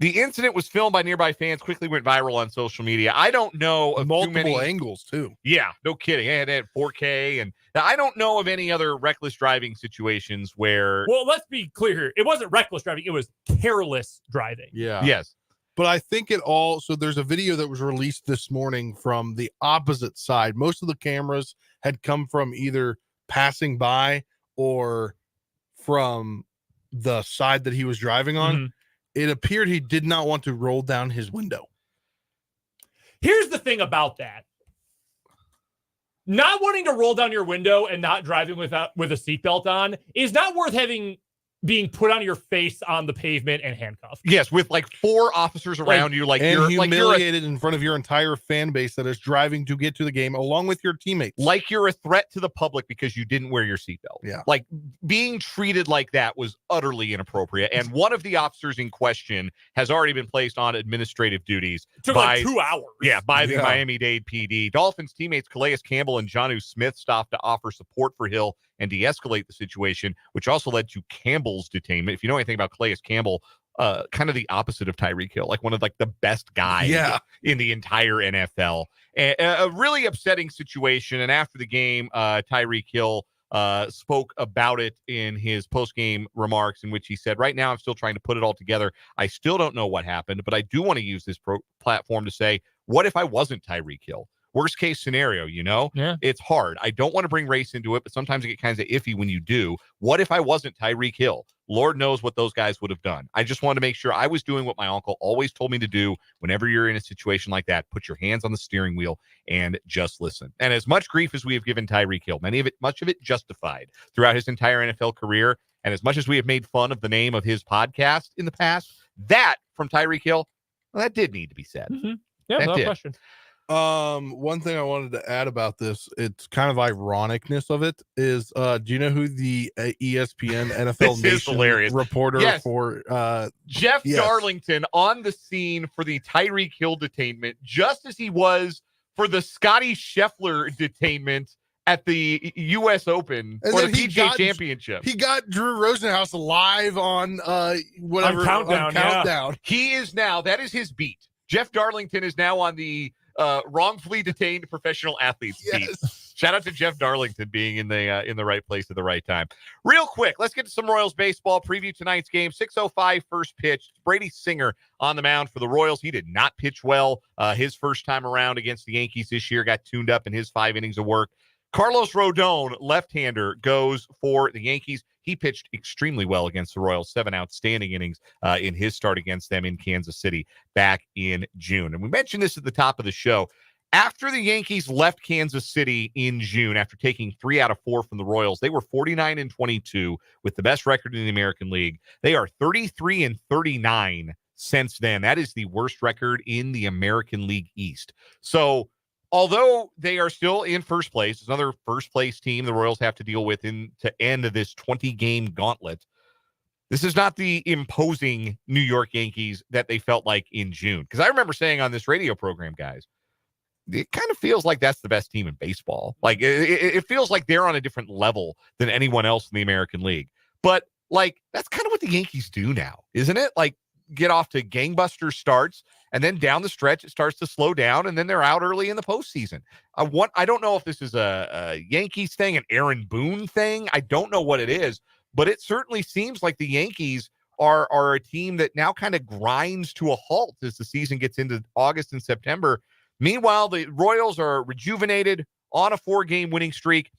The incident was filmed by nearby fans, quickly went viral on social media. I don't know of multiple angles too. Yeah, no kidding. They had 4K, and I don't know of any other reckless driving situations where. Well, let's be clear here. It wasn't reckless driving; it was careless driving. Yeah. Yes. But I think it all. So there's a video that was released this morning from the opposite side. Most of the cameras had come from either passing by or from the side that he was driving on. Mm-hmm. It appeared he did not want to roll down his window. Here's the thing about that. Not wanting to roll down your window and not driving with a seatbelt on is not worth being put on your face on the pavement and handcuffed. Yes, with like 4 officers around you, like and you're humiliated in front of your entire fan base that is driving to get to the game along with your teammates. Like you're a threat to the public because you didn't wear your seatbelt. Yeah. Like being treated like that was utterly inappropriate. And one of the officers in question has already been placed on administrative duties. It took like 2 hours. Yeah, by the Miami-Dade PD. Dolphins teammates Calais Campbell and Jonnu Smith stopped to offer support for Hill and de-escalate the situation, which also led to Campbell's detainment. If you know anything about Calais Campbell, kind of the opposite of Tyreek Hill, like one of like the best guys in the entire NFL. A really upsetting situation. And after the game, Tyreek Hill spoke about it in his post-game remarks, in which he said, right now I'm still trying to put it all together. I still don't know what happened, but I do want to use this platform to say What if I wasn't Tyreek Hill? Worst case scenario, Yeah. It's hard. I don't want to bring race into it, but sometimes it gets kind of iffy when you do. What if I wasn't Tyreek Hill? Lord knows what those guys would have done. I just wanted to make sure I was doing what my uncle always told me to do whenever you're in a situation like that. Put your hands on the steering wheel and just listen. And as much grief as we have given Tyreek Hill, much of it justified throughout his entire NFL career, and as much as we have made fun of the name of his podcast in the past, that from Tyreek Hill, well, that did need to be said. Mm-hmm. Yeah, that no did. question. One thing I wanted to add about this, it's kind of ironicness of it is, do you know who the ESPN NFL Nation reporter for Jeff Darlington on the scene for the Tyreek Hill detainment, just as he was for the Scotty Scheffler detainment at the U.S. Open or the PGA Championship. He got Drew Rosenhaus live on whatever on Countdown. Yeah. He is now, that is his beat. Jeff Darlington is now on the wrongfully detained professional athletes beat. Shout out to Jeff Darlington being in the right place at the right time. Real quick, let's get to some Royals baseball. Preview tonight's game. 6:05 first pitch. Brady Singer on the mound for the Royals. He did not pitch well his first time around against the Yankees this year. Got tuned up in his 5 innings of work. Carlos Rodon, left-hander, goes for the Yankees. He pitched extremely well against the Royals, 7 outstanding innings in his start against them in Kansas City back in June. And we mentioned this at the top of the show. After the Yankees left Kansas City in June, after taking 3 out of 4 from the Royals, they were 49-22 with the best record in the American League. They are 33-39 since then. That is the worst record in the American League East. So, although they are still in first place, it's another first-place team the Royals have to deal with to end this 20-game gauntlet. This is not the imposing New York Yankees that they felt like in June. Because I remember saying on this radio program, guys, it kind of feels like that's the best team in baseball. Like, it feels like they're on a different level than anyone else in the American League. But, like, that's kind of what the Yankees do now, isn't it? Like, get off to gangbuster starts, and then down the stretch it starts to slow down, and then they're out early in the postseason. I don't know if this is a Yankees thing, an Aaron Boone thing. I don't know what it is, but it certainly seems like the Yankees are a team that now kind of grinds to a halt as the season gets into August and September. Meanwhile, the Royals are rejuvenated on a 4-game winning streak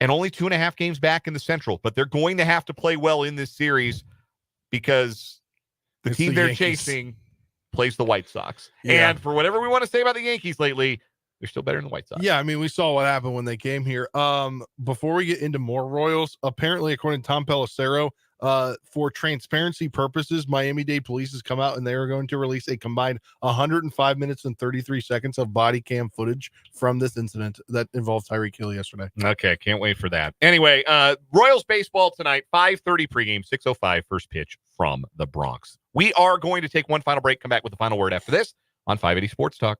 and only 2.5 games back in the Central, but they're going to have to play well in this series because the team they're chasing plays the White Sox. Yeah. And for whatever we want to say about the Yankees lately, they're still better than the White Sox. Yeah, I mean, we saw what happened when they came here. Before we get into more Royals, apparently, according to Tom Pelissero, for transparency purposes, Miami-Dade police has come out and they are going to release a combined 105 minutes and 33 seconds of body cam footage from this incident that involved Tyreek Hill yesterday. Okay, can't wait for that. Anyway, Royals baseball tonight, 5:30 pregame, 6:05 first pitch from the Bronx. We are going to take one final break, come back with the final word after this on 580 Sports Talk.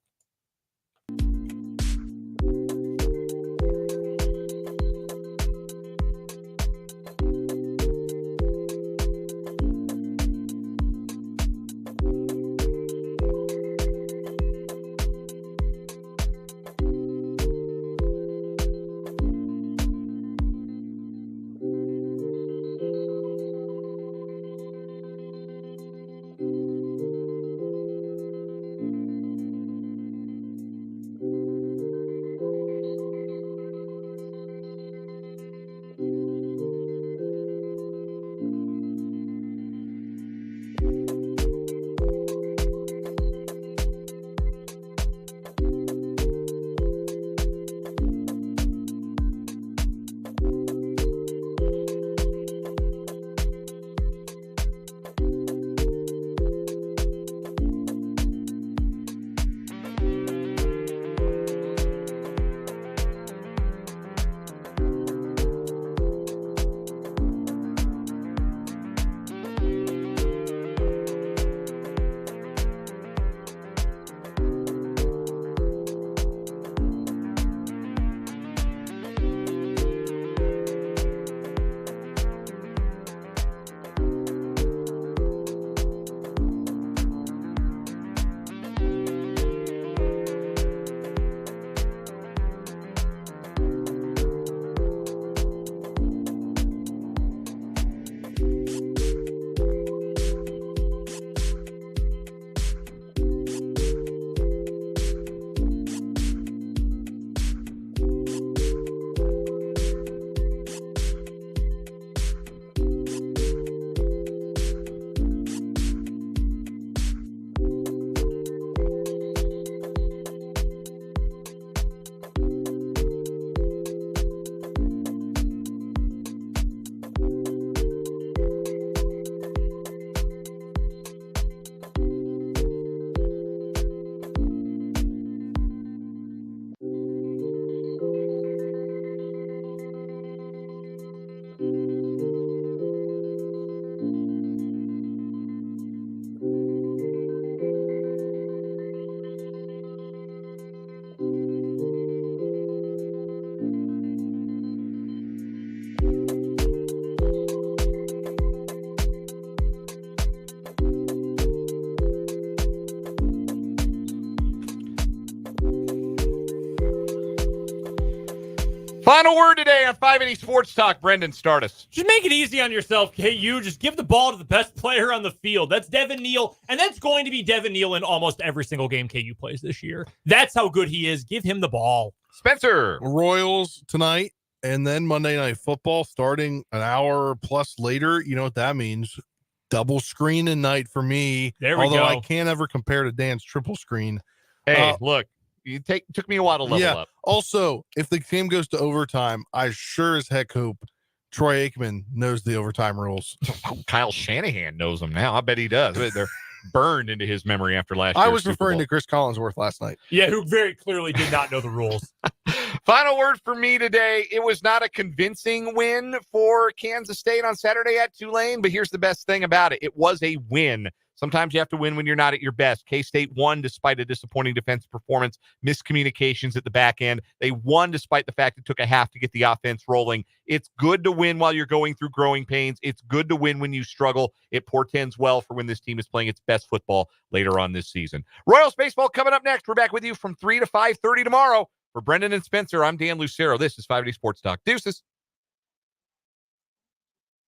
Final word today on 580 Sports Talk. Brendan, start us. Just make it easy on yourself, KU. Just give the ball to the best player on the field. That's Devin Neal, and that's going to be Devin Neal in almost every single game KU plays this year. That's how good he is. Give him the ball. Spencer. Royals tonight, and then Monday Night Football starting an hour plus later. You know what that means? Double screening night for me. There we Although go. I can't ever compare to Dan's triple screen. Hey, look, took me a while to level up. Also, if the game goes to overtime, I sure as heck hope Troy Aikman knows the overtime rules. Kyle Shanahan knows them now. I bet he does. They're burned into his memory after last year. I was referring to Chris Collinsworth last night. Yeah, who very clearly did not know the rules. Final word for me today. It was not a convincing win for Kansas State on Saturday at Tulane, but here's the best thing about it. It was a win. Sometimes you have to win when you're not at your best. K-State won despite a disappointing defensive performance, miscommunications at the back end. They won despite the fact it took a half to get the offense rolling. It's good to win while you're going through growing pains. It's good to win when you struggle. It portends well for when this team is playing its best football later on this season. Royals baseball coming up next. We're back with you from 3 to 5:30 tomorrow. For Brendan and Spencer, I'm Dan Lucero. This is 580 Sports Talk. Deuces.